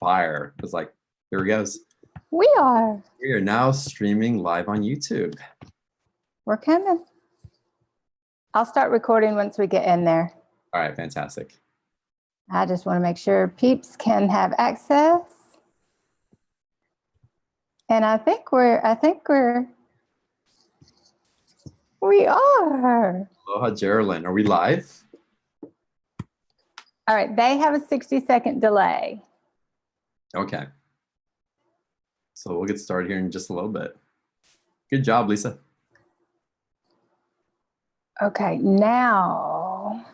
fire. It's like, here it goes. We are now streaming live on YouTube. We're coming. I'll start recording once we get in there. All right, fantastic. I just want to make sure peeps can have access. And we are. Aloha, Geraldine. Are we live? All right, they have a 60-second delay. Okay. So we'll get started here in just a little bit. Good job, Lisa. Okay, now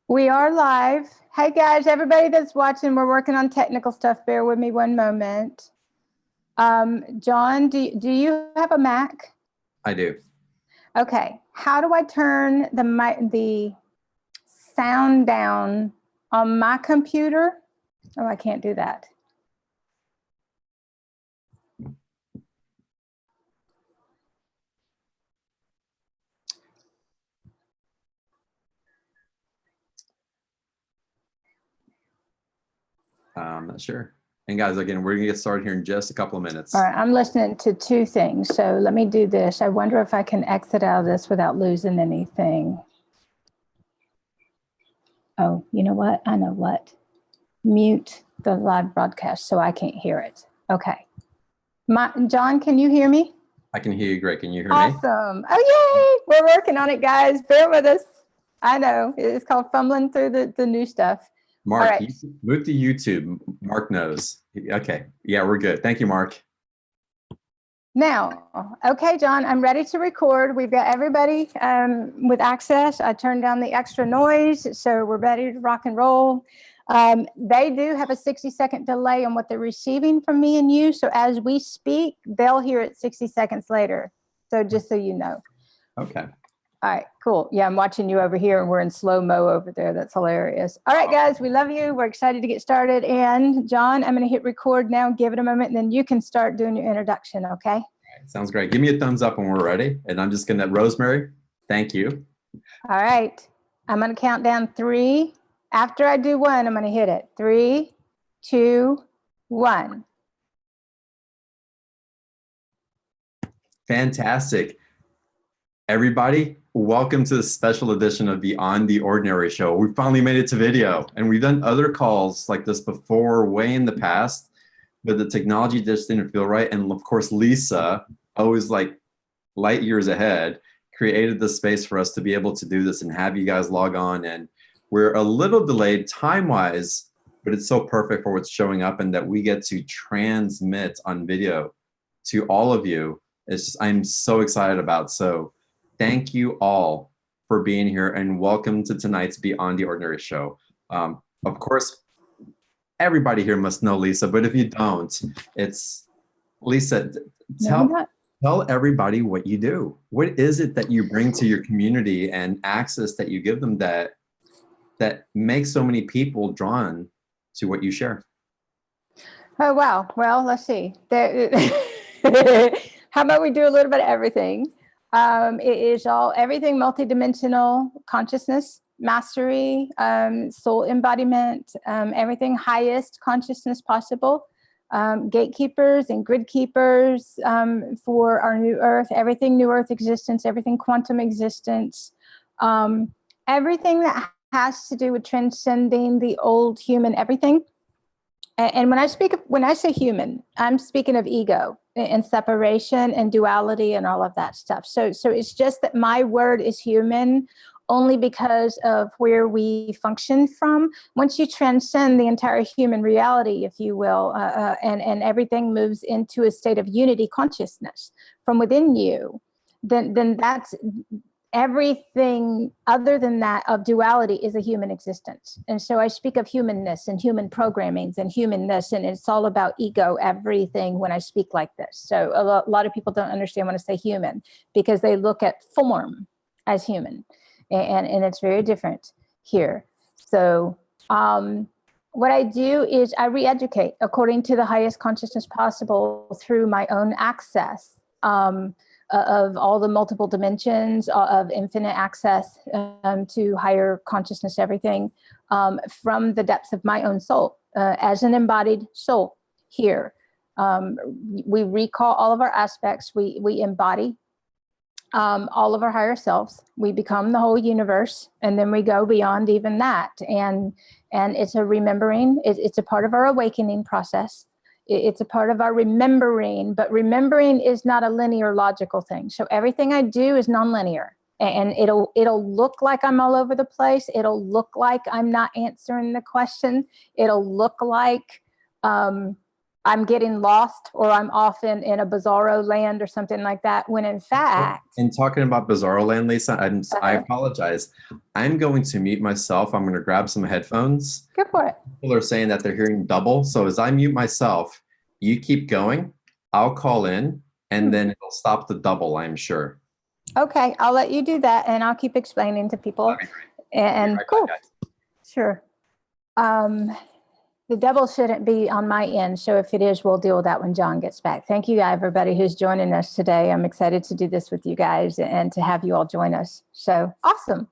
we are live. Hey guys, everybody that's watching, we're working on technical stuff. Bear with me one moment. John, do you have a Mac? I do. Okay, how do I turn the sound down on my computer? Oh, I can't do that. I'm not sure. And guys, again, we're gonna get started here in just a couple of minutes. All right, I'm listening to two things. So let me do this. I wonder if I can exit out of this without losing anything. Oh, you know what? I know what. Mute the live broadcast so I can't hear it. Okay. John, can you hear me? I can hear you, Greg. Can you hear me? Awesome. Oh, yay. We're working on it, guys. Bear with us. I know. It's called fumbling through the new stuff. Mark, right. you move to YouTube. Mark knows. Okay. Yeah, we're good. Thank you, Mark. Now, okay, John, I'm ready to record. We've got everybody with access. I turned down the extra noise, so we're ready to rock and roll. They do have a 60-second delay on what they're receiving from me and you. So as we speak, they'll hear it 60 seconds later. So just so you know. Okay. All right, cool. Yeah, I'm watching you over here and we're in slow-mo over there. That's hilarious. All right, guys, we love you. We're excited to get started. And John, I'm going to hit record now. Give it a moment and then you can start doing your introduction, okay? All right, sounds great. Give me a thumbs up when we're ready. And I'm just going to, Rosemary, thank you. All right. I'm going to count down 3. After I do 1, I'm going to hit it. 3, 2, 1. Fantastic. Everybody, welcome to the special edition of Beyond the Ordinary show. We finally made it to video, and we've done other calls like this before, way in the past, but the technology just didn't feel right. And of course, Lisa, always like light years ahead, created the space for us to be able to do this and have you guys log on. And we're a little delayed time-wise, but it's so perfect for what's showing up and that we get to transmit on video to all of you. It's just, I'm so excited about. So thank you all for being here and welcome to tonight's Beyond the Ordinary show. Of course, everybody here must know Lisa, but if you don't, it's Lisa, tell everybody what you do. What is it that you bring to your community and access that you give them that makes so many people drawn to what you share? Oh, wow. Well, let's see. How about we do a little bit of everything? It is everything multidimensional consciousness, mastery, soul embodiment, everything highest consciousness possible, gatekeepers and grid keepers for our new earth, everything new earth existence, everything quantum existence, everything that has to do with transcending the old human everything. And when I say human, I'm speaking of ego and separation and duality and all of that stuff. So it's just that my word is human only because of where we function from. Once you transcend the entire human reality, if you will, and everything moves into a state of unity consciousness from within you, then that's everything other than that of duality is a human existence. And so I speak of humanness and human programmings and humanness, and it's all about ego, everything when I speak like this. So a lot of people don't understand when I say human because they look at form as human, and it's very different here. So what I do is I re-educate according to the highest consciousness possible through my own access of all the multiple dimensions of infinite access to higher consciousness, everything from the depths of my own soul. as an embodied soul here. We recall all of our aspects. We embody all of our higher selves. We become the whole universe, and then we go beyond even that. And it's a remembering. It's a part of our awakening process. It's a part of our remembering, but remembering is not a linear, logical thing. So everything I do is nonlinear, and it'll look like I'm all over the place. It'll look like I'm not answering the question. It'll look like I'm getting lost, or I'm off in a bizarro land or something like that, when in fact... And talking about bizarro land, Lisa, I apologize. I'm going to mute myself. I'm going to grab some headphones. Go for it. People are saying that they're hearing double. So as I mute myself, you keep going. I'll call in, and then it'll stop the double, I'm sure. Okay, I'll let you do that, and I'll keep explaining to people. That'd be great. And Right cool. back, guys. Sure. The double shouldn't be on my end, so if it is, we'll deal with that when John gets back. Thank you, everybody who's joining us today. I'm excited to do this with you guys and to have you all join us. So awesome.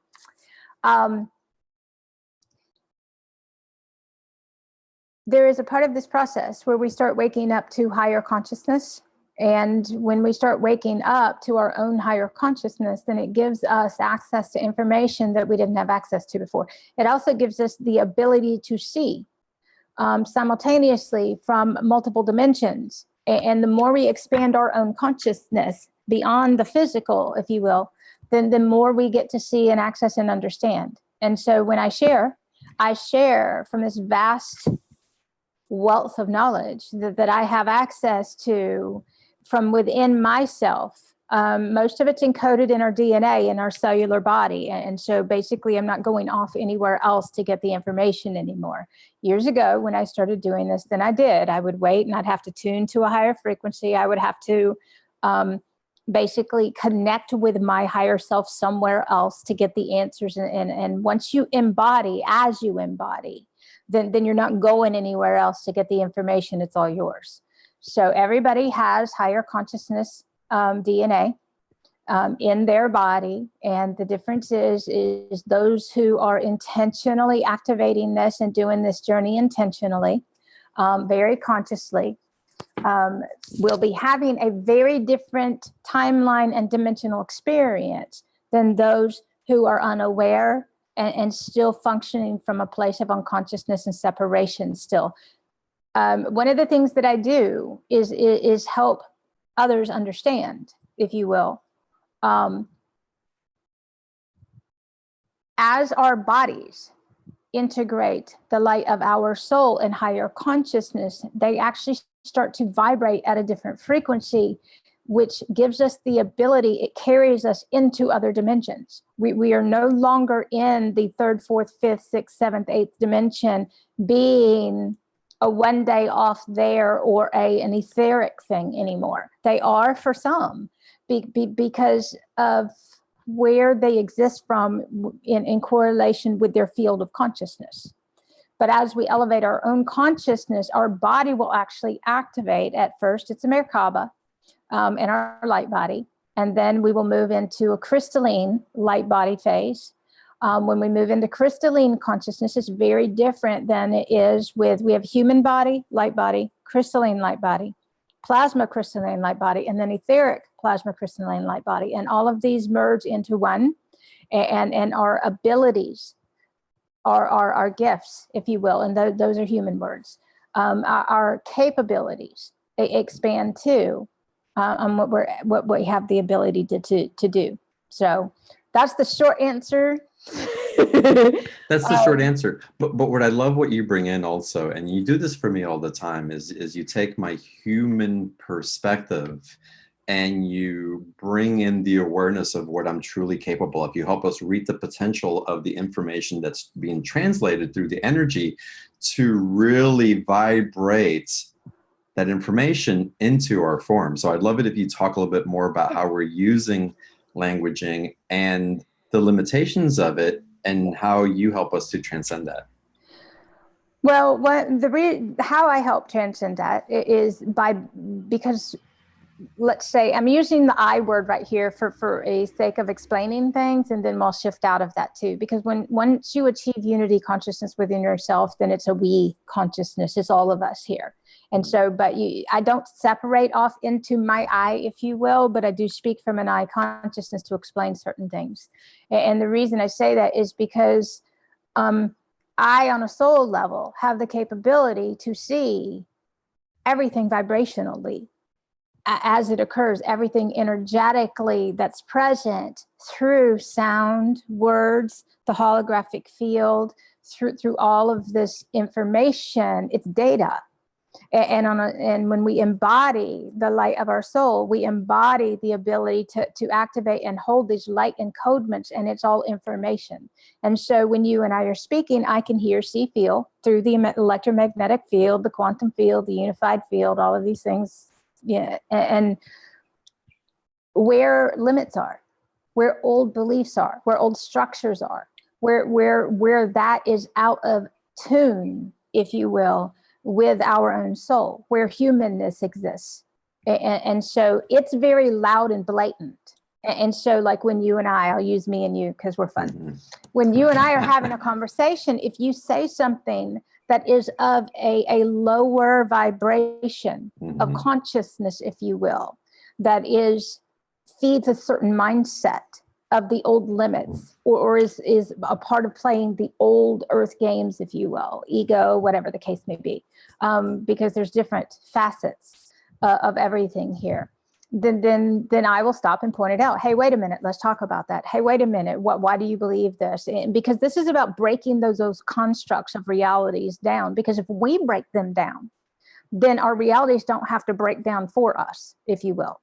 There is a part of this process where we start waking up to higher consciousness. And when we start waking up to our own higher consciousness, then it gives us access to information that we didn't have access to before. It also gives us the ability to see simultaneously from multiple dimensions. And the more we expand our own consciousness beyond the physical, if you will, then the more we get to see and access and understand. And so when I share from this vast wealth of knowledge that I have access to from within myself. Most of it's encoded in our DNA, in our cellular body. And so basically I'm not going off anywhere else to get the information anymore. Years ago, when I started doing this, then I would wait, and I'd have to tune to a higher frequency. I would have to basically connect with my higher self somewhere else to get the answers. And once you embody, as you embody, then you're not going anywhere else to get the information. It's all yours. So everybody has higher consciousness DNA in their body. And the difference is those who are intentionally activating this and doing this journey intentionally, very consciously, will be having a very different timeline and dimensional experience than those who are unaware and still functioning from a place of unconsciousness and separation still. One of the things that I do is help others understand, if you will. As our bodies integrate the light of our soul and higher consciousness, they actually start to vibrate at a different frequency, which gives us the ability, it carries us into other dimensions. We are no longer in the third, fourth, fifth, sixth, seventh, eighth dimension being a one day off there or an etheric thing anymore. They are for some because of where they exist from in correlation with their field of consciousness. But as we elevate our own consciousness, our body will actually activate. At first, it's a Merkaba in our light body. And then we will move into a crystalline light body phase. When we move into crystalline consciousness, it's very different than it is we have human body, light body, crystalline light body, plasma crystalline light body, and then etheric plasma crystalline light body. And all of these merge into one, and our abilities are our gifts, if you will, and those are human words. Our capabilities, they expand too, on what we have the ability to do. So that's the short answer. That's the short answer. But what I love what you bring in also, and you do this for me all the time, is you take my human perspective and you bring in the awareness of what I'm truly capable of. You help us read the potential of the information that's being translated through the energy to really vibrate that information into our form. So I'd love it if you talk a little bit more about how we're using languaging and the limitations of it and how you help us to transcend that. Well, how I help transcend that is because let's say I'm using the I word right here for a sake of explaining things, and then we'll shift out of that too, because once you achieve unity consciousness within yourself, then it's a we consciousness. It's all of us here. And so, but I don't separate off into my I, if you will, but I do speak from an I consciousness to explain certain things. And the reason I say that is because I, on a soul level, have the capability to see everything vibrationally as it occurs, everything energetically that's present through sound, words, the holographic field, through all of this information. It's data. And when we embody the light of our soul, we embody the ability to activate and hold these light encodements, and it's all information. And so when you and I are speaking, I can hear, see, feel through the electromagnetic field, the quantum field, the unified field, all of these things. Yeah, and where limits are, where old beliefs are, where old structures are, where that is out of tune, if you will, with our own soul, where humanness exists. And so it's very loud and blatant. And so like when you and I'll use me and you because we're fun. Mm-hmm. When you and I are having a conversation, if you say something that is of a lower vibration of consciousness, if you will, that feeds a certain mindset of the old limits, or is a part of playing the old earth games, if you will, ego, whatever the case may be, because there's different facets of everything here. Then I will stop and point it out. Hey, wait a minute, let's talk about that. Hey, wait a minute, why do you believe this? And because this is about breaking those constructs of realities down, because if we break them down, then our realities don't have to break down for us, if you will.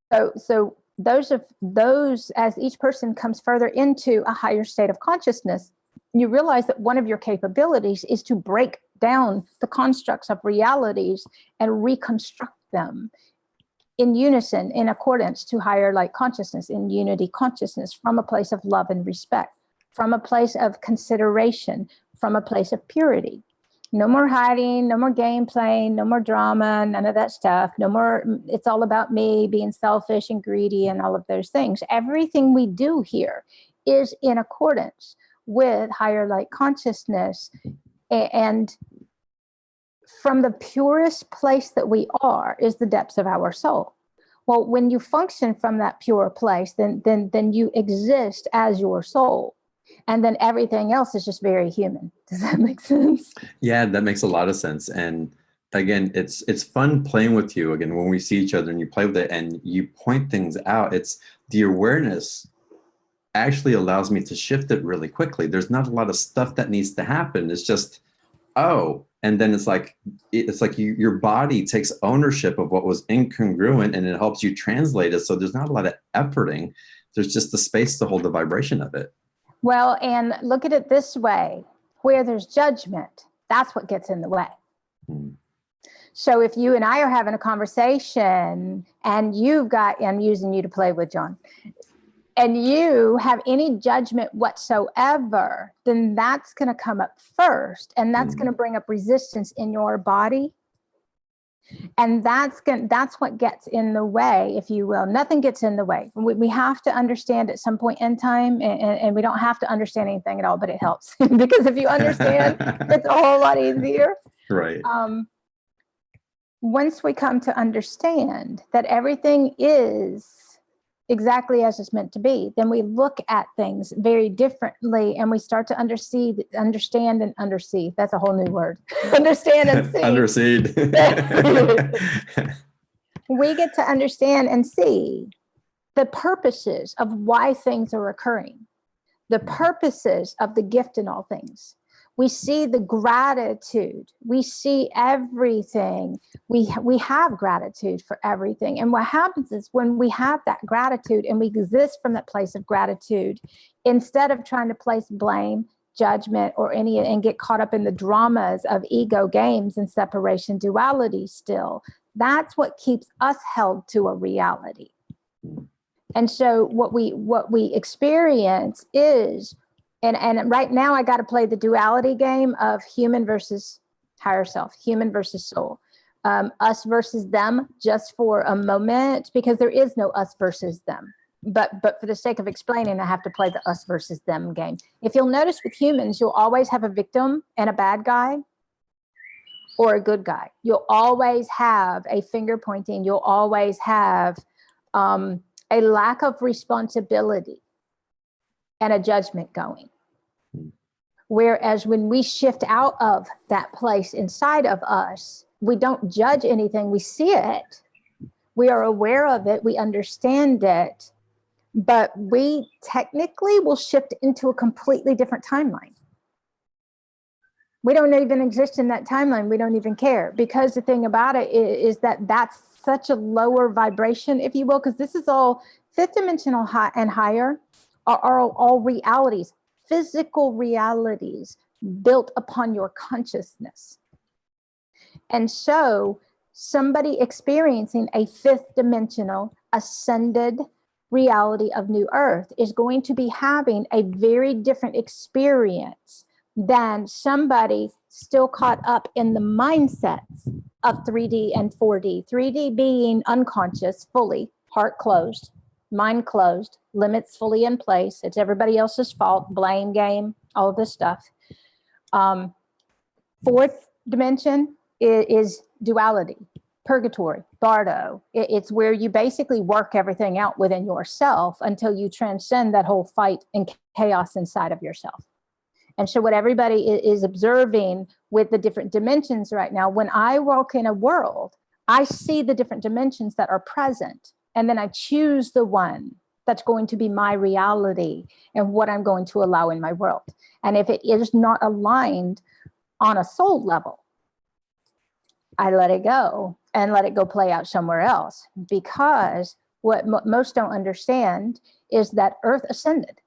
So those, as each person comes further into a higher state of consciousness, you realize that one of your capabilities is to break down the constructs of realities and reconstruct them in unison, in accordance to higher light consciousness, in unity consciousness, from a place of love and respect, from a place of consideration, from a place of purity. No more hiding, no more game playing, no more drama, none of that stuff. No more, it's all about me being selfish and greedy and all of those things. Everything we do here is in accordance with higher light consciousness. And from the purest place that we are is the depths of our soul. Well, when you function from that pure place, then you exist as your soul. And then everything else is just very human. Does that make sense? Yeah, that makes a lot of sense. And again, it's fun playing with you. Again, when we see each other and you play with it and you point things out, it's the awareness actually allows me to shift it really quickly. There's not a lot of stuff that needs to happen. It's just, oh, and then it's like your body takes ownership of what was incongruent and it helps you translate it. So there's not a lot of efforting. There's just the space to hold the vibration of it. Well, and look at it this way, where there's judgment, that's what gets in the way. So if you and I are having a conversation and I'm using you to play with, John, and you have any judgment whatsoever, then that's going to come up first, and that's going to bring up resistance in your body. And that's what gets in the way, if you will. Nothing gets in the way. We have to understand at some point in time, and we don't have to understand anything at all, but it helps. Because if you understand, it's a whole lot easier. Right. Once we come to understand that everything is exactly as it's meant to be, then we look at things very differently, and we start to understand and undersee. That's a whole new word. Understand and see. Underseed. We get to understand and see the purposes of why things are occurring, the purposes of the gift in all things. We see the gratitude. We see everything. We have gratitude for everything. And what happens is when we have that gratitude and we exist from that place of gratitude, instead of trying to place blame, judgment, and get caught up in the dramas of ego games and separation duality still, that's what keeps us held to a reality. And so what we experience is, and right now I got to play the duality game of human versus higher self, human versus soul. us versus them just for a moment, because there is no us versus them. But for the sake of explaining, I have to play the us versus them game. If you'll notice with humans, you'll always have a victim and a bad guy or a good guy. You'll always have a finger pointing. You'll always have a lack of responsibility and a judgment going. Whereas when we shift out of that place inside of us, we don't judge anything. We see it. We are aware of it. We understand it. But we technically will shift into a completely different timeline. We don't even exist in that timeline. We don't even care, because the thing about it is that that's such a lower vibration, if you will, because this is all fifth dimensional high and higher are all realities, physical realities built upon your consciousness. And so somebody experiencing a fifth dimensional ascended reality of new earth is going to be having a very different experience than somebody still caught up in the mindsets of 3D and 4D. 3D being unconscious, fully, heart closed, mind closed, limits fully in place. It's everybody else's fault, blame game, all of this stuff. Fourth dimension is duality, purgatory, bardo. It's where you basically work everything out within yourself until you transcend that whole fight and chaos inside of yourself. And so what everybody is observing with the different dimensions right now, when I walk in a world, I see the different dimensions that are present, and then I choose the one that's going to be my reality and what I'm going to allow in my world. And if it is not aligned on a soul level, I let it go and let it go play out somewhere else, because what most don't understand is that Earth ascended.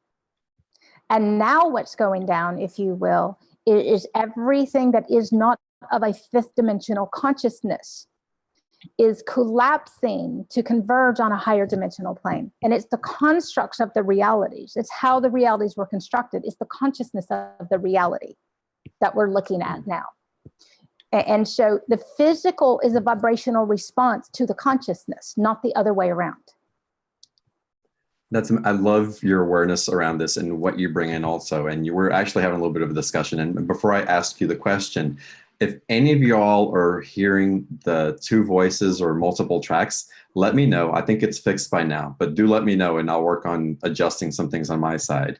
And now what's going down, if you will, is everything that is not of a fifth dimensional consciousness is collapsing to converge on a higher dimensional plane. And it's the constructs of the realities. It's how the realities were constructed. It's the consciousness of the reality that we're looking at now. And so the physical is a vibrational response to the consciousness, not the other way around. I love your awareness around this and what you bring in also. And you were actually having a little bit of a discussion. And before I ask you the question, if any of y'all are hearing the two voices or multiple tracks, let me know. I think it's fixed by now, but do let me know and I'll work on adjusting some things on my side.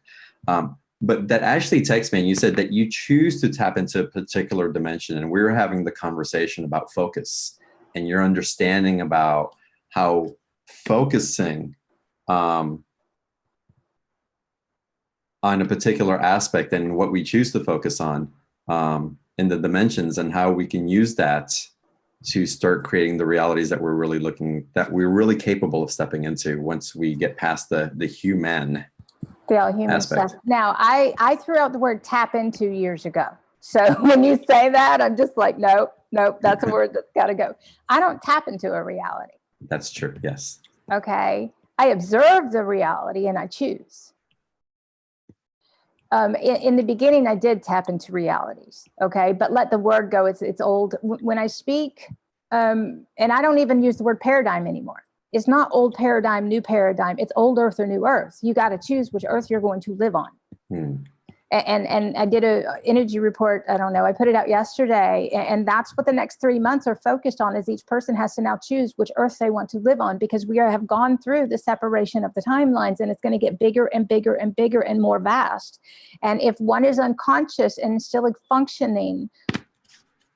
But that actually takes me, and you said that you choose to tap into a particular dimension, and we were having the conversation about focus and your understanding about how focusing on a particular aspect and what we choose to focus on in the dimensions, and how we can use that to start creating the realities that we're really capable of stepping into once we get past the human aspect. Stuff. Now, I threw out the word tap into years ago. So when you say that, I'm just like, nope, that's a word that's got to go. I don't tap into a reality. That's true. Yes. Okay. I observe the reality and I choose. In the beginning, I did tap into realities. Okay. But let the word go. It's old. When I speak, and I don't even use the word paradigm anymore. It's not old paradigm, new paradigm. It's old earth or new earth. You got to choose which earth you're going to live on. And I did an energy report. I don't know. I put it out yesterday. And that's what the next 3 months are focused on, is each person has to now choose which earth they want to live on, because we have gone through the separation of the timelines, and it's going to get bigger and bigger and bigger and more vast. And if one is unconscious and still functioning,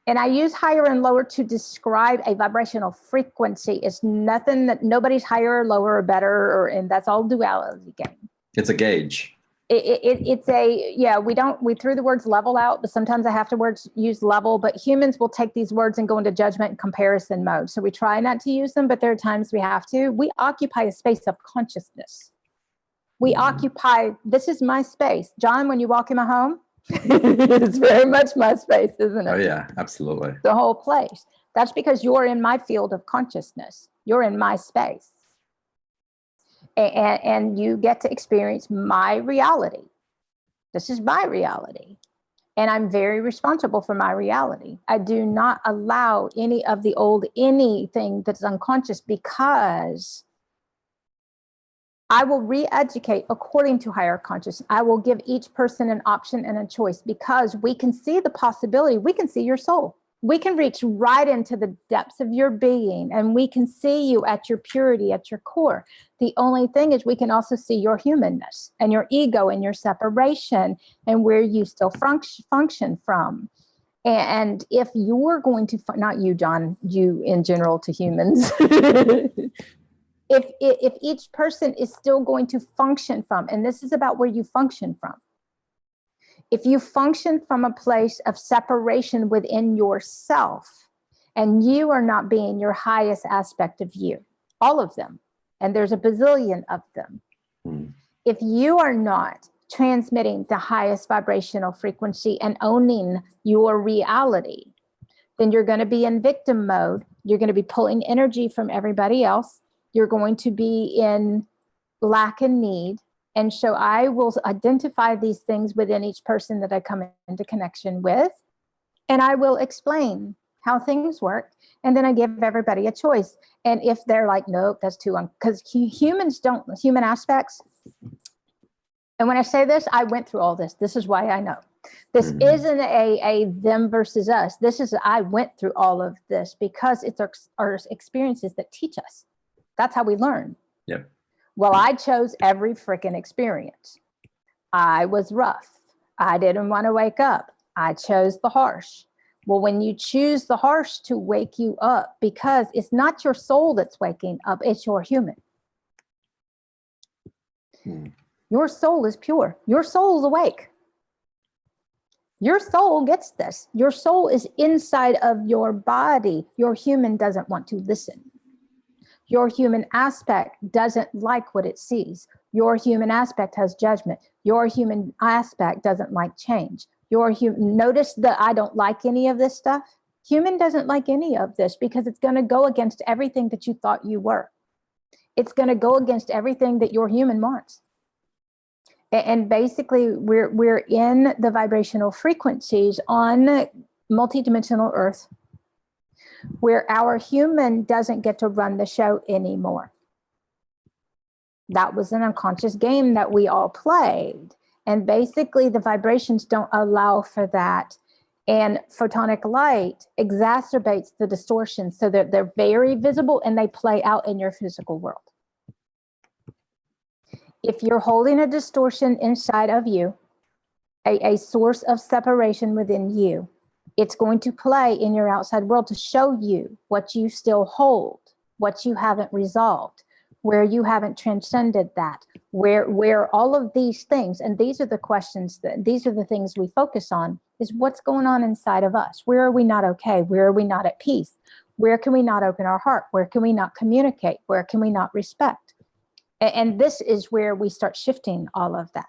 and I use higher and lower to describe a vibrational frequency. It's nothing that nobody's higher or lower or better, and that's all duality game. It's a gauge. We threw the words level out, but sometimes I have to use level, but humans will take these words and go into judgment and comparison mode. So we try not to use them, but there are times we have to. We occupy a space of consciousness. This is my space. John, when you walk in my home, it's very much my space, isn't it? Oh yeah, absolutely. The whole place. That's because you're in my field of consciousness. You're in my space. And you get to experience my reality. This is my reality. And I'm very responsible for my reality. I do not allow any of the old anything that's unconscious, because I will re-educate according to higher consciousness. I will give each person an option and a choice, because we can see the possibility. We can see your soul. We can reach right into the depths of your being, and we can see you at your purity, at your core. The only thing is we can also see your humanness and your ego and your separation and where you still function from. And if you're going to, not you, John, you in general to humans, if each person is still going to function from, and this is about where you function from. If you function from a place of separation within yourself, and you are not being your highest aspect of you, all of them, and there's a bazillion of them. If you are not transmitting the highest vibrational frequency and owning your reality, then you're going to be in victim mode. You're going to be pulling energy from everybody else. You're going to be in lack and need. And so I will identify these things within each person that I come into connection with, and I will explain how things work. And then I give everybody a choice. And if they're like, nope, that's too long, because humans don't, human aspects. And when I say this, I went through all this. This is why I know. This isn't a them versus us. This is, I went through all of this because it's our experiences that teach us. That's how we learn. Yep. Well, I chose every freaking experience. I was rough. I didn't want to wake up. I chose the harsh. Well, when you choose the harsh to wake you up, because it's not your soul that's waking up, it's your human. Your soul is pure. Your soul is awake. Your soul gets this. Your soul is inside of your body. Your human doesn't want to listen. Your human aspect doesn't like what it sees. Your human aspect has judgment. Your human aspect doesn't like change. Notice that I don't like any of this stuff. Human doesn't like any of this because it's going to go against everything that you thought you were. It's going to go against everything that your human wants. And basically, we're in the vibrational frequencies on multidimensional Earth, where our human doesn't get to run the show anymore. That was an unconscious game that we all played. And basically, the vibrations don't allow for that. And photonic light exacerbates the distortion so that they're very visible and they play out in your physical world. If you're holding a distortion inside of you, a source of separation within you, it's going to play in your outside world to show you what you still hold, what you haven't resolved, where you haven't transcended that, where all of these things, and these are the questions, these are the things we focus on, is what's going on inside of us. Where are we not okay? Where are we not at peace? Where can we not open our heart? Where can we not communicate? Where can we not respect? And this is where we start shifting all of that,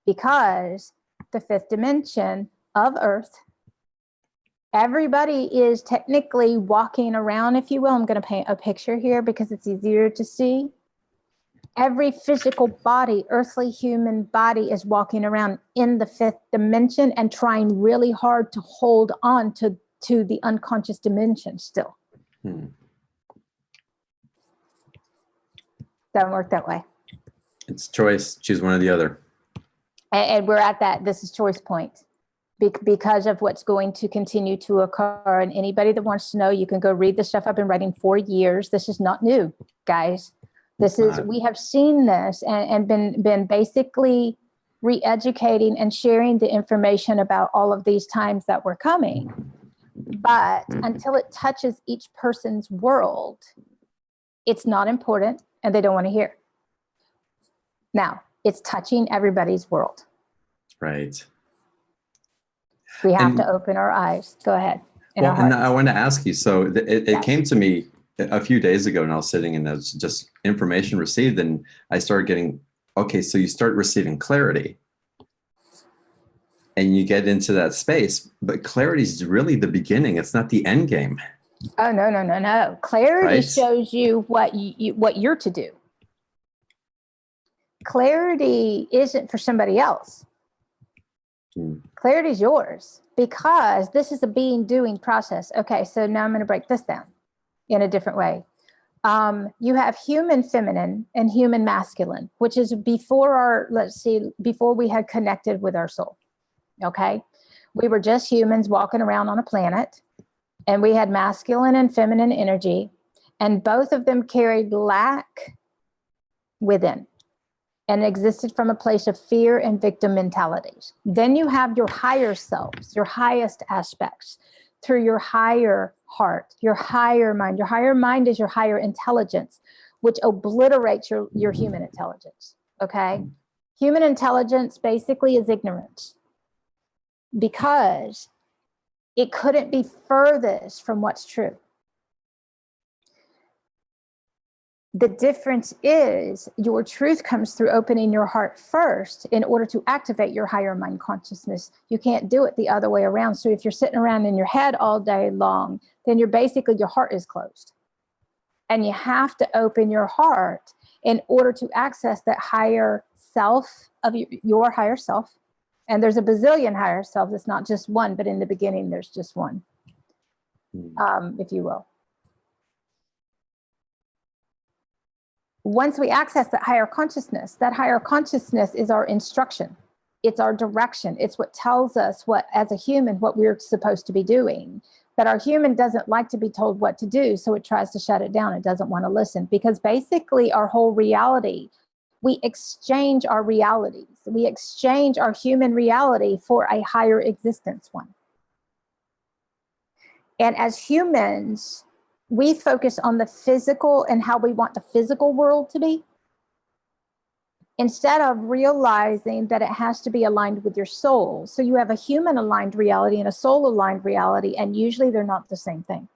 because the fifth dimension of Earth, everybody is technically walking around, if you will. I'm going to paint a picture here because it's easier to see. Every physical body, earthly human body, is walking around in the fifth dimension and trying really hard to hold on to the unconscious dimension still. Doesn't work that way. It's choice. Choose one or the other. And we're at that. This is choice point. Because of what's going to continue to occur. And anybody that wants to know, you can go read the stuff I've been writing for years. This is not new, guys. We have seen this and been basically re-educating and sharing the information about all of these times that were coming. But until it touches each person's world, it's not important and they don't want to hear. Now, it's touching everybody's world. Right. We have to open our eyes. Go ahead. And I want to ask you, so it came to me a few days ago, and I was sitting and there's just information received, and I started getting, okay, so you start receiving clarity and you get into that space, but clarity is really the beginning. It's not the end game. Oh, no. Clarity shows you what you're to do. Clarity isn't for somebody else. Clarity is yours because this is a being doing process. Okay, so now I'm going to break this down in a different way. You have human feminine and human masculine, which is before before we had connected with our soul. Okay, we were just humans walking around on a planet, and we had masculine and feminine energy, and both of them carried lack within and existed from a place of fear and victim mentalities. Then you have your higher selves, your highest aspects, through your higher heart, your higher mind. Your higher mind is your higher intelligence, which obliterates your human intelligence, okay? Human intelligence basically is ignorance because it couldn't be furthest from what's true. The difference is your truth comes through opening your heart first in order to activate your higher mind consciousness. You can't do it the other way around. So if you're sitting around in your head all day long, then your heart is closed. And you have to open your heart in order to access that higher self of your higher self. And there's a bazillion higher selves. It's not just one, but in the beginning, there's just one, if you will. Once we access that higher consciousness is our instruction. It's our direction. It's what tells us what, as a human, what we're supposed to be doing. But our human doesn't like to be told what to do, so it tries to shut it down. It doesn't want to listen because basically our whole reality, we exchange our realities. We exchange our human reality for a higher existence one. And as humans, we focus on the physical and how we want the physical world to be, instead of realizing that it has to be aligned with your soul. So you have a human aligned reality and a soul aligned reality, and usually they're not the same thing.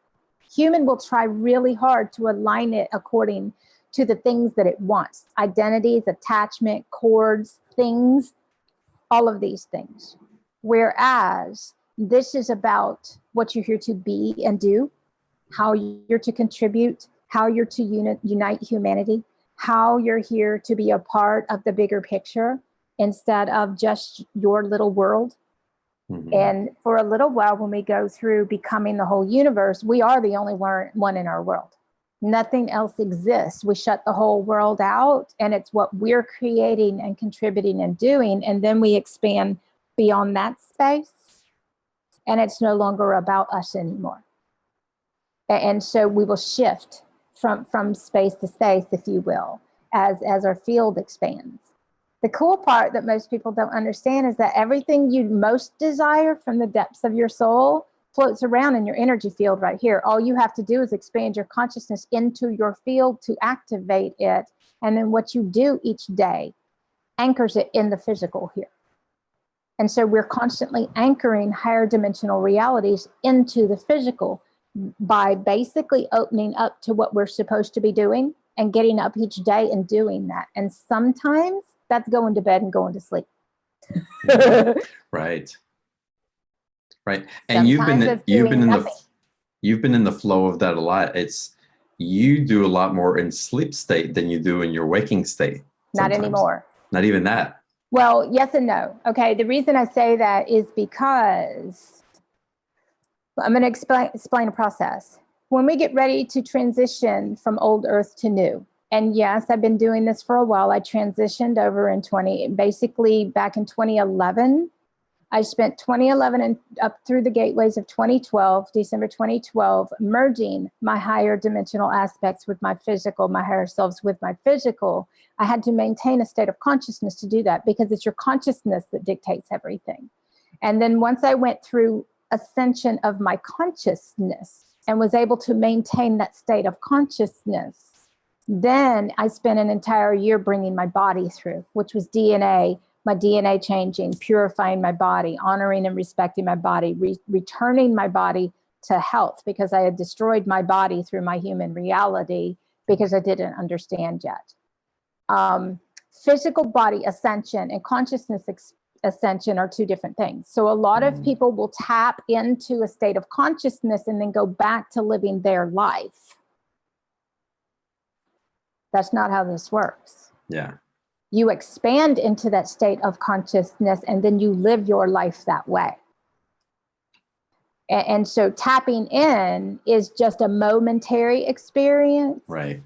Human will try really hard to align it according to the things that it wants: identities, attachment, cords, things, all of these things. Whereas this is about what you're here to be and do, how you're to contribute, how you're to unite humanity, how you're here to be a part of the bigger picture instead of just your little world. Mm-hmm. And for a little while, when we go through becoming the whole universe, we are the only one in our world. Nothing else exists. We shut the whole world out, and it's what we're creating and contributing and doing. And then we expand beyond that space, and it's no longer about us anymore. And so we will shift from space to space, if you will, as our field expands. The cool part that most people don't understand is that everything you most desire from the depths of your soul floats around in your energy field right here. All you have to do is expand your consciousness into your field to activate it. And then what you do each day anchors it in the physical here. And so we're constantly anchoring higher dimensional realities into the physical by basically opening up to what we're supposed to be doing and getting up each day and doing that. And sometimes that's going to bed and going to sleep. Right. And you've been in the flow of that a lot. You do a lot more in sleep state than you do in your waking state. Not anymore. Not even that. Well, yes and no. Okay. The reason I say that is because I'm going to explain a process. When we get ready to transition from old earth to new, and yes, I've been doing this for a while. I transitioned over basically back in 2011. I spent 2011 and up through the gateways of 2012, December 2012, merging my higher dimensional aspects with my physical, my higher selves with my physical. I had to maintain a state of consciousness to do that because it's your consciousness that dictates everything. And then once I went through ascension of my consciousness and was able to maintain that state of consciousness, then I spent an entire year bringing my body through, which was my DNA changing, purifying my body, honoring and respecting my body, returning my body to health because I had destroyed my body through my human reality because I didn't understand yet. Physical body ascension and consciousness ascension are two different things. So a lot of people will tap into a state of consciousness and then go back to living their life. That's not how this works. Yeah. You expand into that state of consciousness, and then you live your life that way. And so tapping in is just a momentary experience. Right.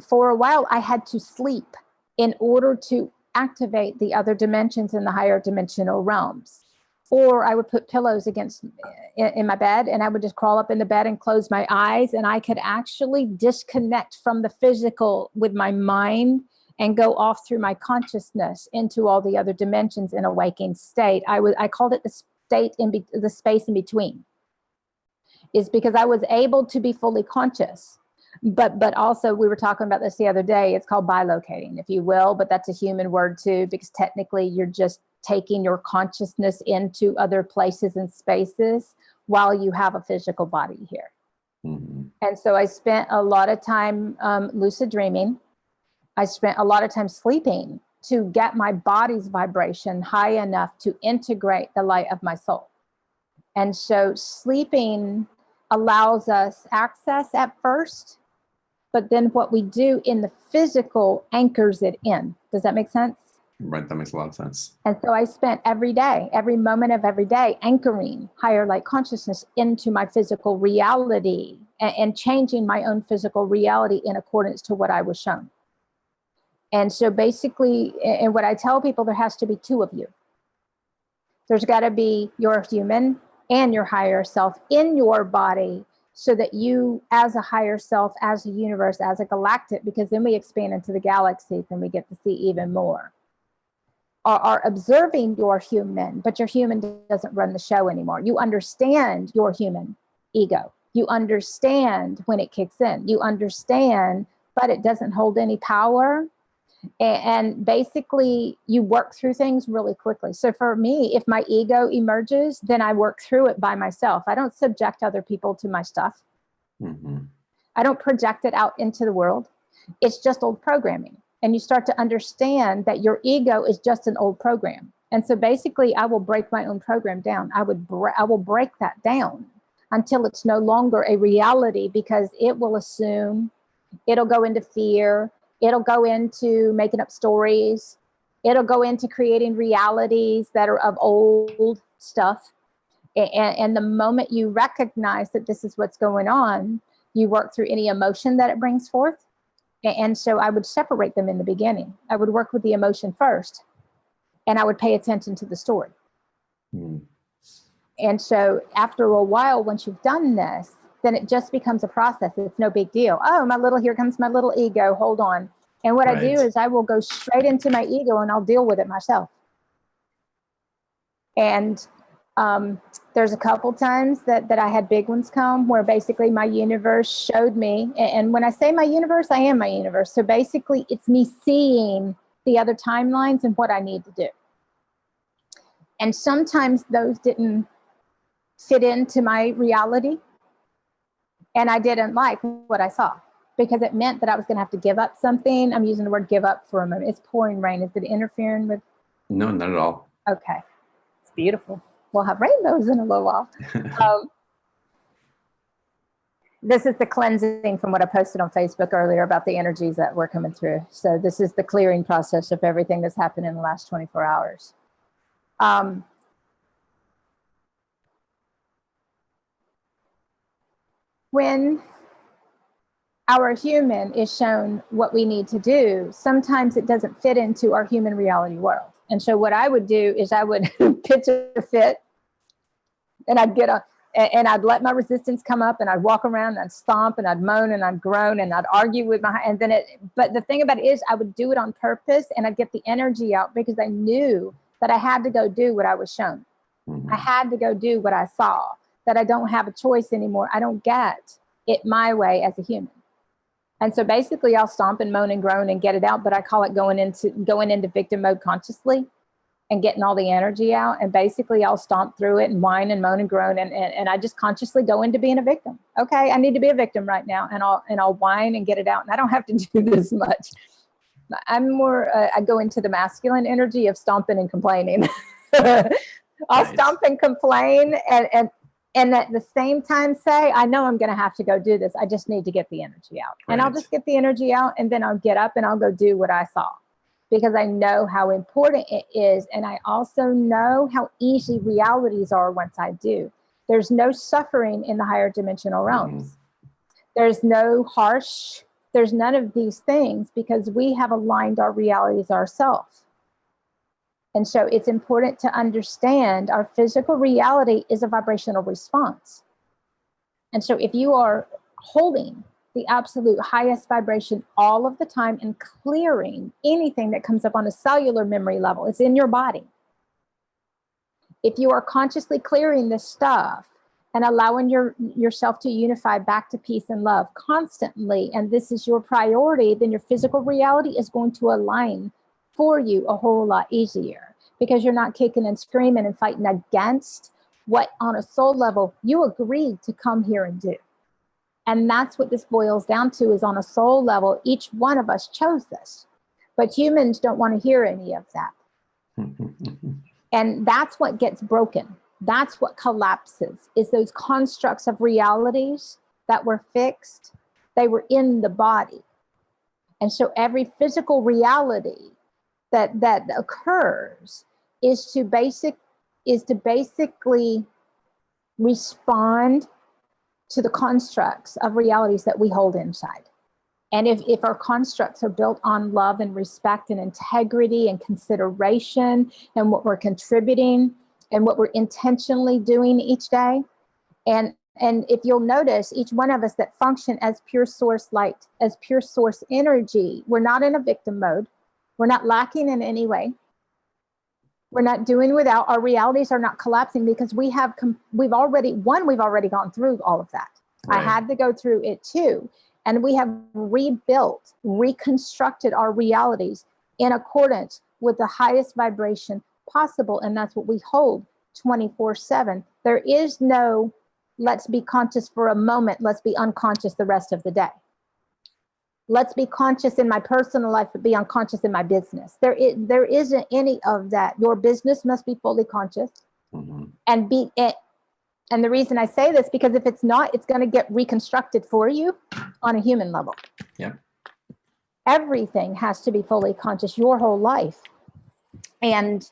For a while, I had to sleep in order to activate the other dimensions in the higher dimensional realms. Or I would put pillows in my bed, and I would just crawl up in the bed and close my eyes, and I could actually disconnect from the physical with my mind and go off through my consciousness into all the other dimensions in a waking state. I called it the state the space in between, is because I was able to be fully conscious. But also, we were talking about this the other day, it's called bilocating, if you will, but that's a human word too, because technically you're just taking your consciousness into other places and spaces while you have a physical body here. Mm-hmm. And so I spent a lot of time lucid dreaming. I spent a lot of time sleeping to get my body's vibration high enough to integrate the light of my soul. And so sleeping allows us access at first, but then what we do in the physical anchors it in. Does that make sense? Right, that makes a lot of sense. And so I spent every day, every moment of every day, anchoring higher light consciousness into my physical reality and changing my own physical reality in accordance to what I was shown. And so basically, and what I tell people, there has to be two of you. There's got to be your human and your higher self in your body, so that you, as a higher self, as a universe, as a galactic, because then we expand into the galaxies and we get to see even more, are observing your human, but your human doesn't run the show anymore. You understand your human ego. You understand when it kicks in. You understand, but it doesn't hold any power. And basically, you work through things really quickly. So for me, if my ego emerges, then I work through it by myself. I don't subject other people to my stuff. Mm-hmm. I don't project it out into the world. It's just old programming. And you start to understand that your ego is just an old program. And so basically, I will break my own program down. I will break that down until it's no longer a reality, because it will assume, it'll go into fear. It'll go into making up stories. It'll go into creating realities that are of old stuff. And the moment you recognize that this is what's going on, you work through any emotion that it brings forth. And so I would separate them in the beginning. I would work with the emotion first, and I would pay attention to the story. Mm. And so after a while, once you've done this, then it just becomes a process. It's no big deal. Oh, here comes my little ego. Hold on. And what I do is I will go straight into my ego and I'll deal with it myself. And there's a couple times that I had big ones come where basically my universe showed me. And when I say my universe, I am my universe. So basically it's me seeing the other timelines and what I need to do. And sometimes those didn't fit into my reality. And I didn't like what I saw, because it meant that I was going to have to give up something. I'm using the word give up for a moment. It's pouring rain. Is it interfering with? No, not at all. Okay. It's beautiful. We'll have rainbows in a little while. This is the cleansing from what I posted on Facebook earlier about the energies that were coming through. So this is the clearing process of everything that's happened in the last 24 hours. When our human is shown what we need to do, sometimes it doesn't fit into our human reality world. And so what I would do is I would pitch a fit, and I'd get up and I'd let my resistance come up, and I'd walk around and I'd stomp and I'd moan and I'd groan and I'd argue with but the thing about it is I would do it on purpose, and I'd get the energy out, because I knew that I had to go do what I was shown. Mm-hmm. I had to go do what I saw, that I don't have a choice anymore. I don't get it my way as a human. And so basically I'll stomp and moan and groan and get it out, but I call it going into victim mode consciously and getting all the energy out. And basically I'll stomp through it and whine and moan and groan. And I just consciously go into being a victim. Okay, I need to be a victim right now. And I'll whine and get it out. And I don't have to do this much. I'm more, I go into the masculine energy of stomping and complaining. I'll stomp and complain and at the same time say, I know I'm going to have to go do this. I just need to get the energy out. Right. And I'll just get the energy out, and then I'll get up and I'll go do what I saw. because I know how important it is. And I also know how easy realities are once I do. There's no suffering in the higher dimensional realms. There's no harsh, there's none of these things because we have aligned our realities ourselves. And so it's important to understand our physical reality is a vibrational response. And so if you are holding the absolute highest vibration all of the time and clearing anything that comes up on a cellular memory level, it's in your body. If you are consciously clearing this stuff and allowing yourself to unify back to peace and love constantly, and this is your priority, then your physical reality is going to align for you a whole lot easier because you're not kicking and screaming and fighting against what on a soul level you agreed to come here and do. And that's what this boils down to, is on a soul level, each one of us chose this, but humans don't want to hear any of that. And that's what gets broken. That's what collapses, is those constructs of realities that were fixed. They were in the body. And so every physical reality that occurs is to basically respond to the constructs of realities that we hold inside. And if our constructs are built on love and respect and integrity and consideration and what we're contributing and what we're intentionally doing each day, and if you'll notice, each one of us that function as pure source light, as pure source energy, we're not in a victim mode. We're not lacking in any way. We're not doing without. Our realities are not collapsing because we've already gone through all of that. Right. I had to go through it too. And we have rebuilt, reconstructed our realities in accordance with the highest vibration possible. And that's what we hold 24/7. There is no, let's be conscious for a moment, let's be unconscious the rest of the day. Let's be conscious in my personal life, but be unconscious in my business. There isn't any of that. Your business must be fully conscious. And the reason I say this, because if it's not, it's going to get reconstructed for you on a human level. Yeah. Everything has to be fully conscious your whole life. And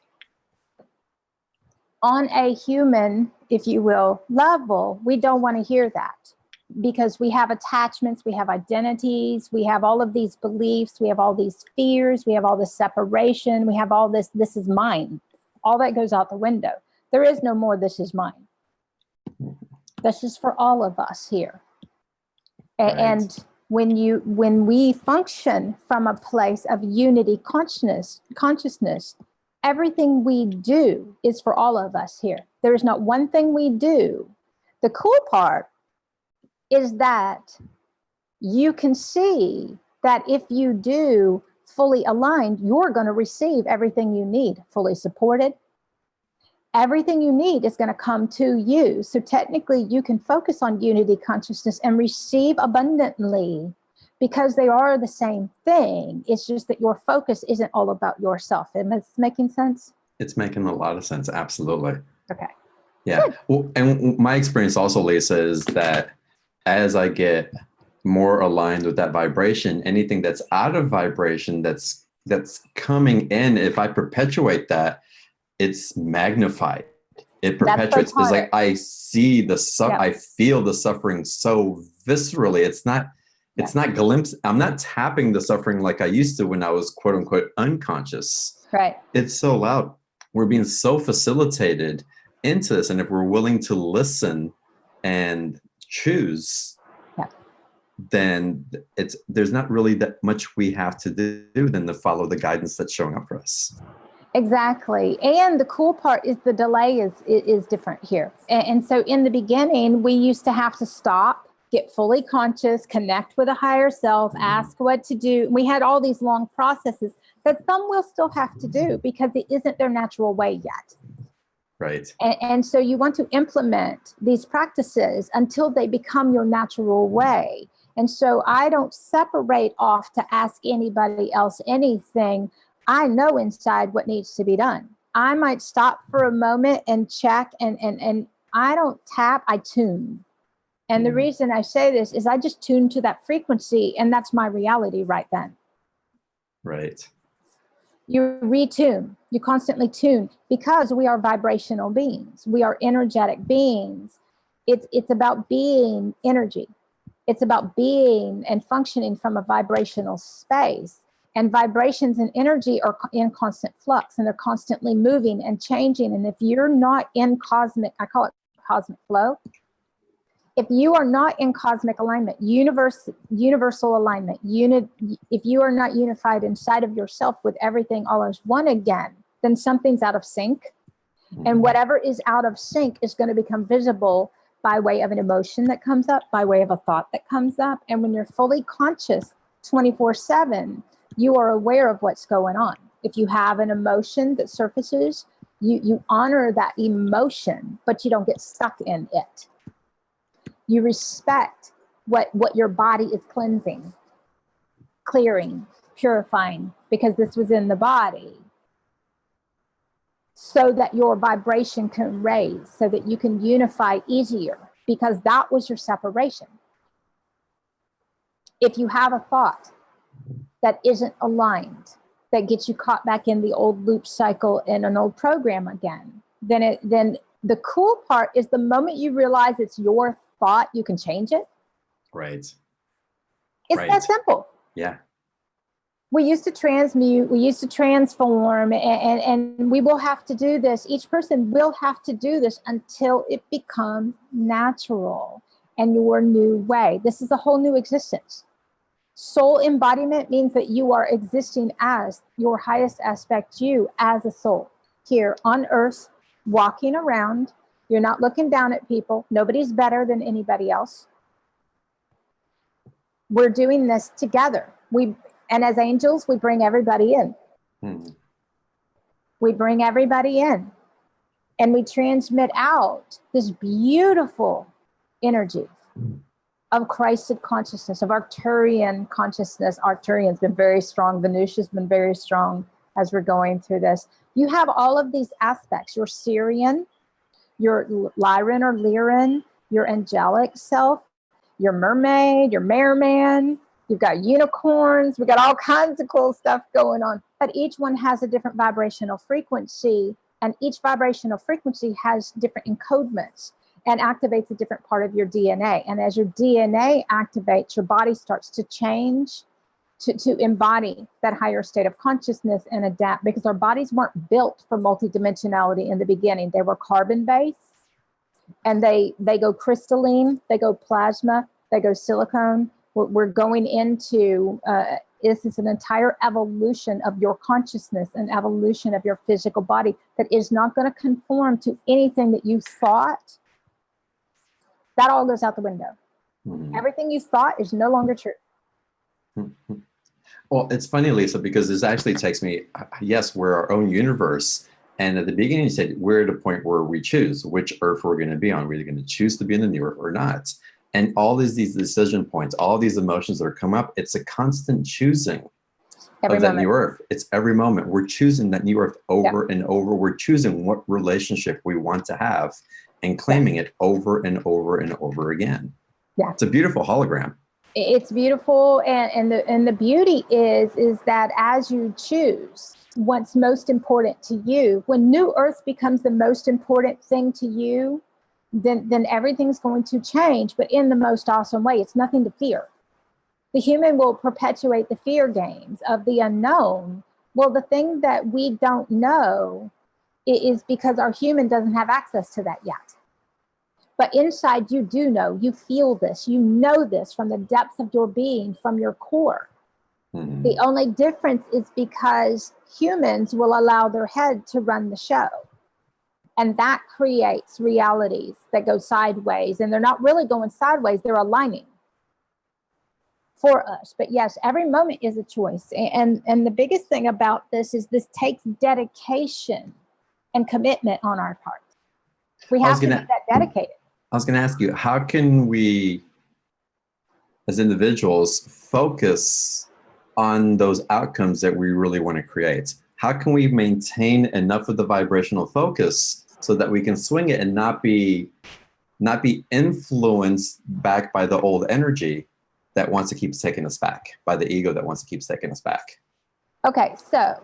on a human, if you will, level, we don't want to hear that because we have attachments, we have identities, we have all of these beliefs, we have all these fears, we have all this separation, we have all this is mine. All that goes out the window. There is no more this is mine. This is for all of us here. Right. And when we function from a place of unity consciousness, everything we do is for all of us here. There is not one thing we do. The cool part is that you can see that if you do fully aligned, you're going to receive everything you need, fully supported. Everything you need is going to come to you. So technically you can focus on unity consciousness and receive abundantly because they are the same thing. It's just that your focus isn't all about yourself. Is this making sense? It's making a lot of sense. Absolutely. Okay. Yeah. Good. Well, and my experience also, Lisa, is that as I get more aligned with that vibration, anything that's out of vibration that's coming in, if I perpetuate that, it's magnified. It perpetuates. It's like I see I feel the suffering so viscerally. It's not I'm not tapping the suffering like I used to when I was quote unquote unconscious. Right. It's so loud. We're being so facilitated into this. And if we're willing to listen and choose, then there's not really that much we have to do than to follow the guidance that's showing up for us. Exactly. And the cool part is the delay is different here. And so in the beginning, we used to have to stop, get fully conscious, connect with a higher self, ask what to do. We had all these long processes that some will still have to do because it isn't their natural way yet. Right. And so you want to implement these practices until they become your natural way. And so I don't separate off to ask anybody else anything. I know inside what needs to be done. I might stop for a moment and check and I don't tap, I tune. And the reason I say this is I just tune to that frequency and that's my reality right then. Right. You retune, you constantly tune, because we are vibrational beings. We are energetic beings. It's about being energy. It's about being and functioning from a vibrational space. And vibrations and energy are in constant flux, and they're constantly moving and changing. And if you're not in cosmic, I call it cosmic flow. If you are not in cosmic alignment, universal alignment, if you are not unified inside of yourself with everything all as one again, then something's out of sync. And whatever is out of sync is going to become visible by way of an emotion that comes up, by way of a thought that comes up. And when you're fully conscious 24/7, you are aware of what's going on. If you have an emotion that surfaces, you honor that emotion, but you don't get stuck in it. You respect what your body is cleansing, clearing, purifying, because this was in the body, so that your vibration can raise, so that you can unify easier, because that was your separation. If you have a thought that isn't aligned, that gets you caught back in the old loop cycle in an old program again, then the cool part is the moment you realize it's your thought, you can change it. Right. It's that simple. Yeah. We used to transmute, we used to transform, and we will have to do this. Each person will have to do this until it becomes natural and your new way. This is a whole new existence. Soul embodiment means that you are existing as your highest aspect, you as a soul here on earth, walking around. You're not looking down at people. Nobody's better than anybody else. We're doing this together. And as angels, we bring everybody in. We bring everybody in. And we transmit out this beautiful energy of Christed consciousness, of Arcturian consciousness. Arcturian's been very strong. Venusia's been very strong as we're going through this. You have all of these aspects. Your Syrian, your Lyran or Lyran, your angelic self, your mermaid, your merman. You've got unicorns. We got all kinds of cool stuff going on. But each one has a different vibrational frequency, and each vibrational frequency has different encodements and activates a different part of your DNA. And as your DNA activates, your body starts to change to embody that higher state of consciousness and adapt, because our bodies weren't built for multidimensionality in the beginning. They were carbon-based, and they go crystalline, they go plasma, they go silicone. We're going into, this is an entire evolution of your consciousness, an evolution of your physical body that is not going to conform to anything that you thought. That all goes out the window. Everything you thought is no longer true. Well, it's funny, Lisa, because this actually takes me, yes, we're our own universe. And at the beginning, you said we're at a point where we choose which earth we're going to be on. We're either going to choose to be in the new earth or not. And all these decision points, all these emotions that are come up, it's a constant choosing of that new earth. It's every moment. We're choosing that new earth over and over. We're choosing what relationship we want to have and claiming it over and over and over again. Yeah. It's a beautiful hologram. It's beautiful. And the beauty is that as you choose what's most important to you, when new earth becomes the most important thing to you, then everything's going to change, but in the most awesome way. It's nothing to fear. The human will perpetuate the fear games of the unknown. Well, the thing that we don't know is because our human doesn't have access to that yet. But inside you do know, you feel this, you know this from the depths of your being, from your core. The only difference is because humans will allow their head to run the show. And that creates realities that go sideways. And they're not really going sideways, they're aligning for us. But yes, every moment is a choice. And the biggest thing about this is this takes dedication and commitment on our part. We have to be that dedicated. I was going to ask you, how can we, as individuals, focus on those outcomes that we really want to create? How can we maintain enough of the vibrational focus so that we can swing it and not be influenced back by the old energy that wants to keep taking us back, by the ego that wants to keep taking us back? Okay, so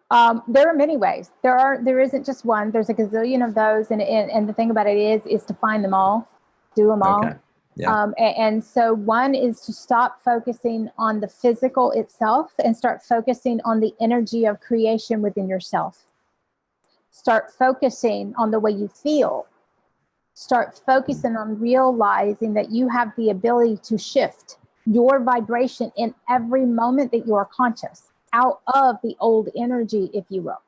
There are many ways. There isn't just one. There's a gazillion of those, and the thing about it is to find them all, do them all. Okay. Yeah. And so one is to stop focusing on the physical itself and start focusing on the energy of creation within yourself. Start focusing on the way you feel. Start focusing on realizing that you have the ability to shift your vibration in every moment that you are conscious, out of the old energy, if you will.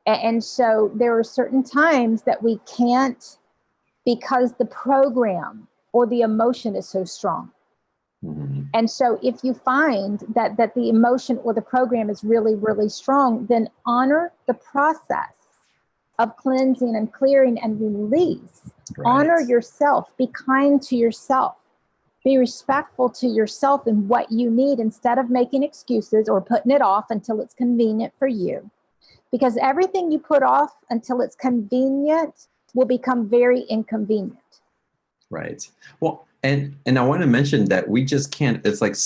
And so there are certain times that we can't, because the program or the emotion is so strong. Mm-hmm. And so if you find that the emotion or the program is really, really strong, then honor the process of cleansing and clearing and release. Right. Honor yourself. Be kind to yourself. Be respectful to yourself and what you need, instead of making excuses or putting it off until it's convenient for you. Because everything you put off until it's convenient will become very inconvenient. Right. Well, and I want to mention that we just can't, it's like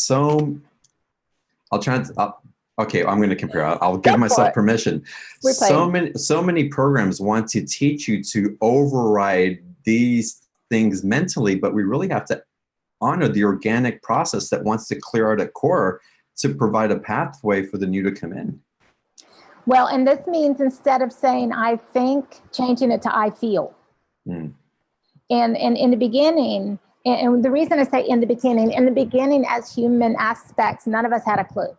okay, I'm going to compare. I'll give myself permission. So many programs want to teach you to override these things mentally, but we really have to honor the organic process that wants to clear out at core to provide a pathway for the new to come in. Well, and this means, instead of saying I think, changing it to I feel. Mm. And in the beginning, and the reason I say in the beginning as human aspects, none of us had a clue.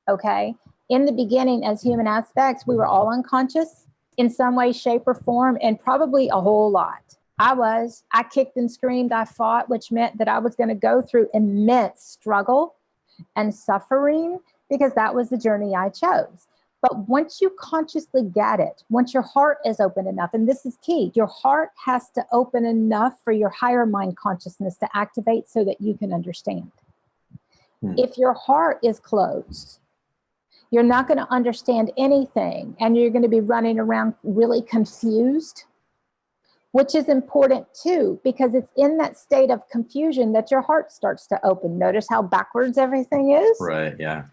Okay. In the beginning as human aspects, we were all unconscious in some way, shape, or form, and probably a whole lot. I kicked and screamed, I fought, which meant that I was going to go through immense struggle and suffering, because that was the journey I chose. But once you consciously get it, once your heart is open enough, and this is key, your heart has to open enough for your higher mind consciousness to activate so that you can understand. If your heart is closed, you're not going to understand anything, and you're going to be running around really confused, which is important too, because it's in that state of confusion that your heart starts to open. Notice how backwards everything is? Right, yeah.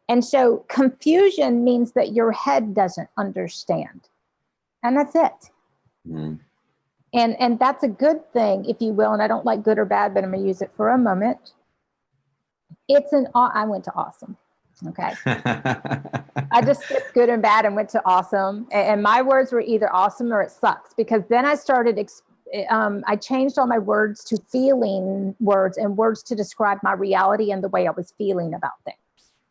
And so confusion means that your head doesn't understand. And that's it. Mm. And that's a good thing, if you will. And I don't like good or bad, but I'm going to use it for a moment. I went to awesome. Okay. I just skipped good and bad and went to awesome. And my words were either awesome or it sucks, because then I started, I changed all my words to feeling words and words to describe my reality and the way I was feeling about things.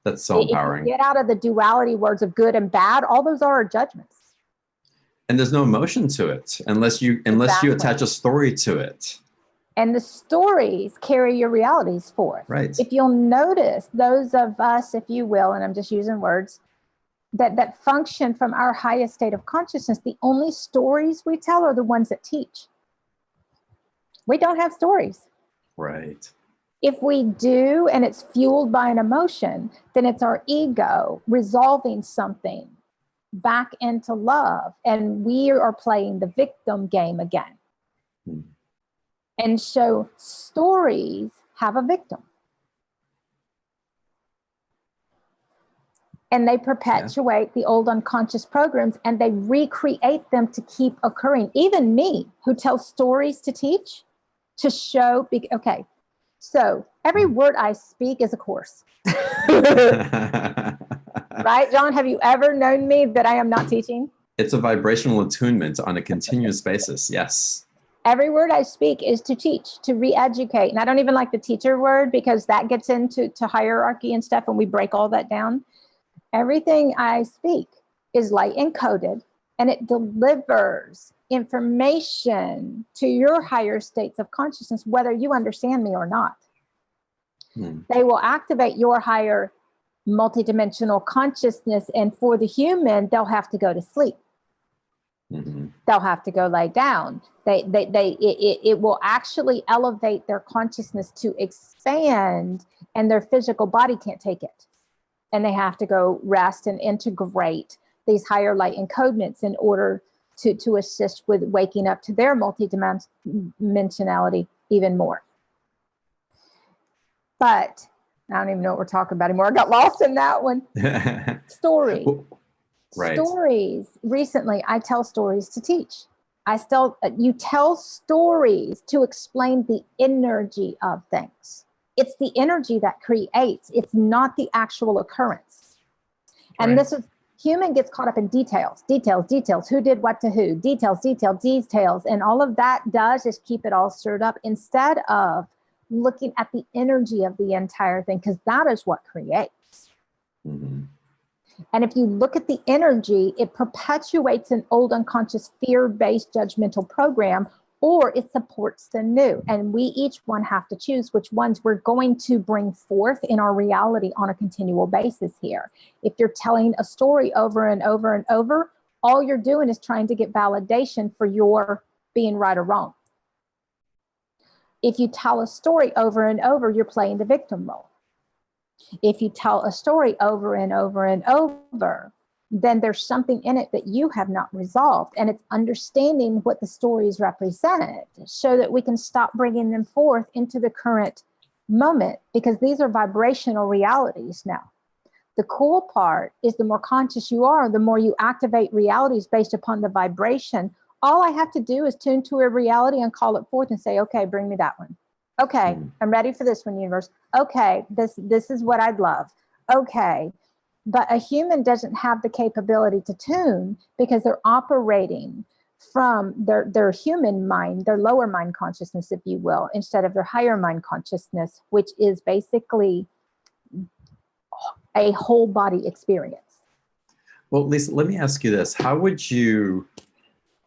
That's so empowering. If you get out of the duality words of good and bad, all those are judgments. And there's no emotion to it unless you attach a story to it. And the stories carry your realities forth. Right. If you'll notice, those of us, if you will, and I'm just using words, that function from our highest state of consciousness, the only stories we tell are the ones that teach. We don't have stories. Right. If we do, and it's fueled by an emotion, then it's our ego resolving something back into love. And we are playing the victim game again. Hmm. And so stories have a victim. And they perpetuate the old unconscious programs, and they recreate them to keep occurring. Even me, who tells stories to teach, to show, okay. So every word I speak is a course. Right, John? Have you ever known me that I am not teaching? It's a vibrational attunement on a continuous basis. Yes. Every word I speak is to teach, to re-educate. And I don't even like the teacher word, because that gets into hierarchy and stuff, and we break all that down. Everything I speak is light encoded, and it delivers information to your higher states of consciousness, whether you understand me or not. They will activate your higher multidimensional consciousness, and for the human, they'll have to go to sleep. Mm-hmm. They'll have to go lay down. It will actually elevate their consciousness to expand, and their physical body can't take it. And they have to go rest and integrate these higher light encodements in order to assist with waking up to their multidimensionality even more. But I don't even know what we're talking about anymore. I got lost in that one. Story. Right. Stories. Recently, I tell stories to teach. You tell stories to explain the energy of things. It's the energy that creates. It's not the actual occurrence. And this is, human gets caught up in details. Who did what to who, details. And all of that does is keep it all stirred up instead of looking at the energy of the entire thing, because that is what creates. Mm-hmm. And if you look at the energy, it perpetuates an old unconscious fear-based judgmental program, or it supports the new. And we each one have to choose which ones we're going to bring forth in our reality on a continual basis here. If you're telling a story over and over and over, all you're doing is trying to get validation for your being right or wrong. If you tell a story over and over, you're playing the victim role. If you tell a story over and over and over, then there's something in it that you have not resolved. And it's understanding what the stories represent so that we can stop bringing them forth into the current moment, because these are vibrational realities now. The cool part is the more conscious you are, the more you activate realities based upon the vibration. All I have to do is tune to a reality and call it forth and say, okay, bring me that one. Okay, I'm ready for this one, universe. Okay, this is what I'd love. Okay. But a human doesn't have the capability to tune because they're operating from their human mind, their lower mind consciousness, if you will, instead of their higher mind consciousness, which is basically a whole body experience. Well, Lisa, let me ask you this. How would you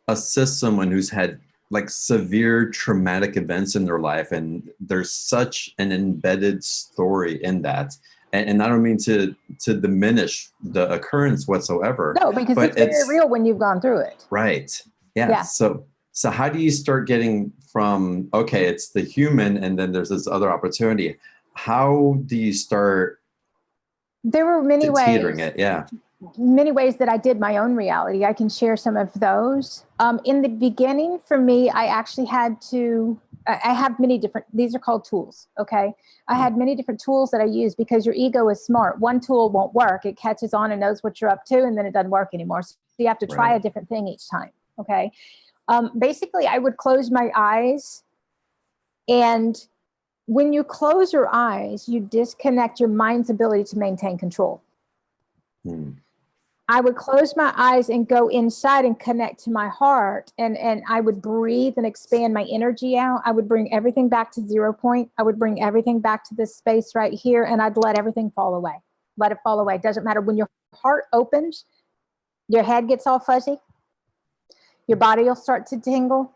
assist someone who's had like severe traumatic events in their life, and there's such an embedded story in that? And I don't mean to diminish the occurrence whatsoever. No, because it's very real when you've gone through it. Right. Yeah. So how do you start getting from, okay, it's the human, and then there's this other opportunity. How do you start? There were many ways. Teetering it. Yeah. Many ways that I did my own reality. I can share some of those. In the beginning, for me, I actually had to, I have many different, these are called tools, okay? I had many different tools that I use because your ego is smart. One tool won't work. It catches on and knows what you're up to, and then it doesn't work anymore. So you have to try a different thing each time, okay? Basically, I would close my eyes, and when you close your eyes, you disconnect your mind's ability to maintain control. I would close my eyes and go inside and connect to my heart. And I would breathe and expand my energy out. I would bring everything back to 0 point. I would bring everything back to this space right here. And I'd let everything fall away. Let it fall away. It doesn't matter. When your heart opens, your head gets all fuzzy. Your body will start to tingle.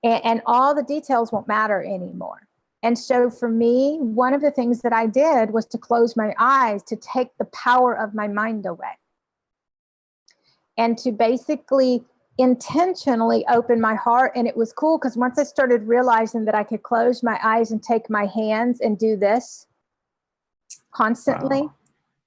And all the details won't matter anymore. And so for me, one of the things that I did was to close my eyes, to take the power of my mind away. And to basically intentionally open my heart. And it was cool because once I started realizing that I could close my eyes and take my hands and do this constantly. Wow.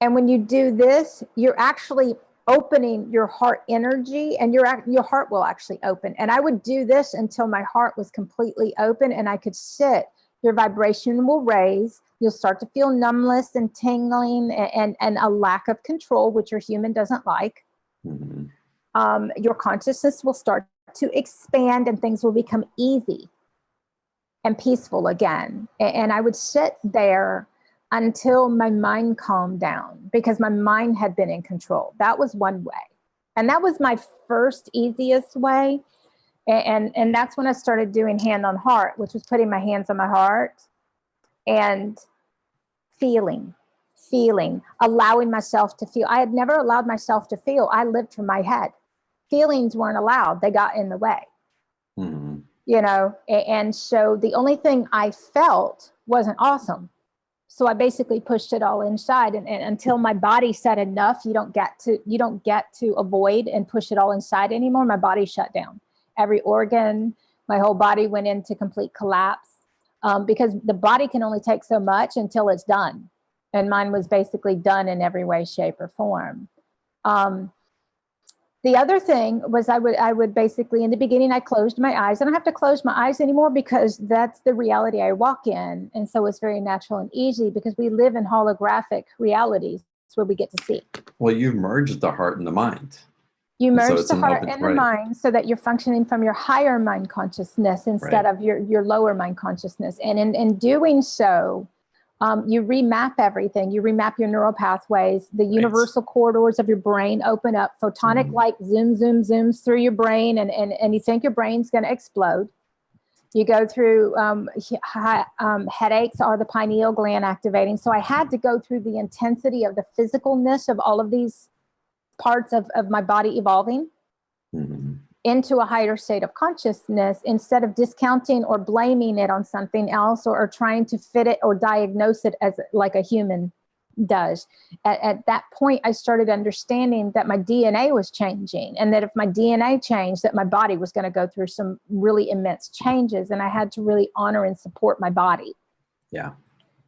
And when you do this, you're actually opening your heart energy, and your heart will actually open. And I would do this until my heart was completely open and I could sit. Your vibration will raise. You'll start to feel numbness and tingling and a lack of control, which your human doesn't like. Your consciousness will start to expand and things will become easy and peaceful again. And I would sit there until my mind calmed down, because my mind had been in control. That was one way. And that was my first easiest way. And that's when I started doing hand on heart, which was putting my hands on my heart and feeling, allowing myself to feel. I had never allowed myself to feel. I lived from my head. Feelings weren't allowed. They got in the way, you know? And so the only thing I felt wasn't awesome. So I basically pushed it all inside, and until my body said enough, you don't get to avoid and push it all inside anymore. My body shut down. Every organ, my whole body went into complete collapse, because the body can only take so much until it's done. And mine was basically done in every way, shape, or form. The other thing was I would basically, in the beginning, I closed my eyes. I don't have to close my eyes anymore because that's the reality I walk in. And so it's very natural and easy because we live in holographic realities. It's where we get to see. Well, you've merged the heart and the mind. You And so merge it's the an heart open- and the right. mind so that you're functioning from your higher mind consciousness instead of your lower mind consciousness. And in doing so, you remap everything. You remap your neural pathways. The universal corridors of your brain open up. Photonic light zooms through your brain, and you think your brain's going to explode. You go through headaches are the pineal gland activating. So I had to go through the intensity of the physicalness of all of these parts of my body evolving into a higher state of consciousness instead of discounting or blaming it on something else or trying to fit it or diagnose it as like a human does. At that point, I started understanding that my DNA was changing, and that if my DNA changed, that my body was going to go through some really immense changes, and I had to really honor and support my body. Yeah.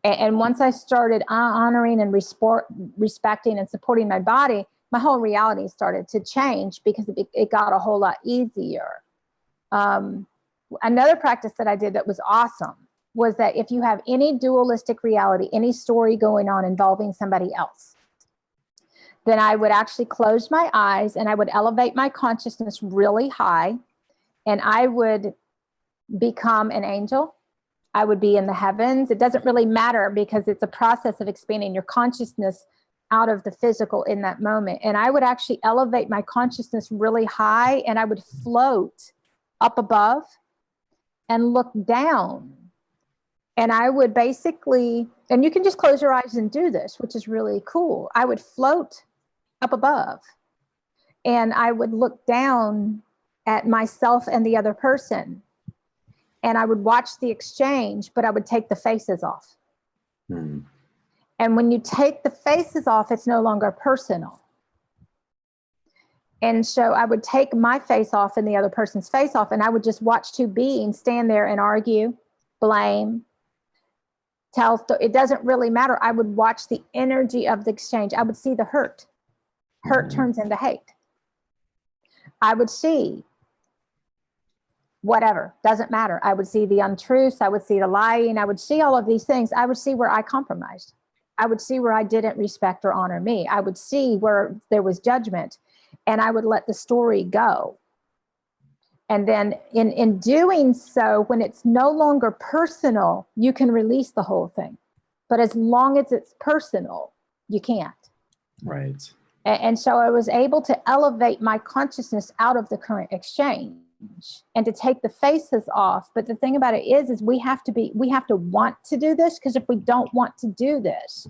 And once I started honoring and respecting and supporting my body, my whole reality started to change because it got a whole lot easier. Another practice that I did that was awesome was that if you have any dualistic reality, any story going on involving somebody else, then I would actually close my eyes and I would elevate my consciousness really high, and I would become an angel. I would be in the heavens. It doesn't really matter because it's a process of expanding your consciousness out of the physical in that moment. And I would actually elevate my consciousness really high, and I would float up above and look down. And I would basically, and you can just close your eyes and do this, which is really cool. I would float up above and I would look down at myself and the other person. And I would watch the exchange, but I would take the faces off. And when you take the faces off, it's no longer personal. And so I would take my face off and the other person's face off, and I would just watch two beings stand there and argue, blame, it doesn't really matter. I would watch the energy of the exchange. I would see the hurt. Hurt turns into hate. I would see whatever, doesn't matter. I would see the untruths. I would see the lying. I would see all of these things. I would see where I compromised. I would see where I didn't respect or honor me. I would see where there was judgment, and I would let the story go. And then in doing so, when it's no longer personal, you can release the whole thing. But as long as it's personal, you can't. Right. And so I was able to elevate my consciousness out of the current exchange and to take the faces off. But the thing about it is we have to want to do this, because if we don't want to do this,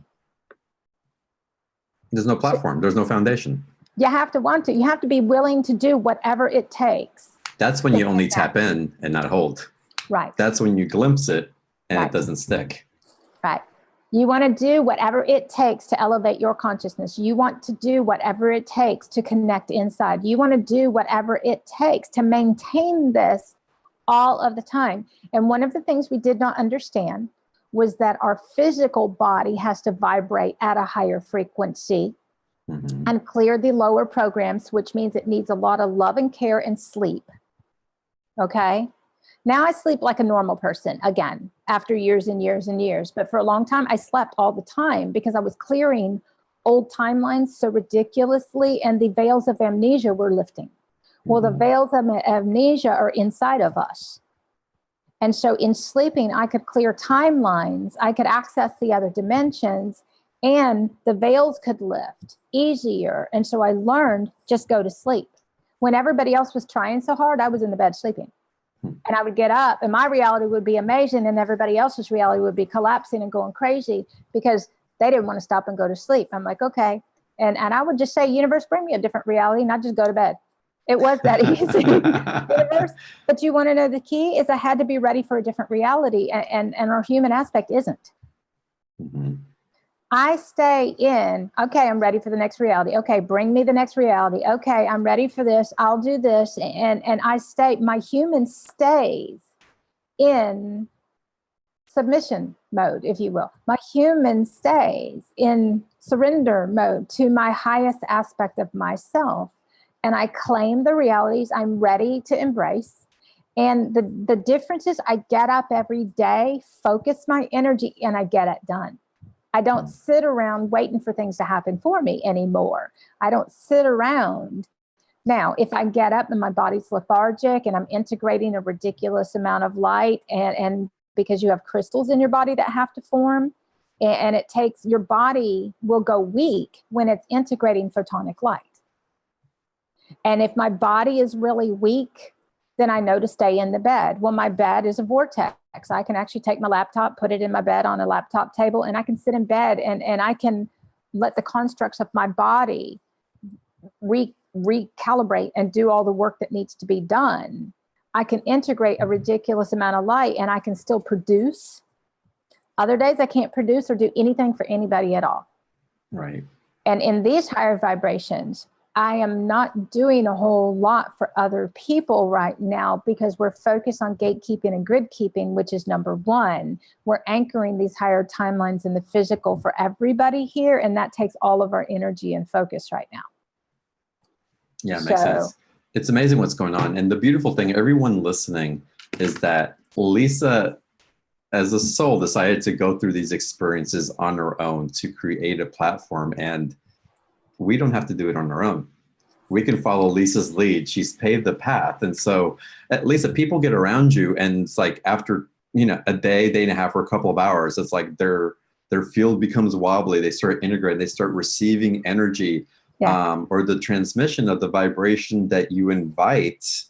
there's no platform. There's no foundation. You have to want to. You have to be willing to do whatever it takes. That's when you only tap in and not hold. Right. That's when you glimpse it and it doesn't stick. Right. You want to do whatever it takes to elevate your consciousness. You want to do whatever it takes to connect inside. You want to do whatever it takes to maintain this all of the time. And one of the things we did not understand was that our physical body has to vibrate at a higher frequency and clear the lower programs, which means it needs a lot of love and care and sleep. Okay. Now I sleep like a normal person again, after years and years and years. But for a long time, I slept all the time because I was clearing old timelines so ridiculously, and the veils of amnesia were lifting. Well, the veils of amnesia are inside of us. And so in sleeping, I could clear timelines, I could access the other dimensions, and the veils could lift easier. And so I learned, just go to sleep. When everybody else was trying so hard, I was in the bed sleeping. And I would get up and my reality would be amazing, and everybody else's reality would be collapsing and going crazy because they didn't want to stop and go to sleep. I'm like, okay. And I would just say, universe, bring me a different reality, not just go to bed. It was that easy. Universe. But you want to know the key is I had to be ready for a different reality, and our human aspect isn't. I stay in, okay, I'm ready for the next reality. Okay, bring me the next reality. Okay, I'm ready for this. I'll do this. And I stay, my human stays in submission mode, if you will. My human stays in surrender mode to my highest aspect of myself. And I claim the realities I'm ready to embrace. And the difference is I get up every day, focus my energy, and I get it done. I don't sit around waiting for things to happen for me anymore. I don't sit around. Now, if I get up and my body's lethargic and I'm integrating a ridiculous amount of light, and because you have crystals in your body that have to form, and it takes, your body will go weak when it's integrating photonic light. And if my body is really weak, then I know to stay in the bed. Well, my bed is a vortex. I can actually take my laptop, put it in my bed on a laptop table, and I can sit in bed and I can let the constructs of my body recalibrate and do all the work that needs to be done. I can integrate a ridiculous amount of light and I can still produce. Other days I can't produce or do anything for anybody at all. Right. And in these higher vibrations, I am not doing a whole lot for other people right now because we're focused on gatekeeping and grid keeping, which is number one. We're anchoring these higher timelines in the physical for everybody here, and that takes all of our energy and focus right now. Yeah, it makes sense. It's amazing what's going on. And the beautiful thing, everyone listening, is that Lisa, as a soul, decided to go through these experiences on her own to create a platform. And we don't have to do it on our own. We can follow Lisa's lead. She's paved the path. And so at least if people get around you and it's like after, a day and a half or a couple of hours, it's like their field becomes wobbly. They start integrating, they start receiving energy, or the transmission of the vibration that you invite,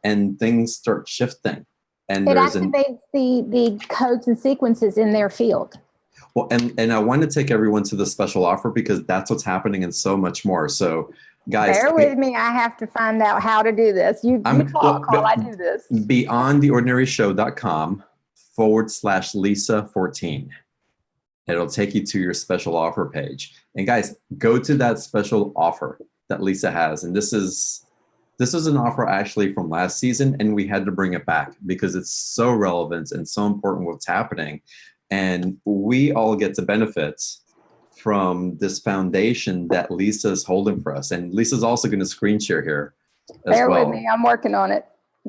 and things start shifting. And it activates the codes and sequences in their field. Well, and I want to take everyone to the special offer because that's what's happening and so much more. So, guys, bear with me. I have to find out how to do this. You talk while I do this. BeyondTheOrdinaryShow.com/Lisa14. It'll take you to your special offer page. And guys, go to that special offer that Lisa has. And this is an offer actually from last season, and we had to bring it back because it's so relevant and so important what's happening. And we all get to benefit from this foundation that Lisa's holding for us. And Lisa's also going to screen share here as Bear well. with me. I'm working on it.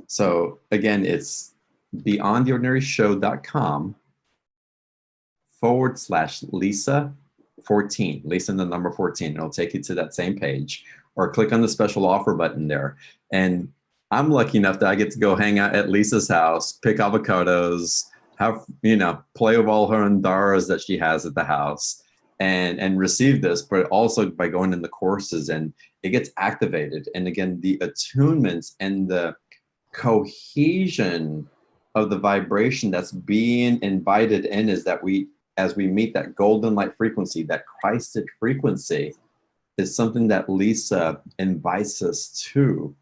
So again, it's BeyondTheOrdinaryShow.com/Lisa14. Lisa and the number 14. It'll take you to that same page, or click on the special offer button there. And I'm lucky enough that I get to go hang out at Lisa's house, pick avocados, have, play with all her Andaras that she has at the house, and receive this, but also by going in the courses, and it gets activated. And again, the attunements and the cohesion of the vibration that's being invited in is that as we meet that golden light frequency, that Christed frequency, is something that Lisa invites us to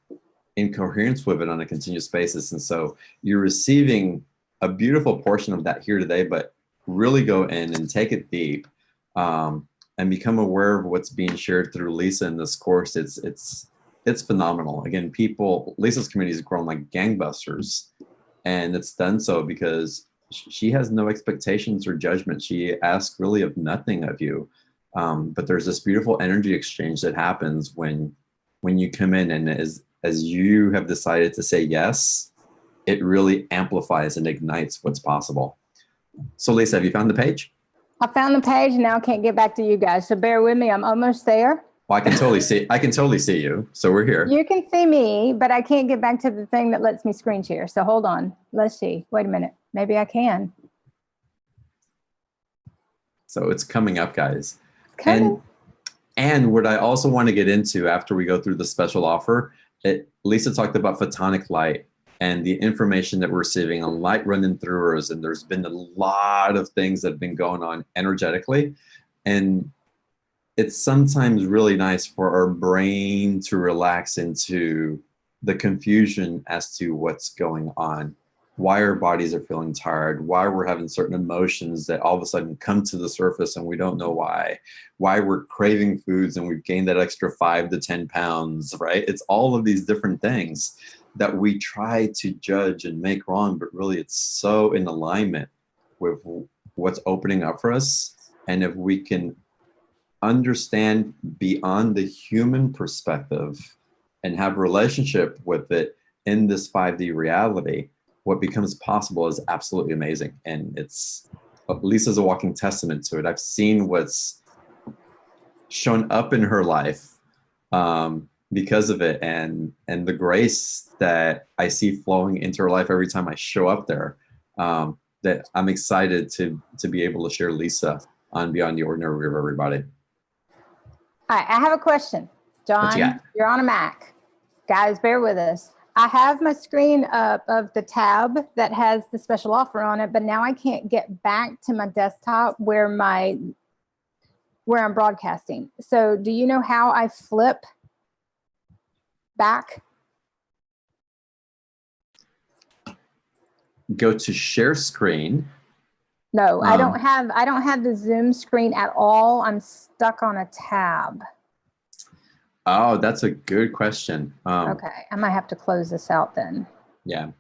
in coherence with it on a continuous basis. And so you're receiving a beautiful portion of that here today, but really go in and take it deep, and become aware of what's being shared through Lisa in this course. It's phenomenal. Again, Lisa's community has grown like gangbusters, and it's done so because she has no expectations or judgment. She asks really of nothing of you. But there's this beautiful energy exchange that happens when you come in, and as you have decided to say yes, it really amplifies and ignites what's possible. So Lisa, have you found the page? I found the page, and now I can't get back to you guys. So bear with me. I'm almost there. Well, I can totally see you. So we're here. You can see me, but I can't get back to the thing that lets me screen share. So hold on. Let's see. Wait a minute. Maybe I can. So it's coming up, guys. Coming. And what I also want to get into after we go through the special offer, Lisa talked about photonic light and the information that we're receiving on light running through us. And there's been a lot of things that have been going on energetically. And it's sometimes really nice for our brain to relax into the confusion as to what's going on, why our bodies are feeling tired, why we're having certain emotions that all of a sudden come to the surface and we don't know why we're craving foods and we've gained that extra 5 to 10 pounds, right? It's all of these different things that we try to judge and make wrong, but really it's so in alignment with what's opening up for us. And if we can understand beyond the human perspective and have a relationship with it in this 5D reality, what becomes possible is absolutely amazing. And it's Lisa's a walking testament to it. I've seen what's shown up in her life because of it, and the grace that I see flowing into her life every time I show up there. That I'm excited to be able to share Lisa on Beyond the Ordinary with everybody. I have a question, John. You're on a Mac. Guys, bear with us. I have my screen up of the tab that has the special offer on it, but now I can't get back to my desktop where I'm broadcasting. So do you know how I flip back? Go to share screen. No, I don't have the Zoom screen at all. I'm stuck on a tab. Oh, that's a good question. Okay, I might have to close this out then. Yeah.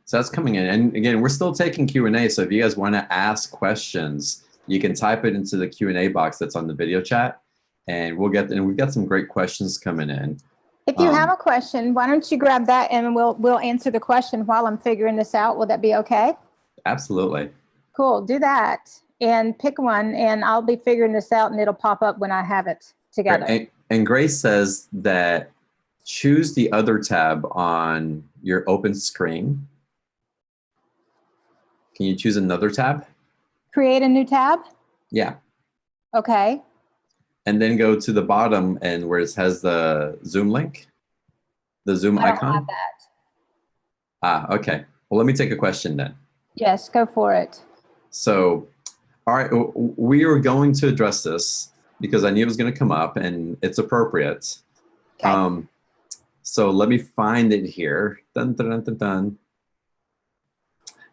So that's coming in. And again, we're still taking Q&A. So if you guys want to ask questions, you can type it into the Q&A box that's on the video chat, and we've got some great questions coming in. If you have a question, why don't you grab that and we'll answer the question while I'm figuring this out. Will that be okay? Absolutely. Cool, do that and pick one, and I'll be figuring this out and it'll pop up when I have it together. And Grace says that choose the other tab on your open screen. Can you choose another tab? Create a new tab? Yeah. Okay. And then go to the bottom and where it has the Zoom link, the Zoom icon. I don't have that. Okay. Well, let me take a question then. Yes, go for it. So, all right, we are going to address this because I knew it was going to come up and it's appropriate. Okay. So let me find it here. Dun, dun, dun, dun, dun.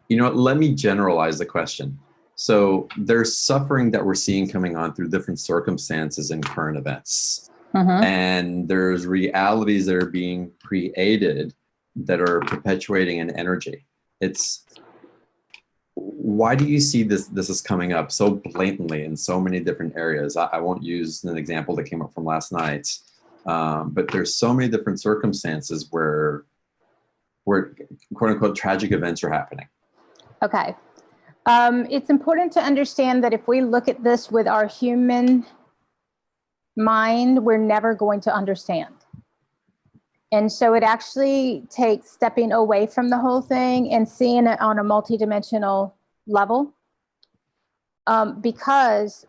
You know what? Let me generalize the question. So there's suffering that we're seeing coming on through different circumstances and current events. And there's realities that are being created that are perpetuating an energy. Why do you see this is coming up so blatantly in so many different areas? I won't use an example that came up from last night, but there's so many different circumstances where quote unquote tragic events are happening. Okay. It's important to understand that if we look at this with our human mind, we're never going to understand. And so it actually takes stepping away from the whole thing and seeing it on a multidimensional level. Because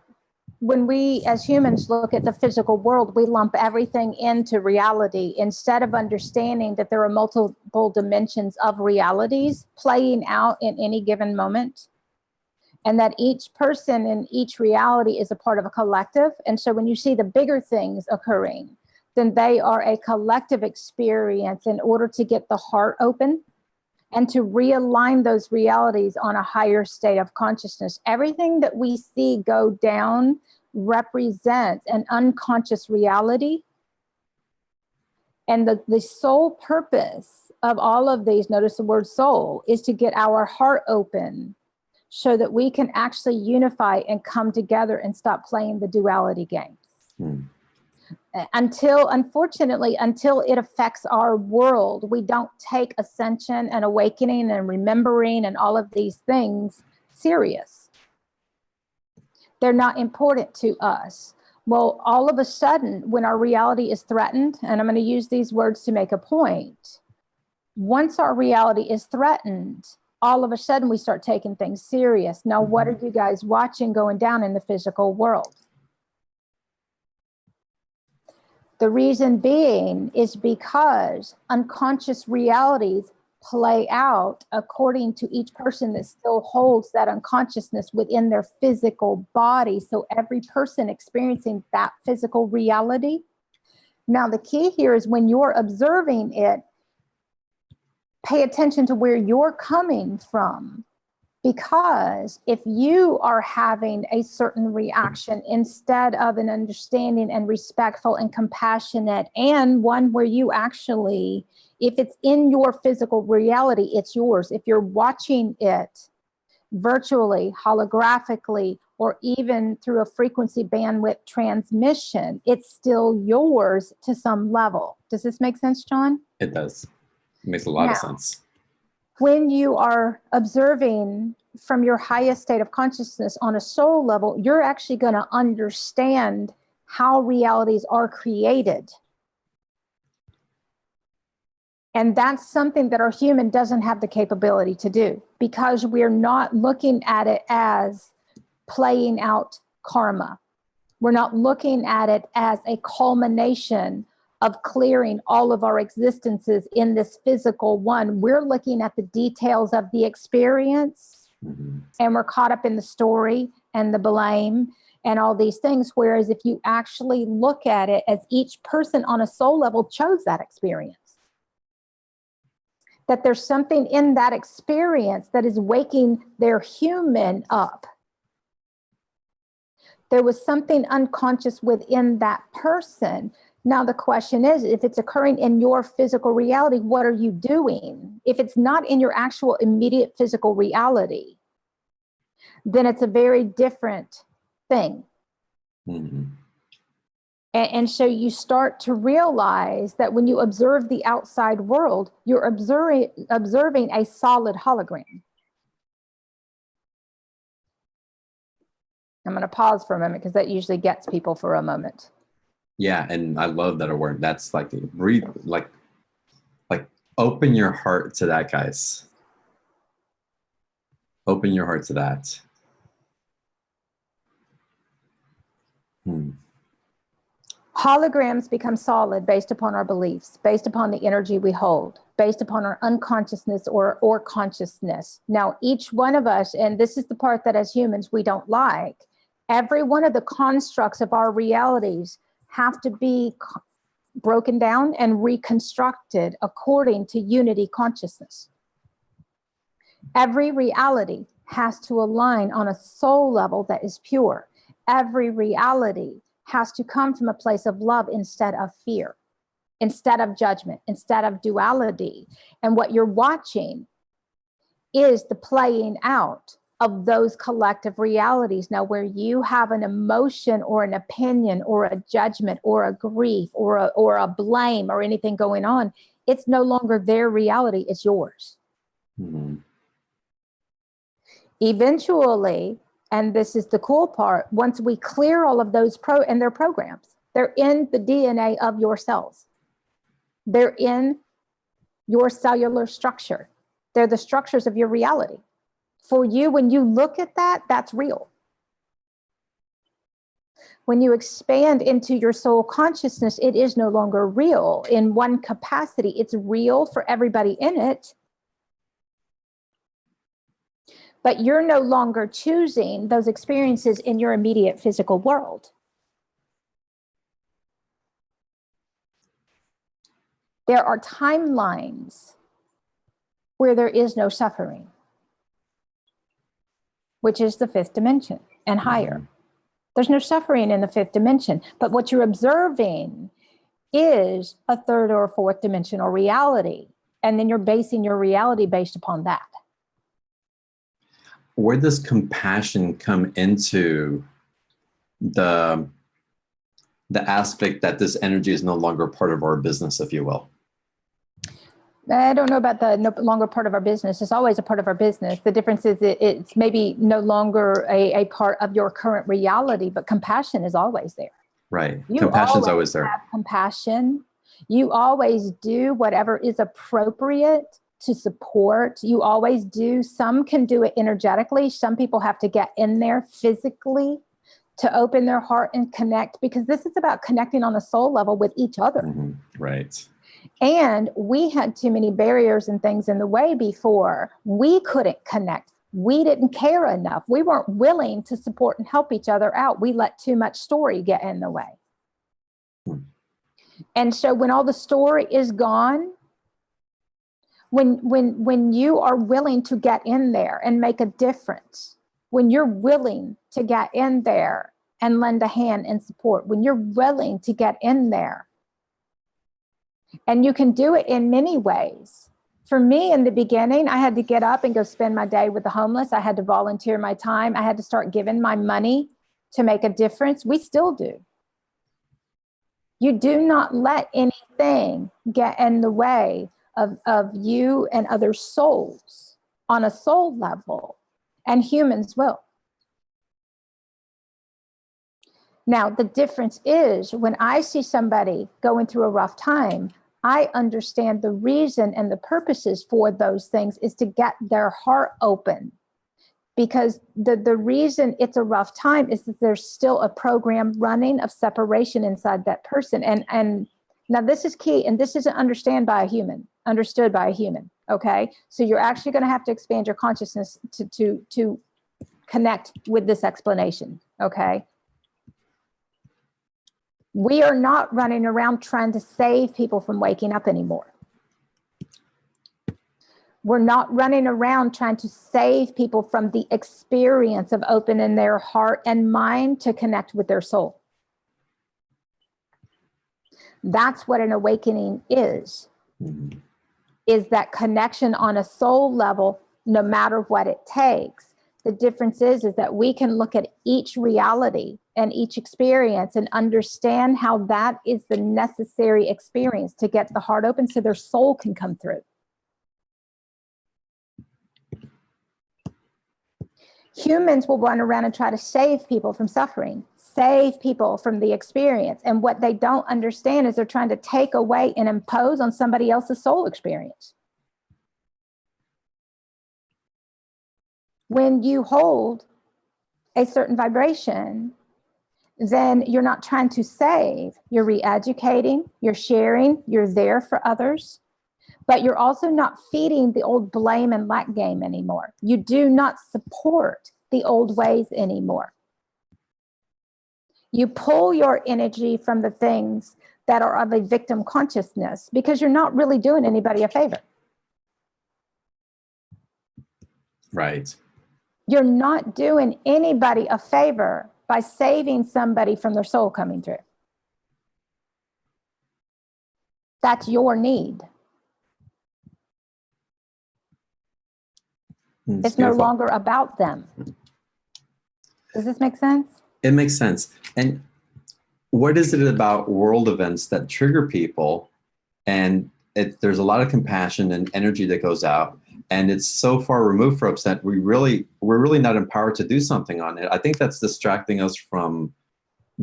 when we as humans look at the physical world, we lump everything into reality instead of understanding that there are multiple dimensions of realities playing out in any given moment. And that each person in each reality is a part of a collective. And so when you see the bigger things occurring, then they are a collective experience in order to get the heart open and to realign those realities on a higher state of consciousness. Everything that we see go down represents an unconscious reality. And the sole purpose of all of these, notice the word soul, is to get our heart open so that we can actually unify and come together and stop playing the duality games. Unfortunately, until it affects our world, we don't take ascension and awakening and remembering and all of these things serious. They're not important to us. Well, all of a sudden, when our reality is threatened, and I'm going to use these words to make a point, once our reality is threatened, all of a sudden we start taking things serious. Now, what are you guys watching going down in the physical world? The reason being is because unconscious realities play out according to each person that still holds that unconsciousness within their physical body. So every person experiencing that physical reality. Now, the key here is when you're observing it, pay attention to where you're coming from. Because if you are having a certain reaction instead of an understanding and respectful and compassionate, and one where you actually, if it's in your physical reality, it's yours. If you're watching it virtually, holographically, or even through a frequency bandwidth transmission, it's still yours to some level. Does this make sense, John? It does. It makes a lot of sense. When you are observing from your highest state of consciousness on a soul level, you're actually going to understand how realities are created. And that's something that our human doesn't have the capability to do, because we're not looking at it as playing out karma. We're not looking at it as a culmination of clearing all of our existences in this physical one. We're looking at the details of the experience, and we're caught up in the story and the blame and all these things. Whereas if you actually look at it as each person on a soul level chose that experience, that there's something in that experience that is waking their human up. There was something unconscious within that person. Now the question is, if it's occurring in your physical reality, what are you doing? If it's not in your actual immediate physical reality, then it's a very different thing. Mm-hmm. And so you start to realize that when you observe the outside world, you're observing a solid hologram. I'm going to pause for a moment because that usually gets people for a moment. Yeah, and I love that word. That's like breathe, like open your heart to that, guys. Open your heart to that. Holograms become solid based upon our beliefs, based upon the energy we hold, based upon our unconsciousness or consciousness. Now, each one of us, and this is the part that as humans we don't like, every one of the constructs of our realities have to be broken down and reconstructed according to unity consciousness. Every reality has to align on a soul level that is pure. Every reality has to come from a place of love instead of fear, instead of judgment, instead of duality. And what you're watching is the playing out of those collective realities. Now, where you have an emotion or an opinion or a judgment or a grief or a blame or anything going on, it's no longer their reality, it's yours. Mm-hmm. Eventually, and this is the cool part, once we clear all of those and their programs, they're in the DNA of your cells. They're in your cellular structure. They're the structures of your reality. For you, when you look at that, that's real. When you expand into your soul consciousness, it is no longer real in one capacity. It's real for everybody in it. But you're no longer choosing those experiences in your immediate physical world. There are timelines where there is no suffering, which is the fifth dimension and higher. There's no suffering in the fifth dimension, but what you're observing is a third or fourth dimensional reality. And then you're basing your reality based upon that. Where does compassion come into the aspect that this energy is no longer part of our business, if you will? I don't know about the no longer part of our business. It's always a part of our business. The difference is it's maybe no longer a part of your current reality, but compassion is always there. Right. Compassion's always there. Have compassion. You always do whatever is appropriate to support. You always do. Some can do it energetically. Some people have to get in there physically to open their heart and connect, because this is about connecting on a soul level with each other. Mm-hmm. Right. And we had too many barriers and things in the way before. We couldn't connect. We didn't care enough. We weren't willing to support and help each other out. We let too much story get in the way. And so when all the story is gone, when you are willing to get in there and make a difference, when you're willing to get in there and lend a hand and support, when you're willing to get in there, and you can do it in many ways. For me, in the beginning, I had to get up and go spend my day with the homeless. I had to volunteer my time. I had to start giving my money to make a difference. We still do. You do not let anything get in the way of you and other souls on a soul level. and humans will. Now, the difference is when I see somebody going through a rough time, I understand the reason and the purposes for those things is to get their heart open. Because the reason it's a rough time is that there's still a program running of separation inside that person. And now this is key, and this isn't understood by a human, okay? So you're actually gonna have to expand your consciousness to connect with this explanation, okay? We are not running around trying to save people from waking up anymore. We're not running around trying to save people from the experience of opening their heart and mind to connect with their soul. That's what an awakening is that connection on a soul level, no matter what it takes. The difference is that we can look at each reality and each experience and understand how that is the necessary experience to get the heart open so their soul can come through. Humans will run around and try to save people from suffering, save people from the experience. And what they don't understand is they're trying to take away and impose on somebody else's soul experience. When you hold a certain vibration, then you're not trying to save, you're re-educating, you're sharing, you're there for others. But you're also not feeding the old blame and lack game anymore. You do not support the old ways anymore. You pull your energy from the things that are of a victim consciousness because you're not really doing anybody a favor. Right. You're not doing anybody a favor by saving somebody from their soul coming through. That's your need. It's no longer about them. Does this make sense? It makes sense. And what is it about world events that trigger people? And there's a lot of compassion and energy that goes out, and it's so far removed from us that we're really not empowered to do something on it. I think that's distracting us from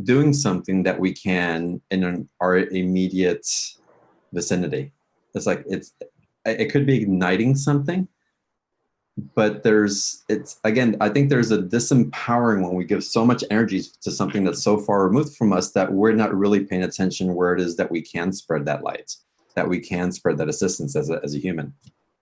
doing something that we can in our immediate vicinity. It's like it could be igniting something. But again, I think there's a disempowering when we give so much energy to something that's so far removed from us that we're not really paying attention where it is that we can spread that light, that we can spread that assistance as a human.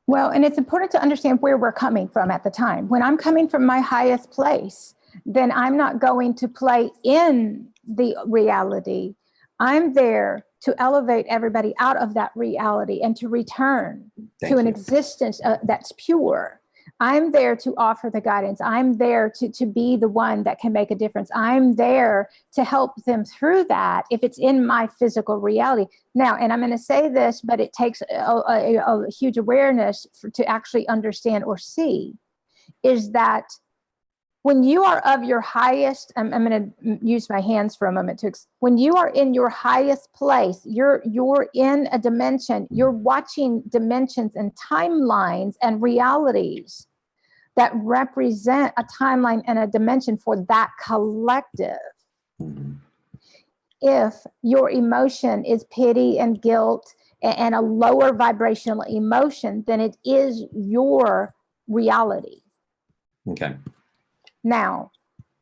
Well, and it's important to understand where we're coming from at the time. When I'm coming from my highest place, then I'm not going to play in the reality. I'm there to elevate everybody out of that reality and to return to an existence that's pure. I'm there to offer the guidance. I'm there to be the one that can make a difference. I'm there to help them through that if it's in my physical reality. Now, and I'm going to say this, but it takes a huge awareness to actually understand or see, is that when you are of your highest, I'm going to use my hands for a moment when you are in your highest place, you're in a dimension, you're watching dimensions and timelines and realities that represent a timeline and a dimension for that collective. If your emotion is pity and guilt and a lower vibrational emotion, then it is your reality. Okay. Now,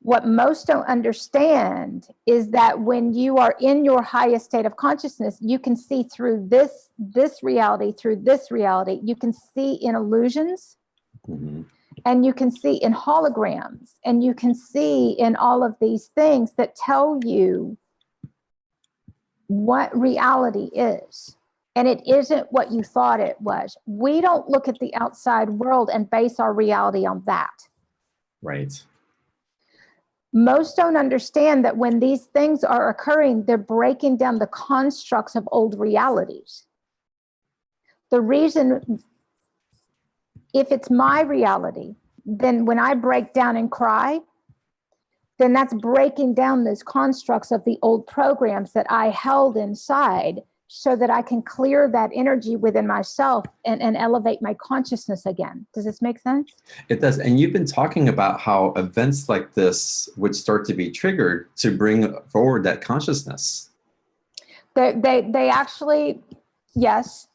what most don't understand is that when you are in your highest state of consciousness, you can see through this reality, you can see in illusions, and you can see in holograms, and you can see in all of these things that tell you what reality is. And it isn't what you thought it was. We don't look at the outside world and base our reality on that. Right. Most don't understand that when these things are occurring, they're breaking down the constructs of old realities. The reason, if it's my reality, then when I break down and cry, then that's breaking down those constructs of the old programs that I held inside so that I can clear that energy within myself and elevate my consciousness again. Does this make sense? It does. And you've been talking about how events like this would start to be triggered to bring forward that consciousness. They actually, yes.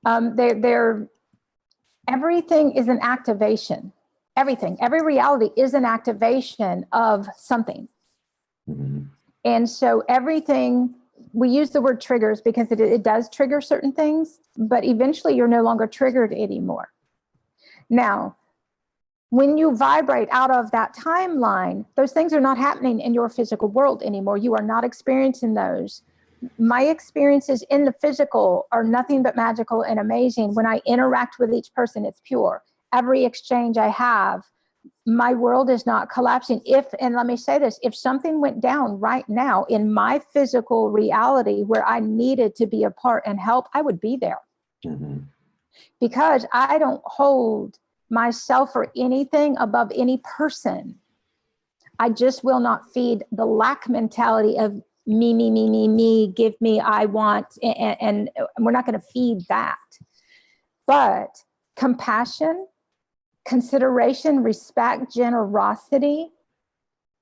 Everything is an activation. Every reality is an activation of something. Mm-hmm. And so everything, we use the word triggers because it does trigger certain things, but eventually you're no longer triggered anymore. Now, when you vibrate out of that timeline, those things are not happening in your physical world anymore. You are not experiencing those. My experiences in the physical are nothing but magical and amazing. When I interact with each person, it's pure. Every exchange I have, my world is not collapsing. And let me say this, if something went down right now in my physical reality where I needed to be a part and help, I would be there. Mm-hmm. Because I don't hold myself or anything above any person. I just will not feed the lack mentality of me, give me, I want, and we're not going to feed that. But compassion, consideration, respect, generosity,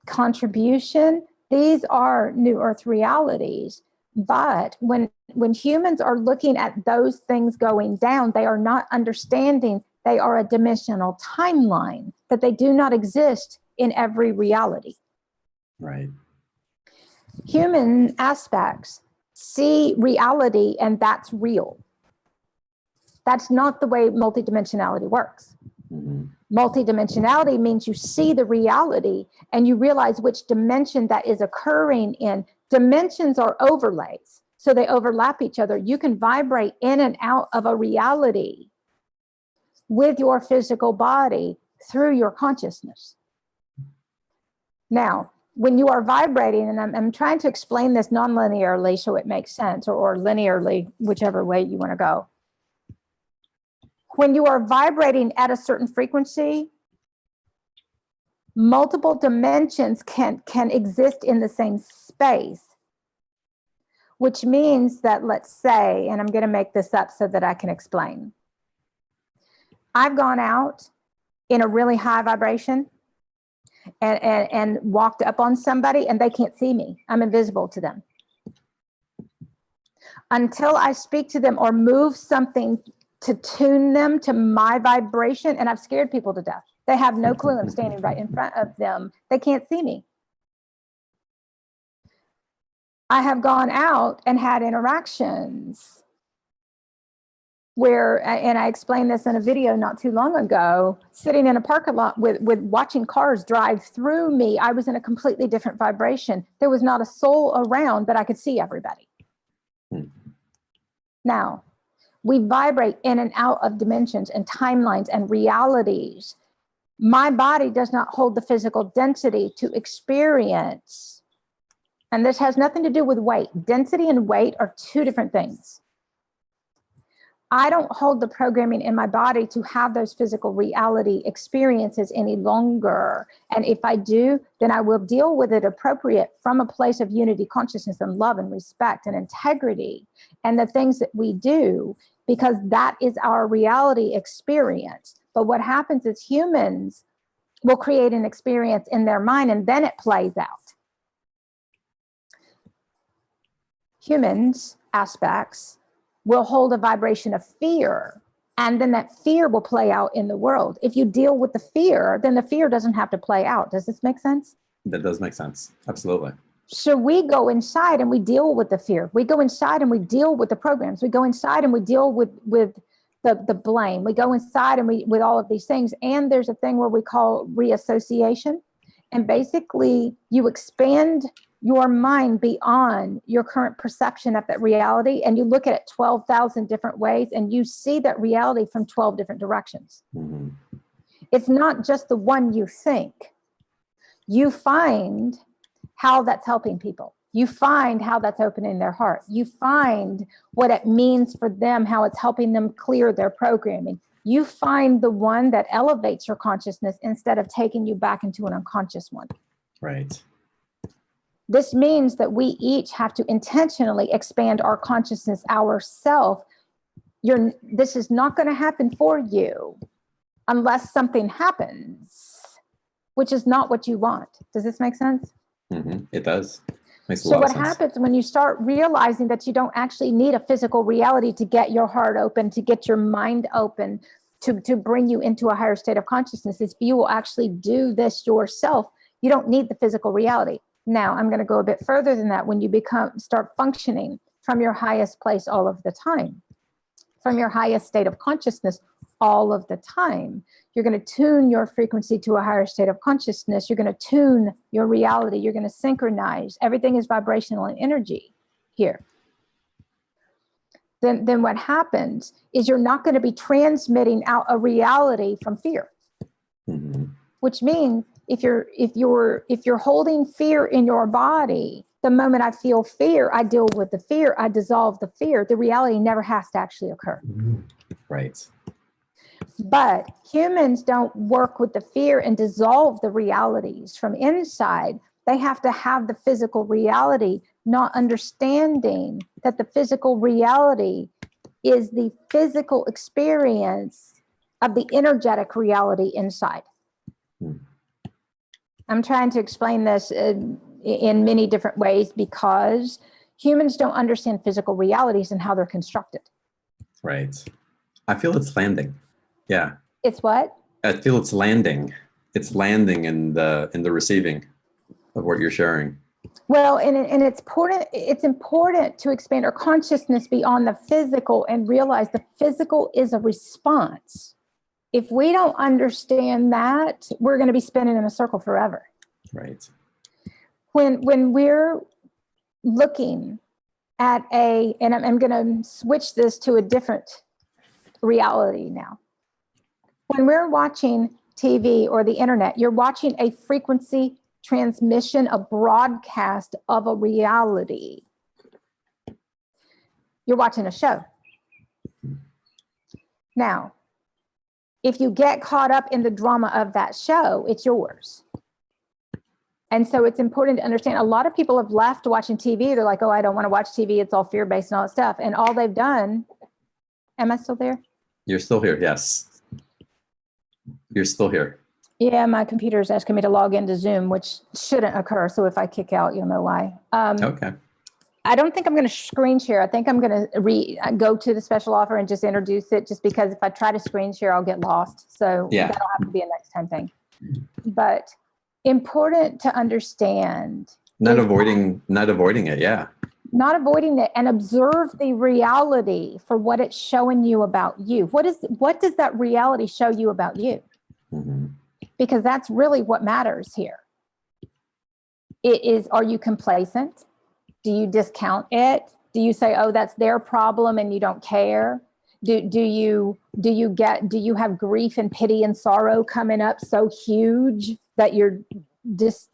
contribution, these are new earth realities. But when humans are looking at those things going down, they are not understanding they are a dimensional timeline, that they do not exist in every reality. Right. Human aspects see reality and that's real. That's not the way multidimensionality works. Mm-hmm. Multidimensionality means you see the reality and you realize which dimension that is occurring in. Dimensions are overlays, so they overlap each other. You can vibrate in and out of a reality with your physical body through your consciousness. Now, when you are vibrating, and I'm trying to explain this non-linearly so it makes sense, or linearly, whichever way you want to go. When you are vibrating at a certain frequency, multiple dimensions can exist in the same space, which means that, let's say, and I'm going to make this up so that I can explain. I've gone out in a really high vibration and walked up on somebody and they can't see me. I'm invisible to them. Until I speak to them or move something to tune them to my vibration, and I've scared people to death. They have no clue I'm standing right in front of them. They can't see me. I have gone out and had interactions where, and I explained this in a video not too long ago, sitting in a parking lot with watching cars drive through me. I was in a completely different vibration. There was not a soul around, but I could see everybody. Now, we vibrate in and out of dimensions and timelines and realities. My body does not hold the physical density to experience. And this has nothing to do with weight. Density and weight are two different things. I don't hold the programming in my body to have those physical reality experiences any longer. And if I do, then I will deal with it appropriate from a place of unity, consciousness, and love and respect and integrity and the things that we do, because that is our reality experience. But what happens is humans will create an experience in their mind and then it plays out. Humans, aspects, will hold a vibration of fear, and then that fear will play out in the world. If you deal with the fear, then the fear doesn't have to play out. Does this make sense? That does make sense. Absolutely. So we go inside and we deal with the fear. We go inside and we deal with the programs. We go inside and we deal with the blame. We go inside and with all of these things. And there's a thing where we call reassociation. And basically you expand your mind beyond your current perception of that reality, and you look at it 12,000 different ways, and you see that reality from 12 different directions. Mm-hmm. It's not just the one you think. You find how that's helping people. You find how that's opening their heart. You find what it means for them, how it's helping them clear their programming. You find the one that elevates your consciousness instead of taking you back into an unconscious one. Right. This means that we each have to intentionally expand our consciousness ourselves. This is not going to happen for you unless something happens, which is not what you want. Does this make sense? It does. Makes a So lot what of sense. happens when you start realizing that you don't actually need a physical reality to get your heart open, to get your mind open, to bring you into a higher state of consciousness, is you will actually do this yourself. You don't need the physical reality. Now, I'm going to go a bit further than that. When you start functioning from your highest place all of the time, from your highest state of consciousness all of the time, you're going to tune your frequency to a higher state of consciousness. You're going to tune your reality. You're going to synchronize. Everything is vibrational and energy here. Then what happens is you're not going to be transmitting out a reality from fear. Which means if you're holding fear in your body, the moment I feel fear, I deal with the fear, I dissolve the fear. The reality never has to actually occur. Right. But humans don't work with the fear and dissolve the realities from inside. They have to have the physical reality, not understanding that the physical reality is the physical experience of the energetic reality inside. I'm trying to explain this in many different ways because humans don't understand physical realities and how they're constructed. Right. I feel it's landing. Yeah. It's what? I feel it's landing. It's landing in the receiving of what you're sharing. Well, and it's important to expand our consciousness beyond the physical and realize the physical is a response. If we don't understand that, we're going to be spinning in a circle forever. Right. When we're looking at and I'm going to switch this to a different reality now. When we're watching TV or the internet, you're watching a frequency transmission, a broadcast of a reality. You're watching a show. Now, if you get caught up in the drama of that show, it's yours. And so it's important to understand, a lot of people have left watching TV. They're like, oh, I don't want to watch TV. It's all fear-based and all that stuff. And all they've done, am I still there? You're still here, yes. You're still here. Yeah, my computer is asking me to log into Zoom, which shouldn't occur. So if I kick out, you'll know why. Okay. I don't think I'm going to screen share. I think I'm going to go to the special offer and just introduce it, just because if I try to screen share, I'll get lost. So yeah, that'll have to be a next time thing. But important to understand. Not avoiding it. Yeah. Not avoiding it, and observe the reality for what it's showing you about you. What does that reality show you about you? Because that's really what matters here. It is, are you complacent? Do you discount it? Do you say, oh, that's their problem and you don't care? Do you have grief and pity and sorrow coming up so huge that you're just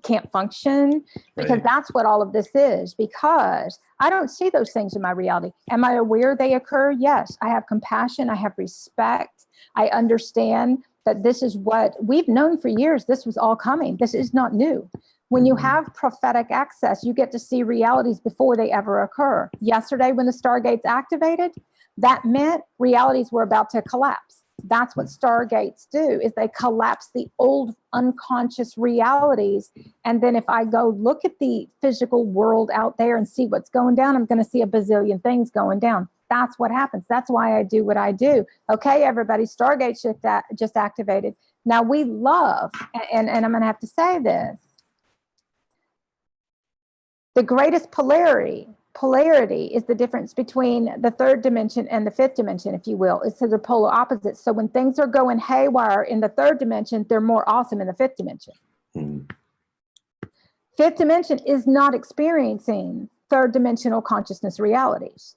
can't function? Because that's what all of this is, because I don't see those things in my reality. Am I aware they occur? Yes. I have compassion. I have respect. I understand that this is what we've known for years. This was all coming. This is not new. When you have prophetic access, you get to see realities before they ever occur. Yesterday, when the stargates activated, that meant realities were about to collapse. That's what stargates do, is they collapse the old unconscious realities. And then if I go look at the physical world out there and see what's going down, I'm going to see a bazillion things going down. That's what happens. That's why I do what I do. Okay, everybody, stargate just activated. Now we love, and I'm going to have to say this, the greatest polarity is the difference between the third dimension and the fifth dimension, if you will. It's the polar opposites. So when things are going haywire in the third dimension, they're more awesome in the fifth dimension. Fifth dimension is not experiencing third dimensional consciousness realities.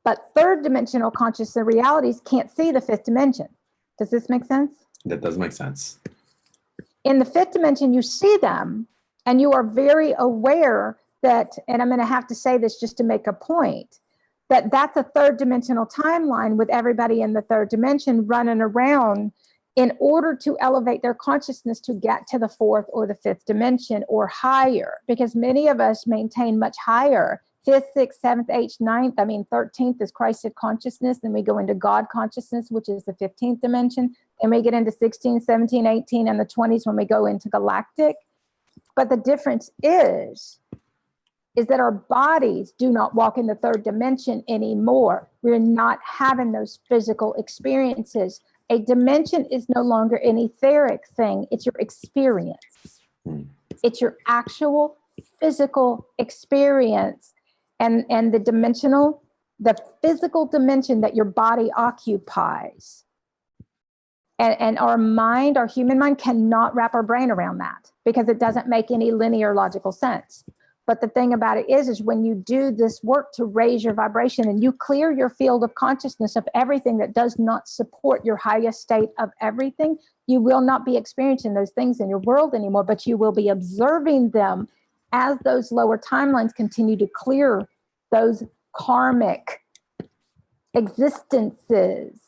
But third dimensional consciousness realities can't see the fifth dimension. Does this make sense? That does make sense. In the fifth dimension, you see them, and you are very aware that, and I'm going to have to say this just to make a point, that that's a third dimensional timeline with everybody in the third dimension running around in order to elevate their consciousness to get to the fourth or the fifth dimension or higher, because many of us maintain much higher. Fifth, sixth, seventh, eighth, ninth, 13th is Christed consciousness. Then we go into God consciousness, which is the 15th dimension. Then we get into 16, 17, 18, and the 20s when we go into galactic. But the difference is that our bodies do not walk in the third dimension anymore. We're not having those physical experiences. A dimension is no longer an etheric thing. It's your experience. It's your actual physical experience. And the dimensional, the physical dimension that your body occupies. And our mind, our human mind, cannot wrap our brain around that because it doesn't make any linear logical sense. But the thing about it is when you do this work to raise your vibration and you clear your field of consciousness of everything that does not support your highest state of everything, you will not be experiencing those things in your world anymore, but you will be observing them as those lower timelines continue to clear those karmic existences,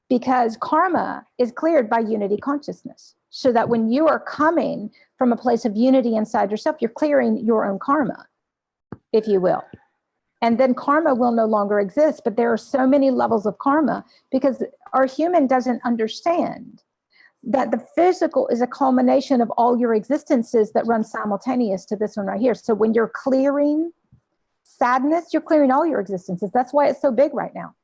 because karma is cleared by unity consciousness. So that when you are coming from a place of unity inside yourself, you're clearing your own karma, if you will. And then karma will no longer exist. But there are so many levels of karma because our human doesn't understand that the physical is a culmination of all your existences that run simultaneous to this one right here. So when you're clearing sadness, you're clearing all your existences. That's why it's so big right now.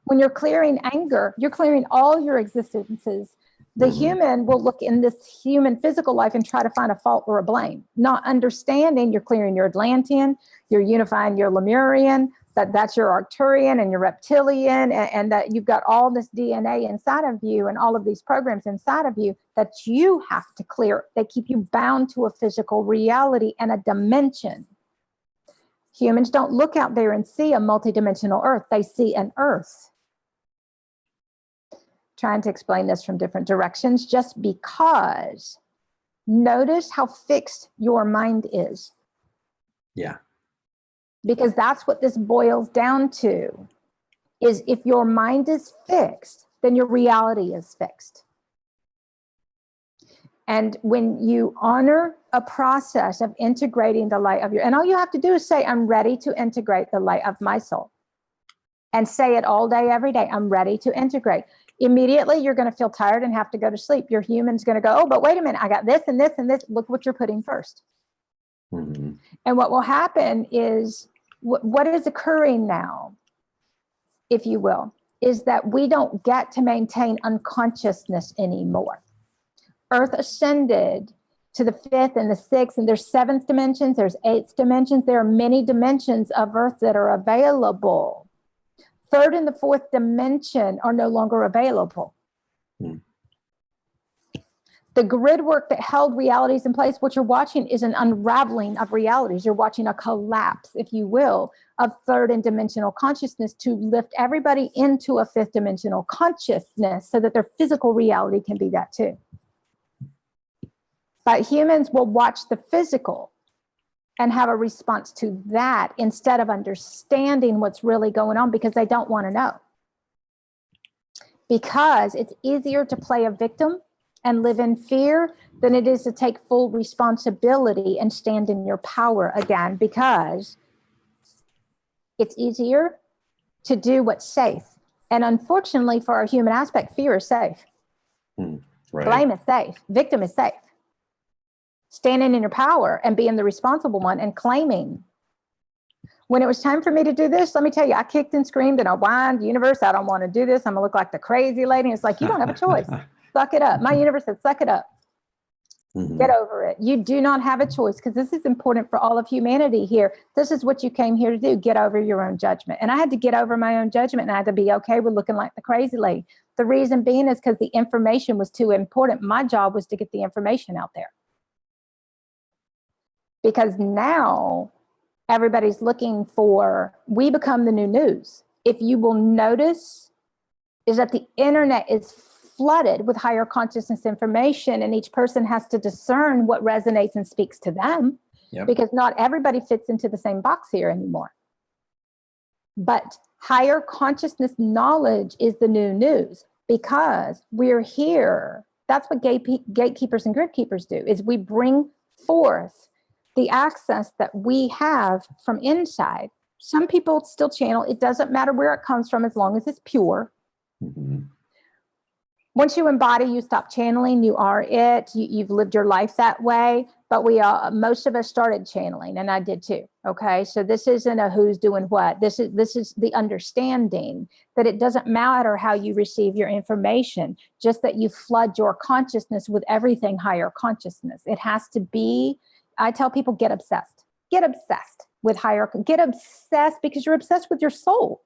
When you're clearing anger, you're clearing all your existences. The human will look in this human physical life and try to find a fault or a blame, not understanding you're clearing your Atlantean, you're unifying your Lemurian, that's your Arcturian and your reptilian, and that you've got all this DNA inside of you and all of these programs inside of you that you have to clear. They keep you bound to a physical reality and a dimension. Humans don't look out there and see a multidimensional earth. They see an earth. Trying to explain this from different directions, just because notice how fixed your mind is. Yeah. Because that's what this boils down to, is if your mind is fixed, then your reality is fixed. And when you honor a process of integrating the light of your, and all you have to do is say, I'm ready to integrate the light of my soul. And say it all day, every day, I'm ready to integrate. Immediately, you're going to feel tired and have to go to sleep. Your human's going to go, oh, but wait a minute, I got this and this and this. Look what you're putting first. And what will happen is, what is occurring now, if you will, is that we don't get to maintain unconsciousness anymore. Earth ascended to the fifth and the sixth, and there's seventh dimensions, there's eighth dimensions. There are many dimensions of Earth that are available. Third and the fourth dimension are no longer available. The grid work that held realities in place, what you're watching is an unraveling of realities. You're watching a collapse, if you will, of third and dimensional consciousness to lift everybody into a fifth dimensional consciousness so that their physical reality can be that too. But humans will watch the physical and have a response to that instead of understanding what's really going on because they don't want to know. Because it's easier to play a victim and live in fear than it is to take full responsibility and stand in your power again, because it's easier to do what's safe. And unfortunately for our human aspect, fear is safe. Right. Blame is safe. Victim is safe. Standing in your power and being the responsible one and claiming. When it was time for me to do this, let me tell you, I kicked and screamed and I whined, universe, I don't want to do this. I'm gonna look like the crazy lady. And it's like, you don't have a choice. Suck it up. My universe said, suck it up. Get over it. You do not have a choice, because this is important for all of humanity here. This is what you came here to do. Get over your own judgment. And I had to get over my own judgment, and I had to be okay with looking like the crazy lady. The reason being is because the information was too important. My job was to get the information out there. Because now everybody's looking for, we become the new news. If you will notice, is that the internet is flooded with higher consciousness information, and each person has to discern what resonates and speaks to them. Because not everybody fits into the same box here anymore. But higher consciousness knowledge is the new news, because we're here. That's what gatekeepers and grid keepers do, is we bring forth the access that we have from inside. Some people still channel. It doesn't matter where it comes from as long as it's pure. Mm-hmm. Once you embody, you stop channeling, you are it, you've lived your life that way. But most of us started channeling, and I did too. Okay. So this isn't a who's doing what. This is the understanding that it doesn't matter how you receive your information, just that you flood your consciousness with everything higher consciousness. It has to be, I tell people, get obsessed with higher, get obsessed because you're obsessed with your soul.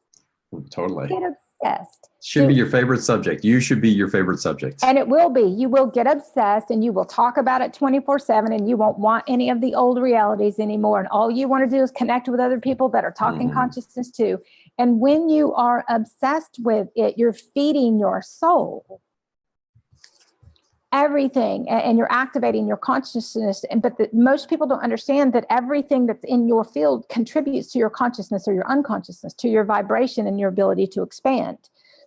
Totally. Get obsessed. Should be your favorite subject. You should be your favorite subject. And it will be. You will get obsessed and you will talk about it 24/7, and you won't want any of the old realities anymore. And all you want to do is connect with other people that are talking consciousness too. And when you are obsessed with it, you're feeding your soul everything, and you're activating your consciousness. But most people don't understand that everything that's in your field contributes to your consciousness or your unconsciousness, to your vibration and your ability to expand.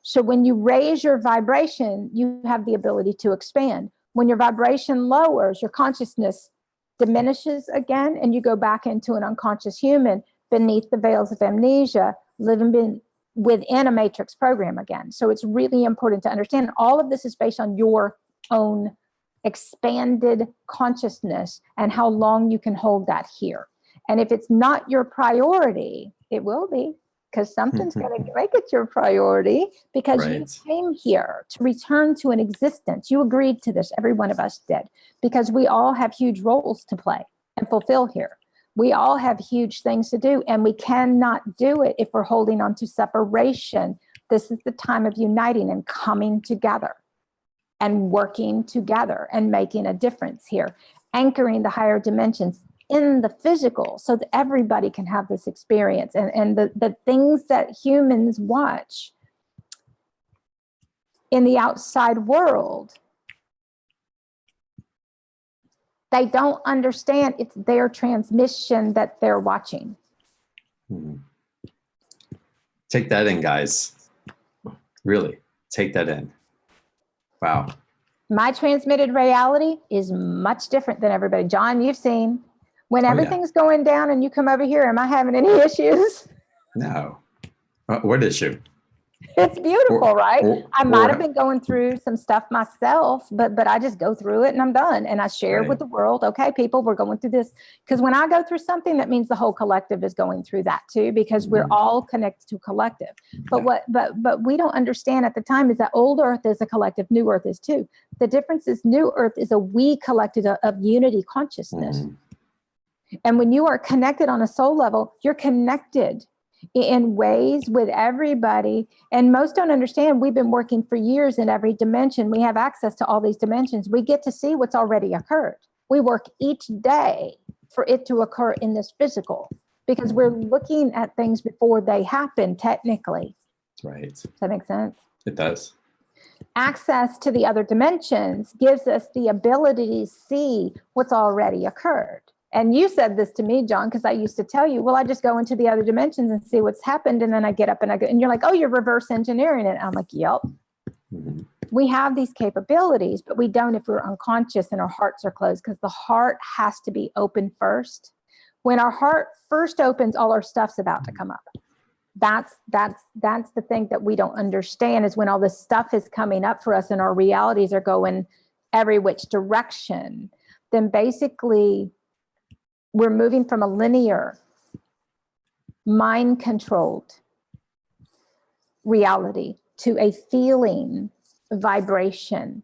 So when you raise your vibration, you have the ability to expand. When your vibration lowers, your consciousness diminishes again, and you go back into an unconscious human beneath the veils of amnesia, living within a matrix program again. So it's really important to understand all of this is based on your own expanded consciousness and how long you can hold that here. And if it's not your priority, it will be, because something's going to make it your priority, because you came here to return to an existence. You agreed to this. Every one of us did, because we all have huge roles to play and fulfill here. We all have huge things to do, and we cannot do it if we're holding on to separation. This is the time of uniting and coming together and working together and making a difference here, anchoring the higher dimensions in the physical so that everybody can have this experience. And the things that humans watch in the outside world, they don't understand it's their transmission that they're watching. Take that in, guys. Really, take that in. Wow. My transmitted reality is much different than everybody. John, you've seen. When everything's going down and you come over here, am I having any issues? No. What issue? It's beautiful, right? I might have been going through some stuff myself, but I just go through it and I'm done. And I share with the world, okay, people, we're going through this. Because when I go through something, that means the whole collective is going through that too, because we're all connected to collective. But what we don't understand at the time is that old Earth is a collective, new Earth is too. The difference is new Earth is a we collective of unity consciousness. And when you are connected on a soul level, you're connected in ways with everybody. And most don't understand, we've been working for years in every dimension. We have access to all these dimensions. We get to see what's already occurred. We work each day for it to occur in this physical, because we're looking at things before they happen technically. Right. Does that make sense? It does. Access to the other dimensions gives us the ability to see what's already occurred. And you said this to me, John, because I used to tell you, well, I just go into the other dimensions and see what's happened. And then I get up and I go, and you're like, oh, you're reverse engineering it. I'm like, yep. We have these capabilities, but we don't if we're unconscious and our hearts are closed, because the heart has to be open first. When our heart first opens, all our stuff's about to come up. That's the thing that we don't understand, is when all this stuff is coming up for us and our realities are going every which direction, then basically we're moving from a linear, mind-controlled reality to a feeling vibration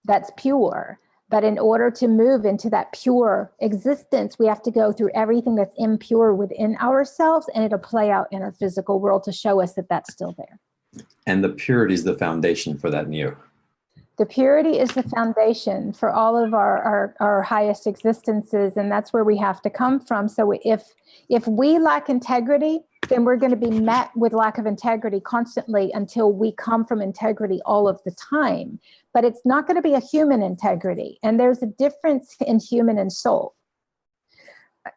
that's pure. But in order to move into that pure existence, we have to go through everything that's impure within ourselves, and it'll play out in our physical world to show us that that's still there. And the purity is the foundation for that new. The purity is the foundation for all of our highest existences, and that's where we have to come from. So if we lack integrity, then we're going to be met with lack of integrity constantly until we come from integrity all of the time. But it's not going to be a human integrity, and there's a difference in human and soul.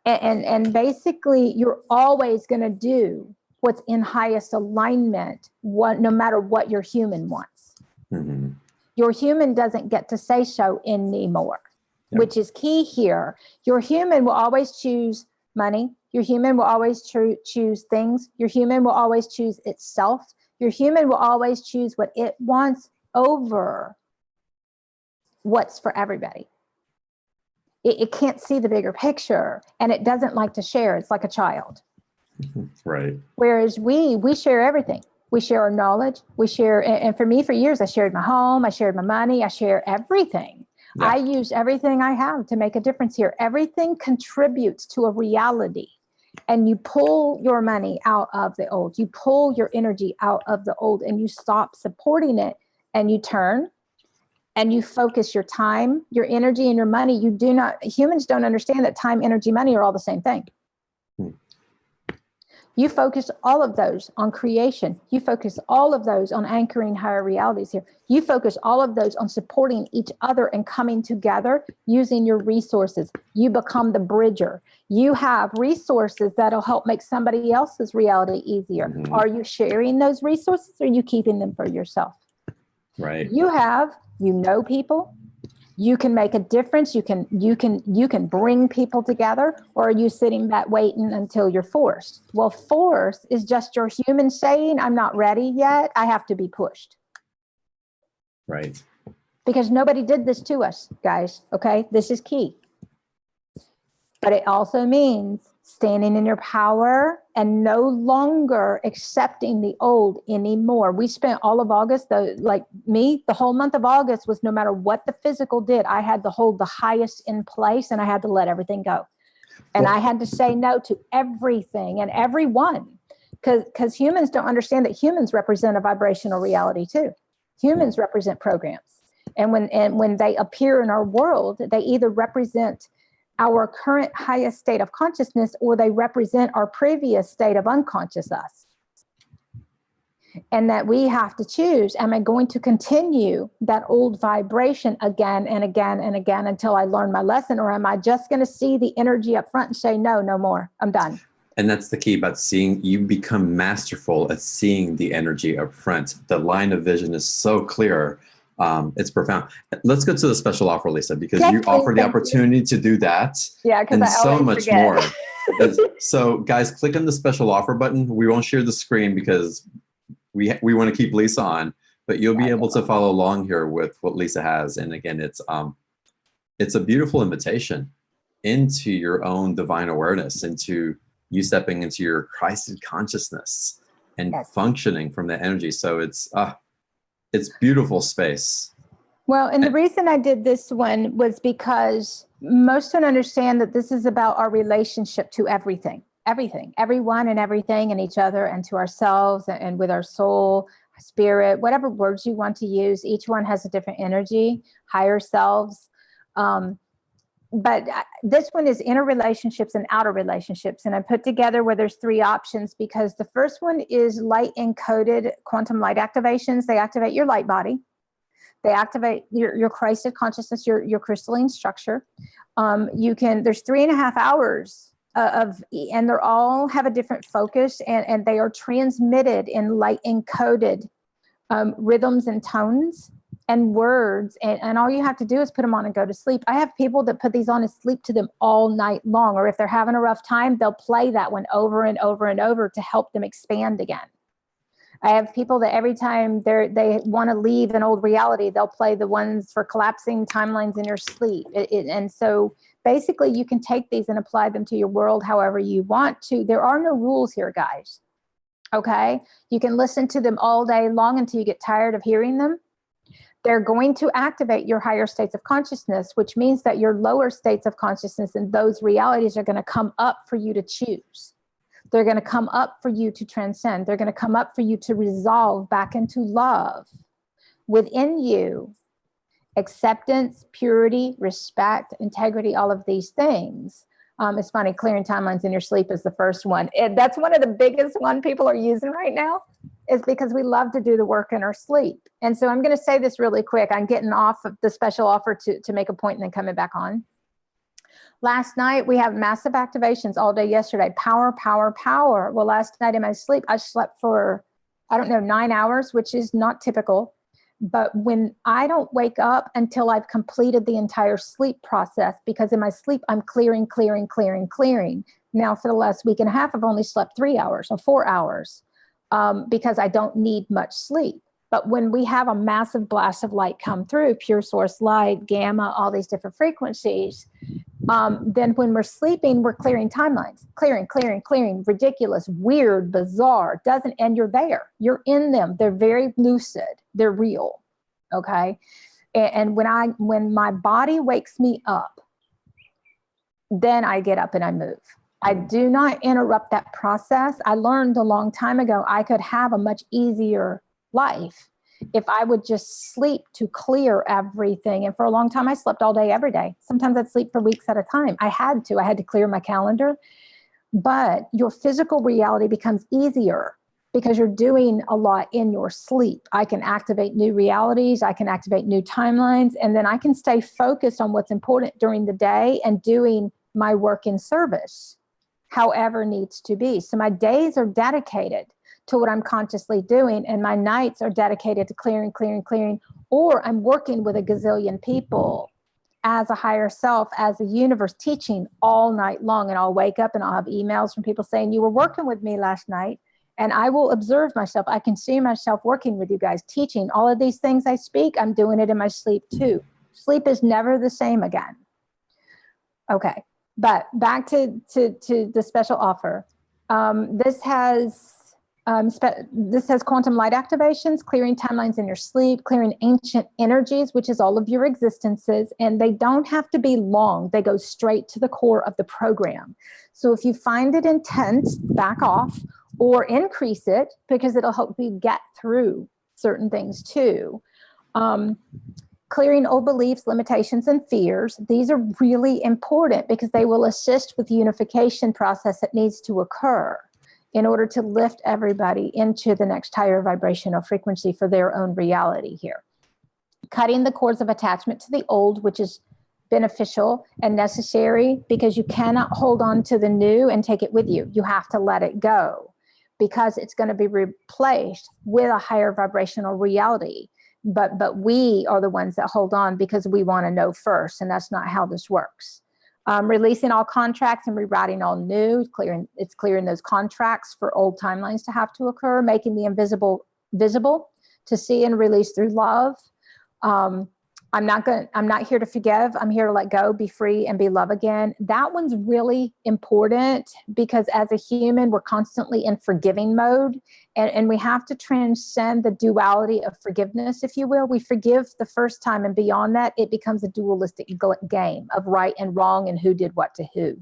And basically, you're always going to do what's in highest alignment, no matter what your human wants. Mhm. Your human doesn't get to say so anymore, Yep. which is key here. Your human will always choose money. Your human will always choose things. Your human will always choose itself. Your human will always choose what it wants over what's for everybody. It can't see the bigger picture, and it doesn't like to share. It's like a child. Right. Whereas we share everything. We share our knowledge. We share, and for me, for years, I shared my home. I shared my money. I share everything. Yeah. I use everything I have to make a difference here. Everything contributes to a reality. And you pull your money out of the old. You pull your energy out of the old, and you stop supporting it, and you turn and you focus your time, your energy, and your money. Humans don't understand that time, energy, money are all the same thing. You focus all of those on creation. You focus all of those on anchoring higher realities here. You focus all of those on supporting each other and coming together using your resources. You become the bridger. You have resources that'll help make somebody else's reality easier. Mhm. Are you sharing those resources, or are you keeping them for yourself? Right. You know people. You can make a difference. You can bring people together, or are you sitting back waiting until you're forced? Well, force is just your human saying, I'm not ready yet. I have to be pushed. Right. Because nobody did this to us, guys. Okay, this is key. But it also means standing in your power and no longer accepting the old anymore. We spent all of August, the whole month of August was, no matter what the physical did, I had to hold the highest in place, and I had to let everything go. And I had to say no to everything and everyone, because humans don't understand that humans represent a vibrational reality too. Humans represent programs. And when they appear in our world, they either represent our current highest state of consciousness, or they represent our previous state of unconscious us. And that we have to choose, am I going to continue that old vibration again and again and again until I learn my lesson, or am I just going to see the energy up front and say, no more, I'm done? And that's the key about seeing. You become masterful at seeing the energy up front. The line of vision is so clear. It's profound. Let's go to the special offer, Lisa, because Yes, you please, offer the thank opportunity to do that. Yeah, because and I so always much forget. more. So guys, click on the special offer button. We won't share the screen because we want to keep Lisa on, but you'll be able to follow along here with what Lisa has. And again, it's a beautiful invitation into your own divine awareness, into you stepping into your Christed consciousness and functioning from that energy. So it's beautiful space. Well, and the reason I did this one was because most don't understand that this is about our relationship to everything, everyone and everything, and each other, and to ourselves, and with our soul, spirit, whatever words you want to use. Each one has a different energy, higher selves. But this one is inner relationships and outer relationships. And I put together where there's 3 options, because the first one is light encoded quantum light activations. They activate your light body. They activate your Christed consciousness, your crystalline structure. There's 3.5 hours and they're all have a different focus, and they are transmitted in light encoded rhythms and tones and words. And all you have to do is put them on and go to sleep. I have people that put these on and sleep to them all night long, or if they're having a rough time, they'll play that one over and over and over to help them expand again. I have people that every time they want to leave an old reality, they'll play the ones for collapsing timelines in your sleep. And so basically you can take these and apply them to your world however you want to. There are no rules here, guys. Okay? You can listen to them all day long until you get tired of hearing them. They're going to activate your higher states of consciousness, which means that your lower states of consciousness and those realities are going to come up for you to choose. They're going to come up for you to transcend. They're going to come up for you to resolve back into love within you. Acceptance, purity, respect, integrity, all of these things. It's funny, clearing timelines in your sleep is the first one. That's one of the biggest one people are using right now, is because we love to do the work in our sleep. And so I'm going to say this really quick. I'm getting off of the special offer to make a point and then coming back on. Last night, we have massive activations all day yesterday. Power, power, power. Well, last night in my sleep, I slept for, 9 hours, which is not typical. But when I don't wake up until I've completed the entire sleep process, because in my sleep, I'm clearing. Now, for the last week and a half, I've only slept 3 hours or 4 hours because I don't need much sleep. But when we have a massive blast of light come through, pure source light, gamma, all these different frequencies, then when we're sleeping, we're clearing timelines, clearing, ridiculous, weird, bizarre, and you're there, you're in them. They're very lucid. They're real. Okay. And when my body wakes me up, then I get up and I move. I do not interrupt that process. I learned a long time ago, I could have a much easier life if I would just sleep to clear everything. And for a long time, I slept all day, every day. Sometimes I'd sleep for weeks at a time. I had to clear my calendar. But your physical reality becomes easier because you're doing a lot in your sleep. I can activate new realities. I can activate new timelines. And then I can stay focused on what's important during the day and doing my work in service, however needs to be. So my days are dedicated to what I'm consciously doing, and my nights are dedicated to clearing, or I'm working with a gazillion people as a higher self, as a universe, teaching all night long. And I'll wake up and I'll have emails from people saying, you were working with me last night. And I will observe myself. I can see myself working with you guys, teaching all of these things I speak. I'm doing it in my sleep too. Sleep is never the same again. Okay, but back to the special offer. This has quantum light activations, clearing timelines in your sleep, clearing ancient energies, which is all of your existences, and they don't have to be long. They go straight to the core of the program. So if you find it intense, back off or increase it, because it'll help you get through certain things too. Clearing old beliefs, limitations, and fears. These are really important because they will assist with the unification process that needs to occur in order to lift everybody into the next higher vibrational frequency for their own reality here. Cutting the cords of attachment to the old, which is beneficial and necessary, because you cannot hold on to the new and take it with you. You have to let it go because it's going to be replaced with a higher vibrational reality. But we are the ones that hold on because we want to know first, and that's not how this works. Releasing all contracts and rewriting all new, it's clearing those contracts for old timelines to have to occur, making the invisible visible to see and release through love. I'm not here to forgive. I'm here to let go, be free, and be love again. That one's really important because as a human, we're constantly in forgiving mode, and we have to transcend the duality of forgiveness, if you will. We forgive the first time, and beyond that, it becomes a dualistic game of right and wrong and who did what to who.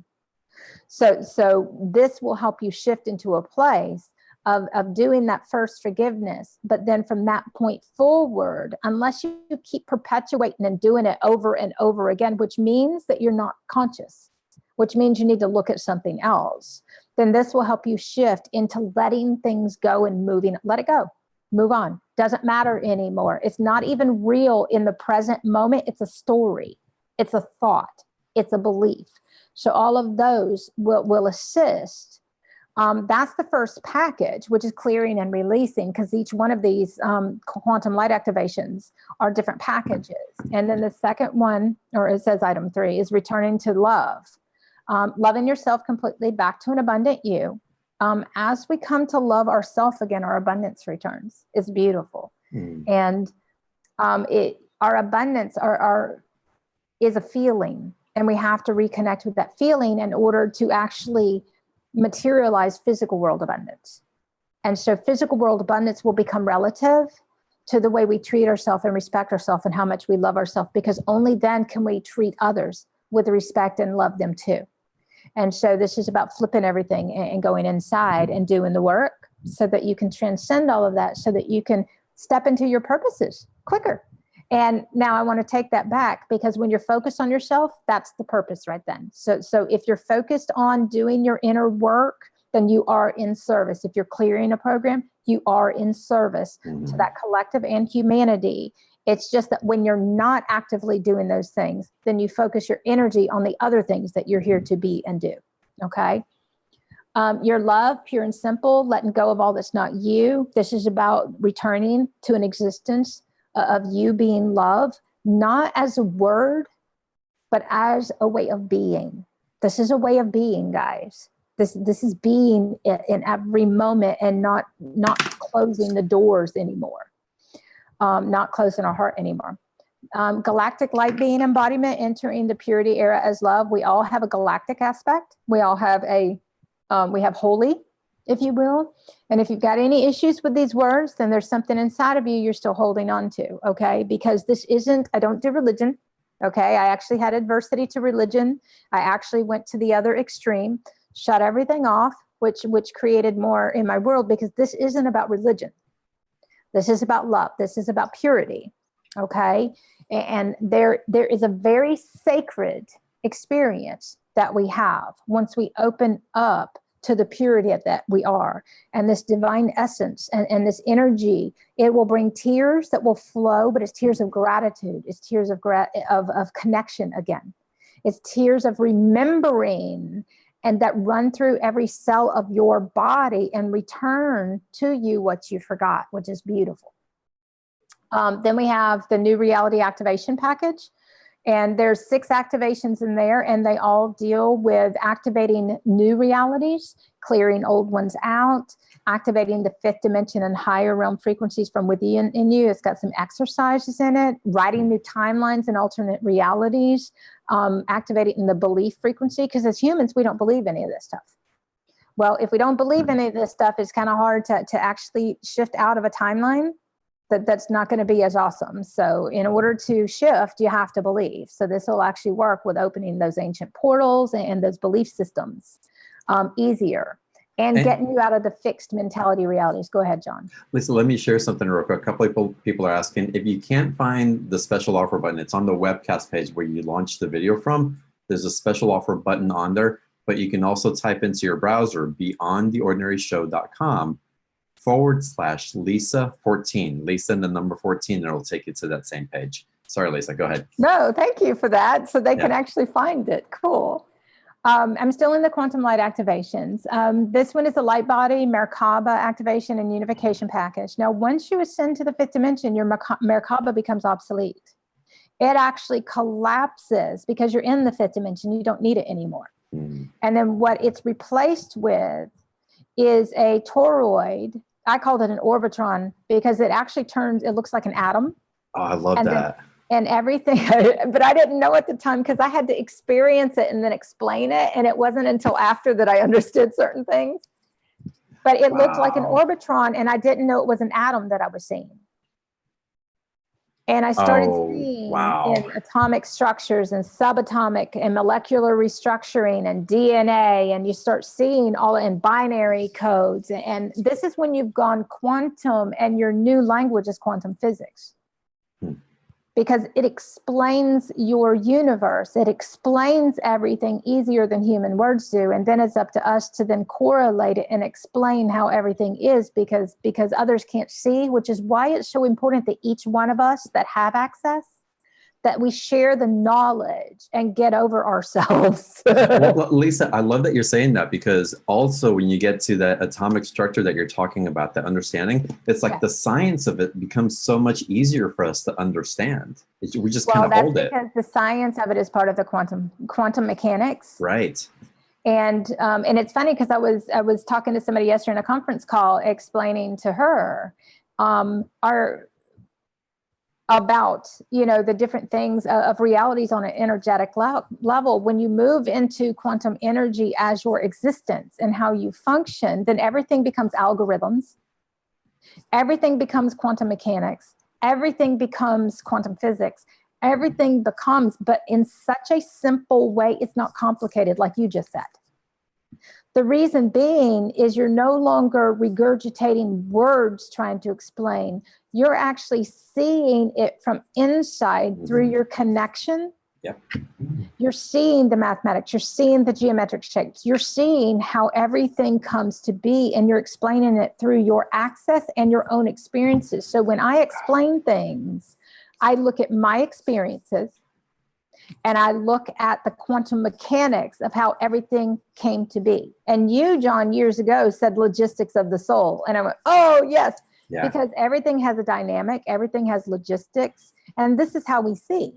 So this will help you shift into a place of doing that first forgiveness. But then from that point forward, unless you keep perpetuating and doing it over and over again, which means that you're not conscious, which means you need to look at something else, then this will help you shift into letting things go and moving. Let it go. Move on. Doesn't matter anymore. It's not even real in the present moment. It's a story. It's a thought. It's a belief. So all of those will assist. That's the first package, which is clearing and releasing, because each one of these quantum light activations are different packages. And then the second one, or it says item 3, is returning to love. Loving yourself completely, back to an abundant you. As we come to love ourselves again, our abundance returns. It's beautiful. And our abundance is a feeling, and we have to reconnect with that feeling in order to actually materialize physical world abundance. And so physical world abundance will become relative to the way we treat ourselves and respect ourselves and how much we love ourselves, because only then can we treat others with respect and love them too. And so this is about flipping everything and going inside and doing the work so that you can transcend all of that, so that you can step into your purposes quicker. And now I want to take that back, because when you're focused on yourself, that's the purpose right then. So if you're focused on doing your inner work, then you are in service. If you're clearing a program, you are in service to that collective and humanity. It's just that when you're not actively doing those things, then you focus your energy on the other things that you're here to be and do. Okay. Your love, pure and simple, letting go of all that's not you. This is about returning to an existence of you being love, not as a word, but as a way of being. This is a way of being, guys. This is being in every moment and not closing the doors anymore, not closing our heart anymore. Galactic light being embodiment, entering the purity era as love. We all have a galactic aspect. We all have we have holy, if you will. And if you've got any issues with these words, then there's something inside of you you're still holding on to, okay? Because this isn't, I don't do religion, okay? I actually had adversity to religion. I actually went to the other extreme, shut everything off, which created more in my world, because this isn't about religion. This is about love. This is about purity, okay? And there is a very sacred experience that we have once we open up to the purity of that we are, and this divine essence and this energy. It will bring tears that will flow, but it's tears of gratitude. It's tears of connection again. It's tears of remembering, and that run through every cell of your body and return to you what you forgot, which is beautiful. Then we have the new reality activation package. And there's 6 activations in there, and they all deal with activating new realities, clearing old ones out, activating the 5th dimension and higher realm frequencies from within in you. It's got some exercises in it, writing new timelines and alternate realities, activating the belief frequency, because as humans, we don't believe any of this stuff. Well, if we don't believe any of this stuff, it's kind of hard to actually shift out of a timeline. That's not going to be as awesome. So in order to shift, you have to believe. So this will actually work with opening those ancient portals and those belief systems easier, and getting you out of the fixed mentality realities. Go ahead, John. Lisa, let me share something real quick. A couple of people are asking, if you can't find the special offer button, it's on the webcast page where you launched the video from. There's a special offer button on there, but you can also type into your browser beyondtheordinaryshow.com/Lisa14, Lisa and the number 14, and it'll take you to that same page. Sorry, Lisa, go ahead. No, thank you for that. So they can actually find it. Cool. I'm still in the quantum light activations. This one is the light body, Merkaba activation and unification package. Now, once you ascend to the 5th dimension, your Merkaba becomes obsolete. It actually collapses because you're in the 5th dimension. You don't need it anymore. And then what it's replaced with is a toroid. I called it an orbitron because it actually it looks like an atom. Oh, I love that. And everything, but I didn't know at the time because I had to experience it and then explain it. And it wasn't until after that I understood certain things. But it looked like an orbitron, and I didn't know it was an atom that I was seeing. And I started seeing in atomic structures and subatomic and molecular restructuring and DNA, and you start seeing all in binary codes. And this is when you've gone quantum, and your new language is quantum physics. Because it explains your universe. It explains everything easier than human words do. And then it's up to us to then correlate it and explain how everything is, because others can't see, which is why it's so important that each one of us that have access, that we share the knowledge and get over ourselves. Well, Lisa, I love that you're saying that, because also when you get to that atomic structure that you're talking about, the understanding, it's like the science of it becomes so much easier for us to understand. We just kind of hold it. Because the science of it is part of the quantum mechanics. Right. And it's funny because I was talking to somebody yesterday in a conference call, explaining to her about, the different things of realities on an energetic level. When you move into quantum energy as your existence and how you function, then everything becomes algorithms. Everything becomes quantum mechanics. Everything becomes quantum physics. Everything becomes, but in such a simple way, it's not complicated, like you just said. The reason being is you're no longer regurgitating words trying to explain. You're actually seeing it from inside through your connection. Yep. You're seeing the mathematics. You're seeing the geometric shapes. You're seeing how everything comes to be, and you're explaining it through your access and your own experiences. So when I explain things, I look at my experiences, and I look at the quantum mechanics of how everything came to be. And you, John, years ago said logistics of the soul. And I went, oh, yes. Yeah. Because everything has a dynamic, everything has logistics, and this is how we see.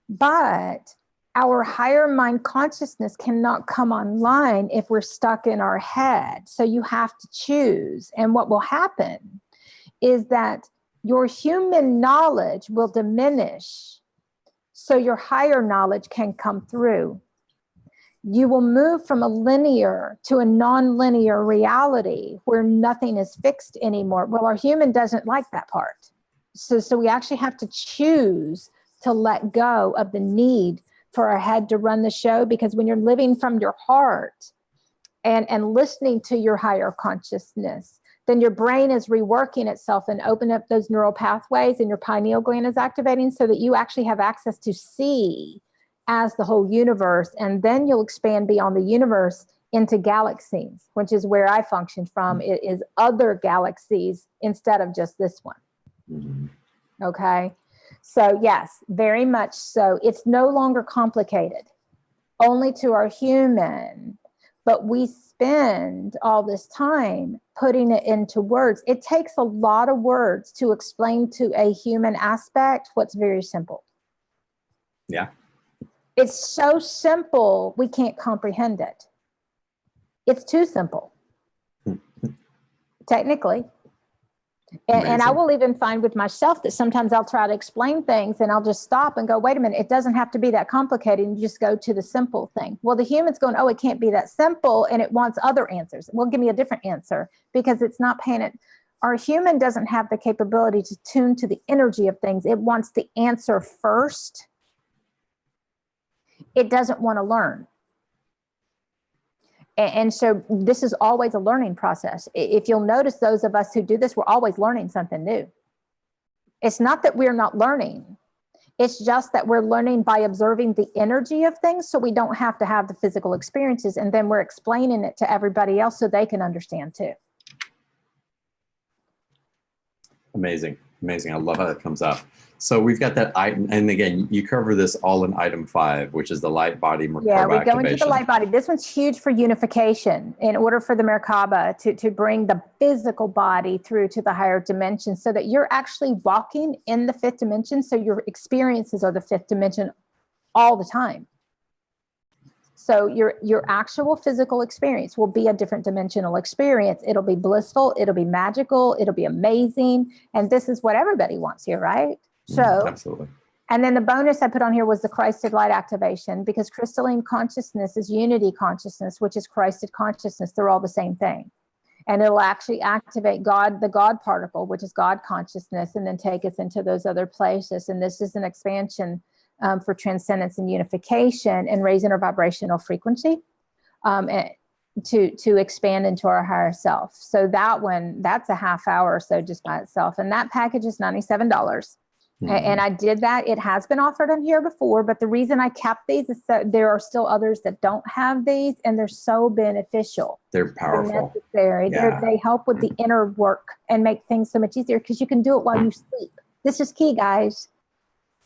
But our higher mind consciousness cannot come online if we're stuck in our head. So you have to choose. And what will happen is that your human knowledge will diminish so your higher knowledge can come through. You will move from a linear to a non-linear reality where nothing is fixed anymore. Well, our human doesn't like that part. So we actually have to choose to let go of the need for our head to run the show, because when you're living from your heart and listening to your higher consciousness, then your brain is reworking itself and open up those neural pathways, and your pineal gland is activating so that you actually have access to see as the whole universe. And then you'll expand beyond the universe into galaxies, which is where I functioned from. It is other galaxies instead of just this one. Mm-hmm. Okay. So yes, very much so. It's no longer complicated, only to our human, but we spend all this time putting it into words. It takes a lot of words to explain to a human aspect what's very simple. Yeah. It's so simple, we can't comprehend it. It's too simple, technically. And I will even find with myself that sometimes I'll try to explain things and I'll just stop and go, wait a minute, it doesn't have to be that complicated. And you just go to the simple thing. Well, the human's going, oh, it can't be that simple. And it wants other answers. Well, give me a different answer, because it's not paying it. Our human doesn't have the capability to tune to the energy of things. It wants the answer first. It doesn't want to learn. And so this is always a learning process. If you'll notice, those of us who do this, we're always learning something new. It's not that we're not learning. It's just that we're learning by observing the energy of things, so we don't have to have the physical experiences. And then we're explaining it to everybody else so they can understand too. Amazing. Amazing. I love how that comes out. So we've got that item, and again, you cover this all in item 5, which is the light body Merkaba Yeah, we go activation. into the light body. This one's huge for unification, in order for the Merkaba to bring the physical body through to the higher dimension, so that you're actually walking in the 5th dimension. So your experiences are the 5th dimension all the time. So your actual physical experience will be a different dimensional experience. It'll be blissful. It'll be magical. It'll be amazing. And this is what everybody wants here, right? So, absolutely. And then the bonus I put on here was the Christed light activation, because crystalline consciousness is unity consciousness, which is Christed consciousness. They're all the same thing. And it'll actually activate God, the God particle, which is God consciousness, and then take us into those other places. And this is an expansion for transcendence and unification, and raising our vibrational frequency to expand into our higher self. So that one, that's a half hour or so just by itself. And that package is $97. And I did that. It has been offered on here before, but the reason I kept these is that there are still others that don't have these, and they're so beneficial. They're powerful. They're necessary. Yeah. They help with the inner work and make things so much easier, because you can do it while you sleep. This is key, guys.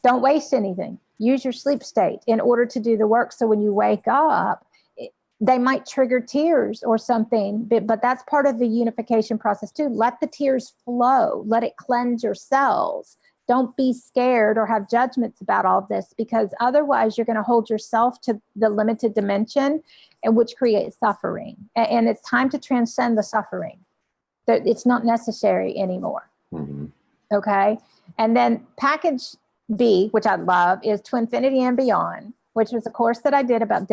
Don't waste anything. Use your sleep state in order to do the work. So when you wake up, they might trigger tears or something, but that's part of the unification process too. Let the tears flow. Let it cleanse your cells. Don't be scared or have judgments about all of this, because otherwise you're going to hold yourself to the limited dimension, and which creates suffering. And it's time to transcend the suffering. That it's not necessary anymore. Mm-hmm. Okay. And then package B, which I love, is To Infinity and Beyond, which was a course that I did about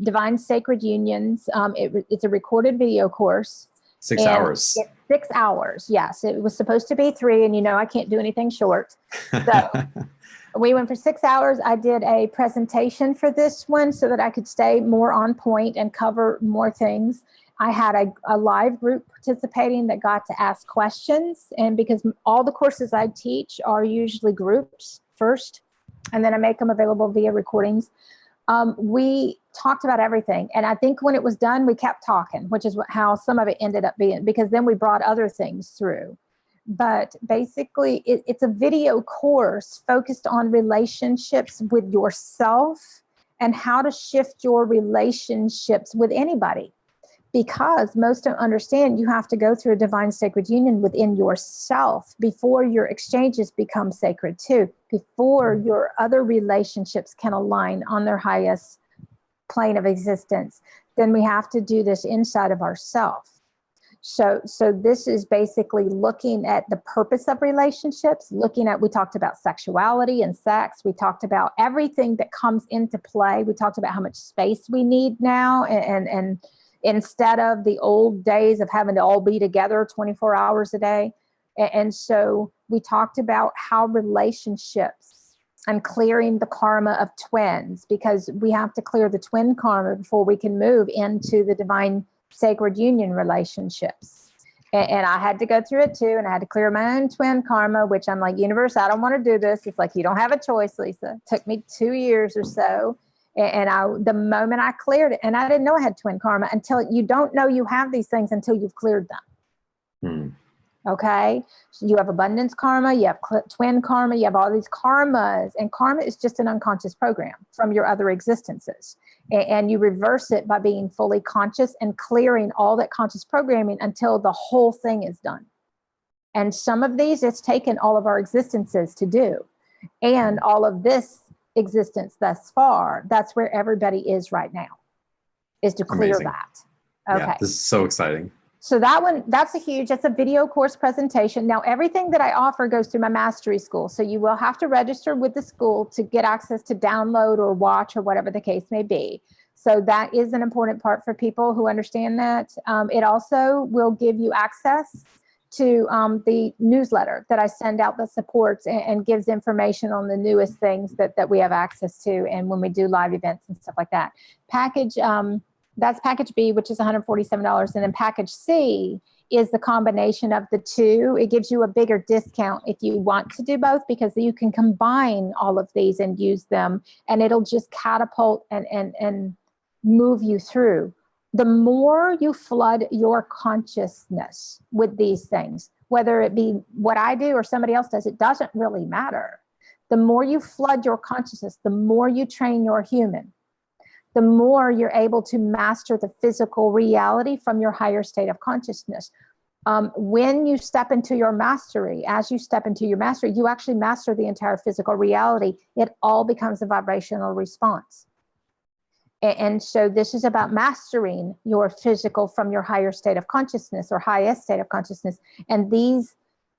divine sacred unions. It's a recorded video course. 6 hours. 6 hours. Yes. It was supposed to be 3, and I can't do anything short. So we went for 6 hours. I did a presentation for this one so that I could stay more on point and cover more things. I had a live group participating that got to ask questions. And because all the courses I teach are usually groups first, and then I make them available via recordings. We talked about everything. And I think when it was done, we kept talking, which is how some of it ended up being, because then we brought other things through. But basically, it's a video course focused on relationships with yourself and how to shift your relationships with anybody. because most don't understand you have to go through a divine sacred union within yourself before your exchanges become sacred too, before your other relationships can align on their highest plane of existence. Then we have to do this inside of ourselves. So this is basically looking at the purpose of relationships, looking at, we talked about sexuality and sex. We talked about everything that comes into play. We talked about how much space we need now, and instead of the old days of having to all be together 24 hours a day. And so we talked about how relationships and clearing the karma of twins, because we have to clear the twin karma before we can move into the divine sacred union relationships. And I had to go through it too. And I had to clear my own twin karma, which I'm like, universe, I don't want to do this. It's like, you don't have a choice, Lisa. It took me 2 years or so. And the moment I cleared it, and I didn't know I had twin karma until, you don't know you have these things until you've cleared them. Okay. So you have abundance karma, you have twin karma, you have all these karmas, and karma is just an unconscious program from your other existences. And you reverse it by being fully conscious and clearing all that conscious programming until the whole thing is done. And some of these, it's taken all of our existences to do. And all of this existence thus far, that's where everybody is right now, is to clear Amazing. that. Okay. Yeah, this is so exciting. So that's a video course presentation. Now, everything that I offer goes through my mastery school. So you will have to register with the school to get access to download or watch or whatever the case may be. So that is an important part for people who understand that. It also will give you access to the newsletter that I send out that supports and gives information on the newest things that we have access to, and when we do live events and stuff like that. That's package B, which is $147. And then package C is the combination of the two. It gives you a bigger discount if you want to do both, because you can combine all of these and use them, and it'll just catapult and move you through. The more you flood your consciousness with these things, whether it be what I do or somebody else does, it doesn't really matter. The more you flood your consciousness, the more you train your human, the more you're able to master the physical reality from your higher state of consciousness. When you step into your mastery, as you step into your mastery, you actually master the entire physical reality. It all becomes a vibrational response. And so this is about mastering your physical from your higher state of consciousness or highest state of consciousness. And these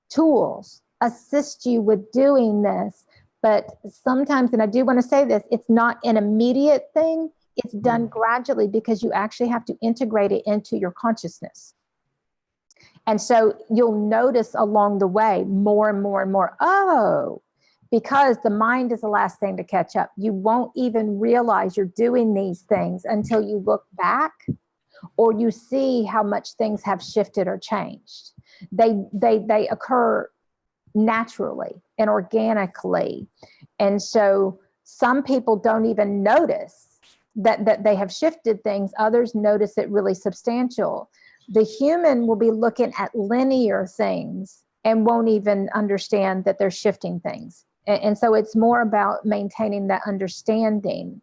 tools assist you with doing this. But sometimes, and I do want to say this, it's not an immediate thing. It's done gradually, because you actually have to integrate it into your consciousness. And so you'll notice along the way more and more and more, because the mind is the last thing to catch up. You won't even realize you're doing these things until you look back or you see how much things have shifted or changed. They occur naturally and organically. And so some people don't even notice that they have shifted things. Others notice it really substantial. The human will be looking at linear things and won't even understand that they're shifting things. And so it's more about maintaining that understanding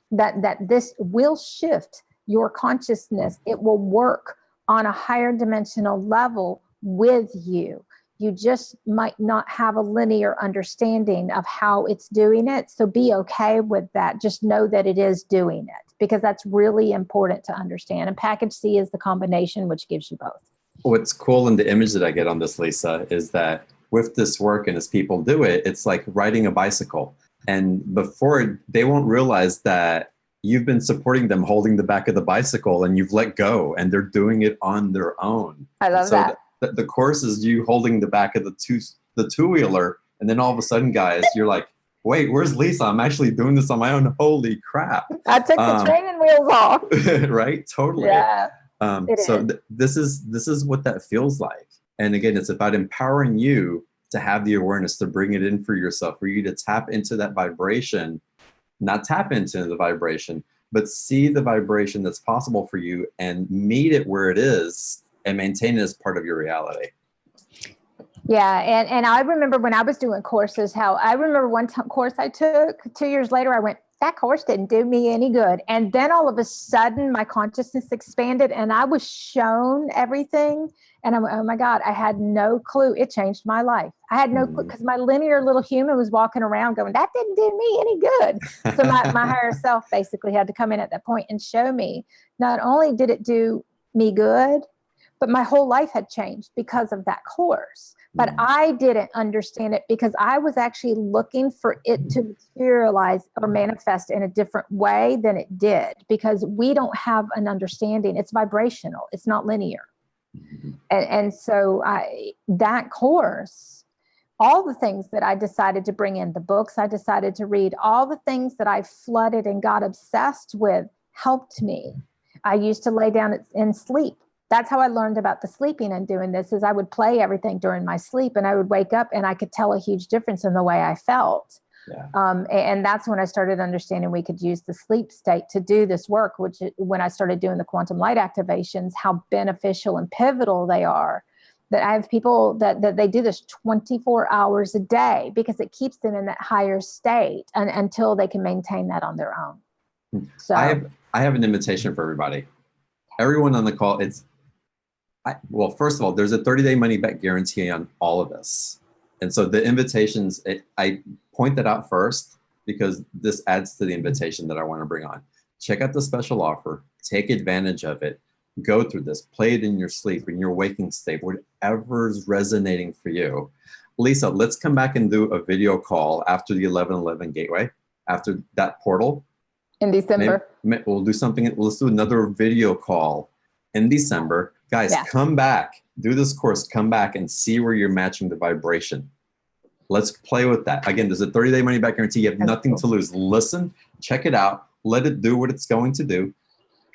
that this will shift your consciousness. It will work on a higher dimensional level with you. You just might not have a linear understanding of how it's doing it. So be okay with that. Just know that it is doing it, because that's really important to understand. And package C is the combination, which gives you both. What's cool in the image that I get on this, Lisa, is that with this work and as people do it, it's like riding a bicycle. And before, they won't realize that you've been supporting them holding the back of the bicycle and you've let go and they're doing it on their own. I love that. The course is you holding the back of the two-wheeler, and then all of a sudden, guys, you're like, wait, where's Lisa? I'm actually doing this on my own. Holy crap. I took the training wheels off. Right? Totally. Yeah. This is what that feels like. And again, it's about empowering you to have the awareness, to bring it in for yourself, for you to tap into that vibration, not tap into the vibration, but see the vibration that's possible for you and meet it where it is and maintain it as part of your reality. Yeah. And I remember when I was doing courses, how I remember one course I took 2 years later, I went, that course didn't do me any good. And then all of a sudden my consciousness expanded and I was shown everything. And I'm, oh my God, I had no clue. It changed my life. I had no clue because my linear little human was walking around going, that didn't do me any good. So my higher self basically had to come in at that point and show me, not only did it do me good, but my whole life had changed because of that course. But I didn't understand it because I was actually looking for it to materialize or manifest in a different way than it did, because we don't have an understanding. It's vibrational. It's not linear. And so that course, all the things that I decided to bring in, the books I decided to read, all the things that I flooded and got obsessed with helped me. I used to lay down and sleep. That's how I learned about the sleeping and doing this, is I would play everything during my sleep and I would wake up and I could tell a huge difference in the way I felt. Yeah. And that's when I started understanding we could use the sleep state to do this work, which when I started doing the quantum light activations, how beneficial and pivotal they are. That I have people that they do this 24 hours a day because it keeps them in that higher state until they can maintain that on their own. So I have an invitation for everybody. Everyone on the call, well, first of all, there's a 30-day money back guarantee on all of this. And so the invitations, I point that out first because this adds to the invitation that I want to bring on. Check out the special offer, take advantage of it, go through this, play it in your sleep, in your waking state, whatever's resonating for you. Lisa, let's come back and do a video call after the 11/11 gateway, after that portal. In December. We'll do something, let's do another video call in December. Guys, come back, do this course, come back and see where you're matching the vibration. Let's play with that. Again, there's a 30-day money back guarantee. You have nothing to lose. Listen, check it out, let it do what it's going to do.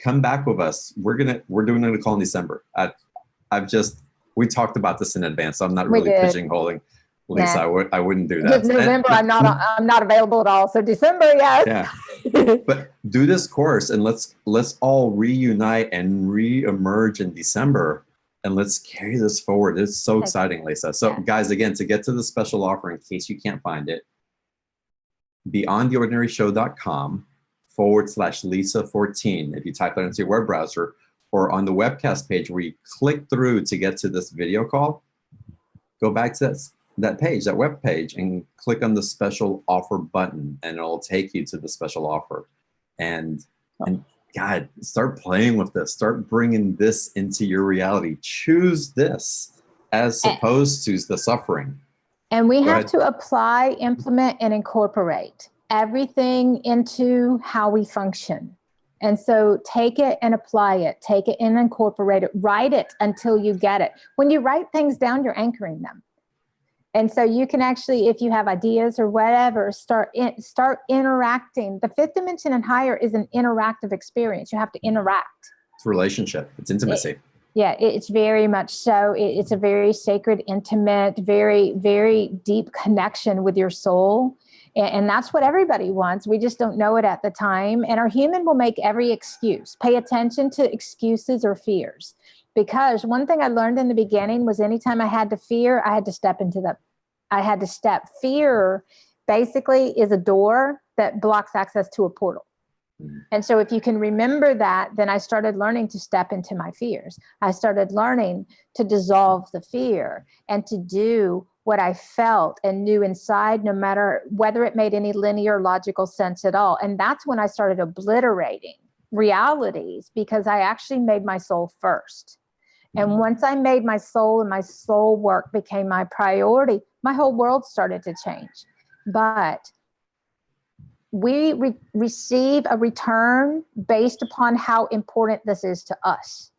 Come back with us. We're doing a call in December. We talked about this in advance, so I'm not really pigeonholing Lisa. I wouldn't do that. Just November, I'm not available at all. So December, yes. Yeah. But do this course and let's all reunite and re-emerge in December and let's carry this forward. It's so exciting, Lisa. So guys, again, to get to the special offer, in case you can't find it, beyondtheordinaryshow.com/Lisa14. If you type that into your web browser or on the webcast page where you click through to get to this video call, go back to that page, that web page, and click on the special offer button and it'll take you to the special offer. And God, start playing with this, start bringing this into your reality. Choose this as opposed to the suffering. And we have to apply, implement, and incorporate everything into how we function. And so take it and apply it, take it and incorporate it, write it until you get it. When you write things down, you're anchoring them. And so you can actually, if you have ideas or whatever, start interacting. The fifth dimension and higher is an interactive experience. You have to interact. It's relationship. It's intimacy. It's very much so. It's a very sacred, intimate, very, very deep connection with your soul. And that's what everybody wants. We just don't know it at the time. And our human will make every excuse. Pay attention to excuses or fears. Because one thing I learned in the beginning was anytime I had to fear, I had to step Fear basically is a door that blocks access to a portal. And so if you can remember that, then I started learning to step into my fears. I started learning to dissolve the fear and to do what I felt and knew inside, no matter whether it made any linear logical sense at all. And that's when I started obliterating realities, because I actually made my soul first. And once I made my soul and my soul work became my priority, my whole world started to change. But we receive a return based upon how important this is to us.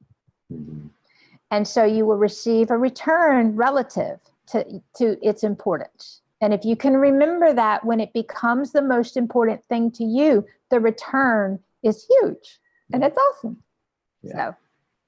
And so you will receive a return relative to its importance. And if you can remember that when it becomes the most important thing to you, the return is huge. And it's awesome. So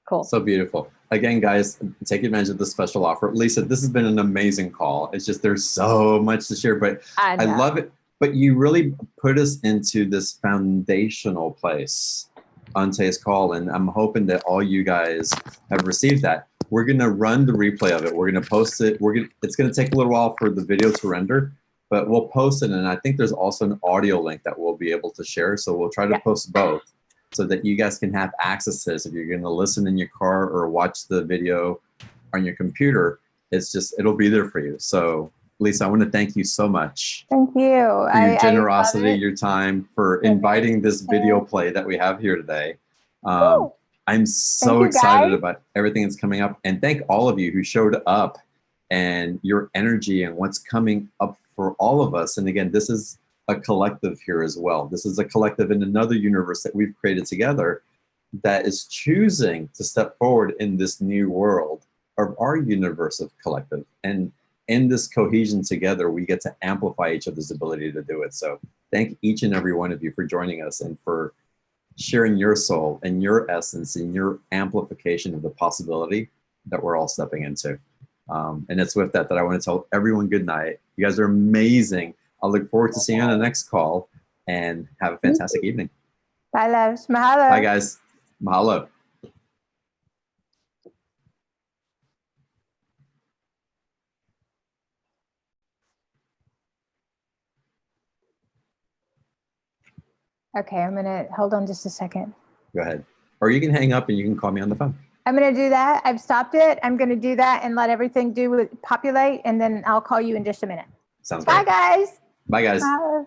cool. So beautiful. Again, guys, take advantage of the special offer. Lisa, this has been an amazing call. It's just, there's so much to share, but I love it. But you really put us into this foundational place on today's call. And I'm hoping that all you guys have received that. We're going to run the replay of it. We're going to post it. It's going to take a little while for the video to render, but we'll post it. And I think there's also an audio link that we'll be able to share. So we'll try to post both so that you guys can have access to this. If you're going to listen in your car or watch the video on your computer, it'll be there for you. So Lisa, I want to thank you so much. Thank you. For your generosity, your time, for inviting this video play that we have here today. I'm so excited about everything that's coming up. And thank all of you who showed up and your energy and what's coming up for all of us. And again, this is a collective here as well. This is a collective in another universe that we've created together that is choosing to step forward in this new world of our universe of collective. And in this cohesion together, we get to amplify each other's ability to do it. So thank each and every one of you for joining us and for sharing your soul and your essence and your amplification of the possibility that we're all stepping into. And it's with that I want to tell everyone good night. You guys are amazing. I'll look forward to seeing you on the next call, and have a fantastic evening. Bye, loves. Mahalo. Bye, guys. Mahalo. Okay, I'm gonna hold on just a second. Go ahead. Or you can hang up and you can call me on the phone. I'm gonna do that. I've stopped it. I'm gonna do that and let everything populate, and then I'll call you in just a minute. Sounds great. Bye, guys. Bye, guys. Bye.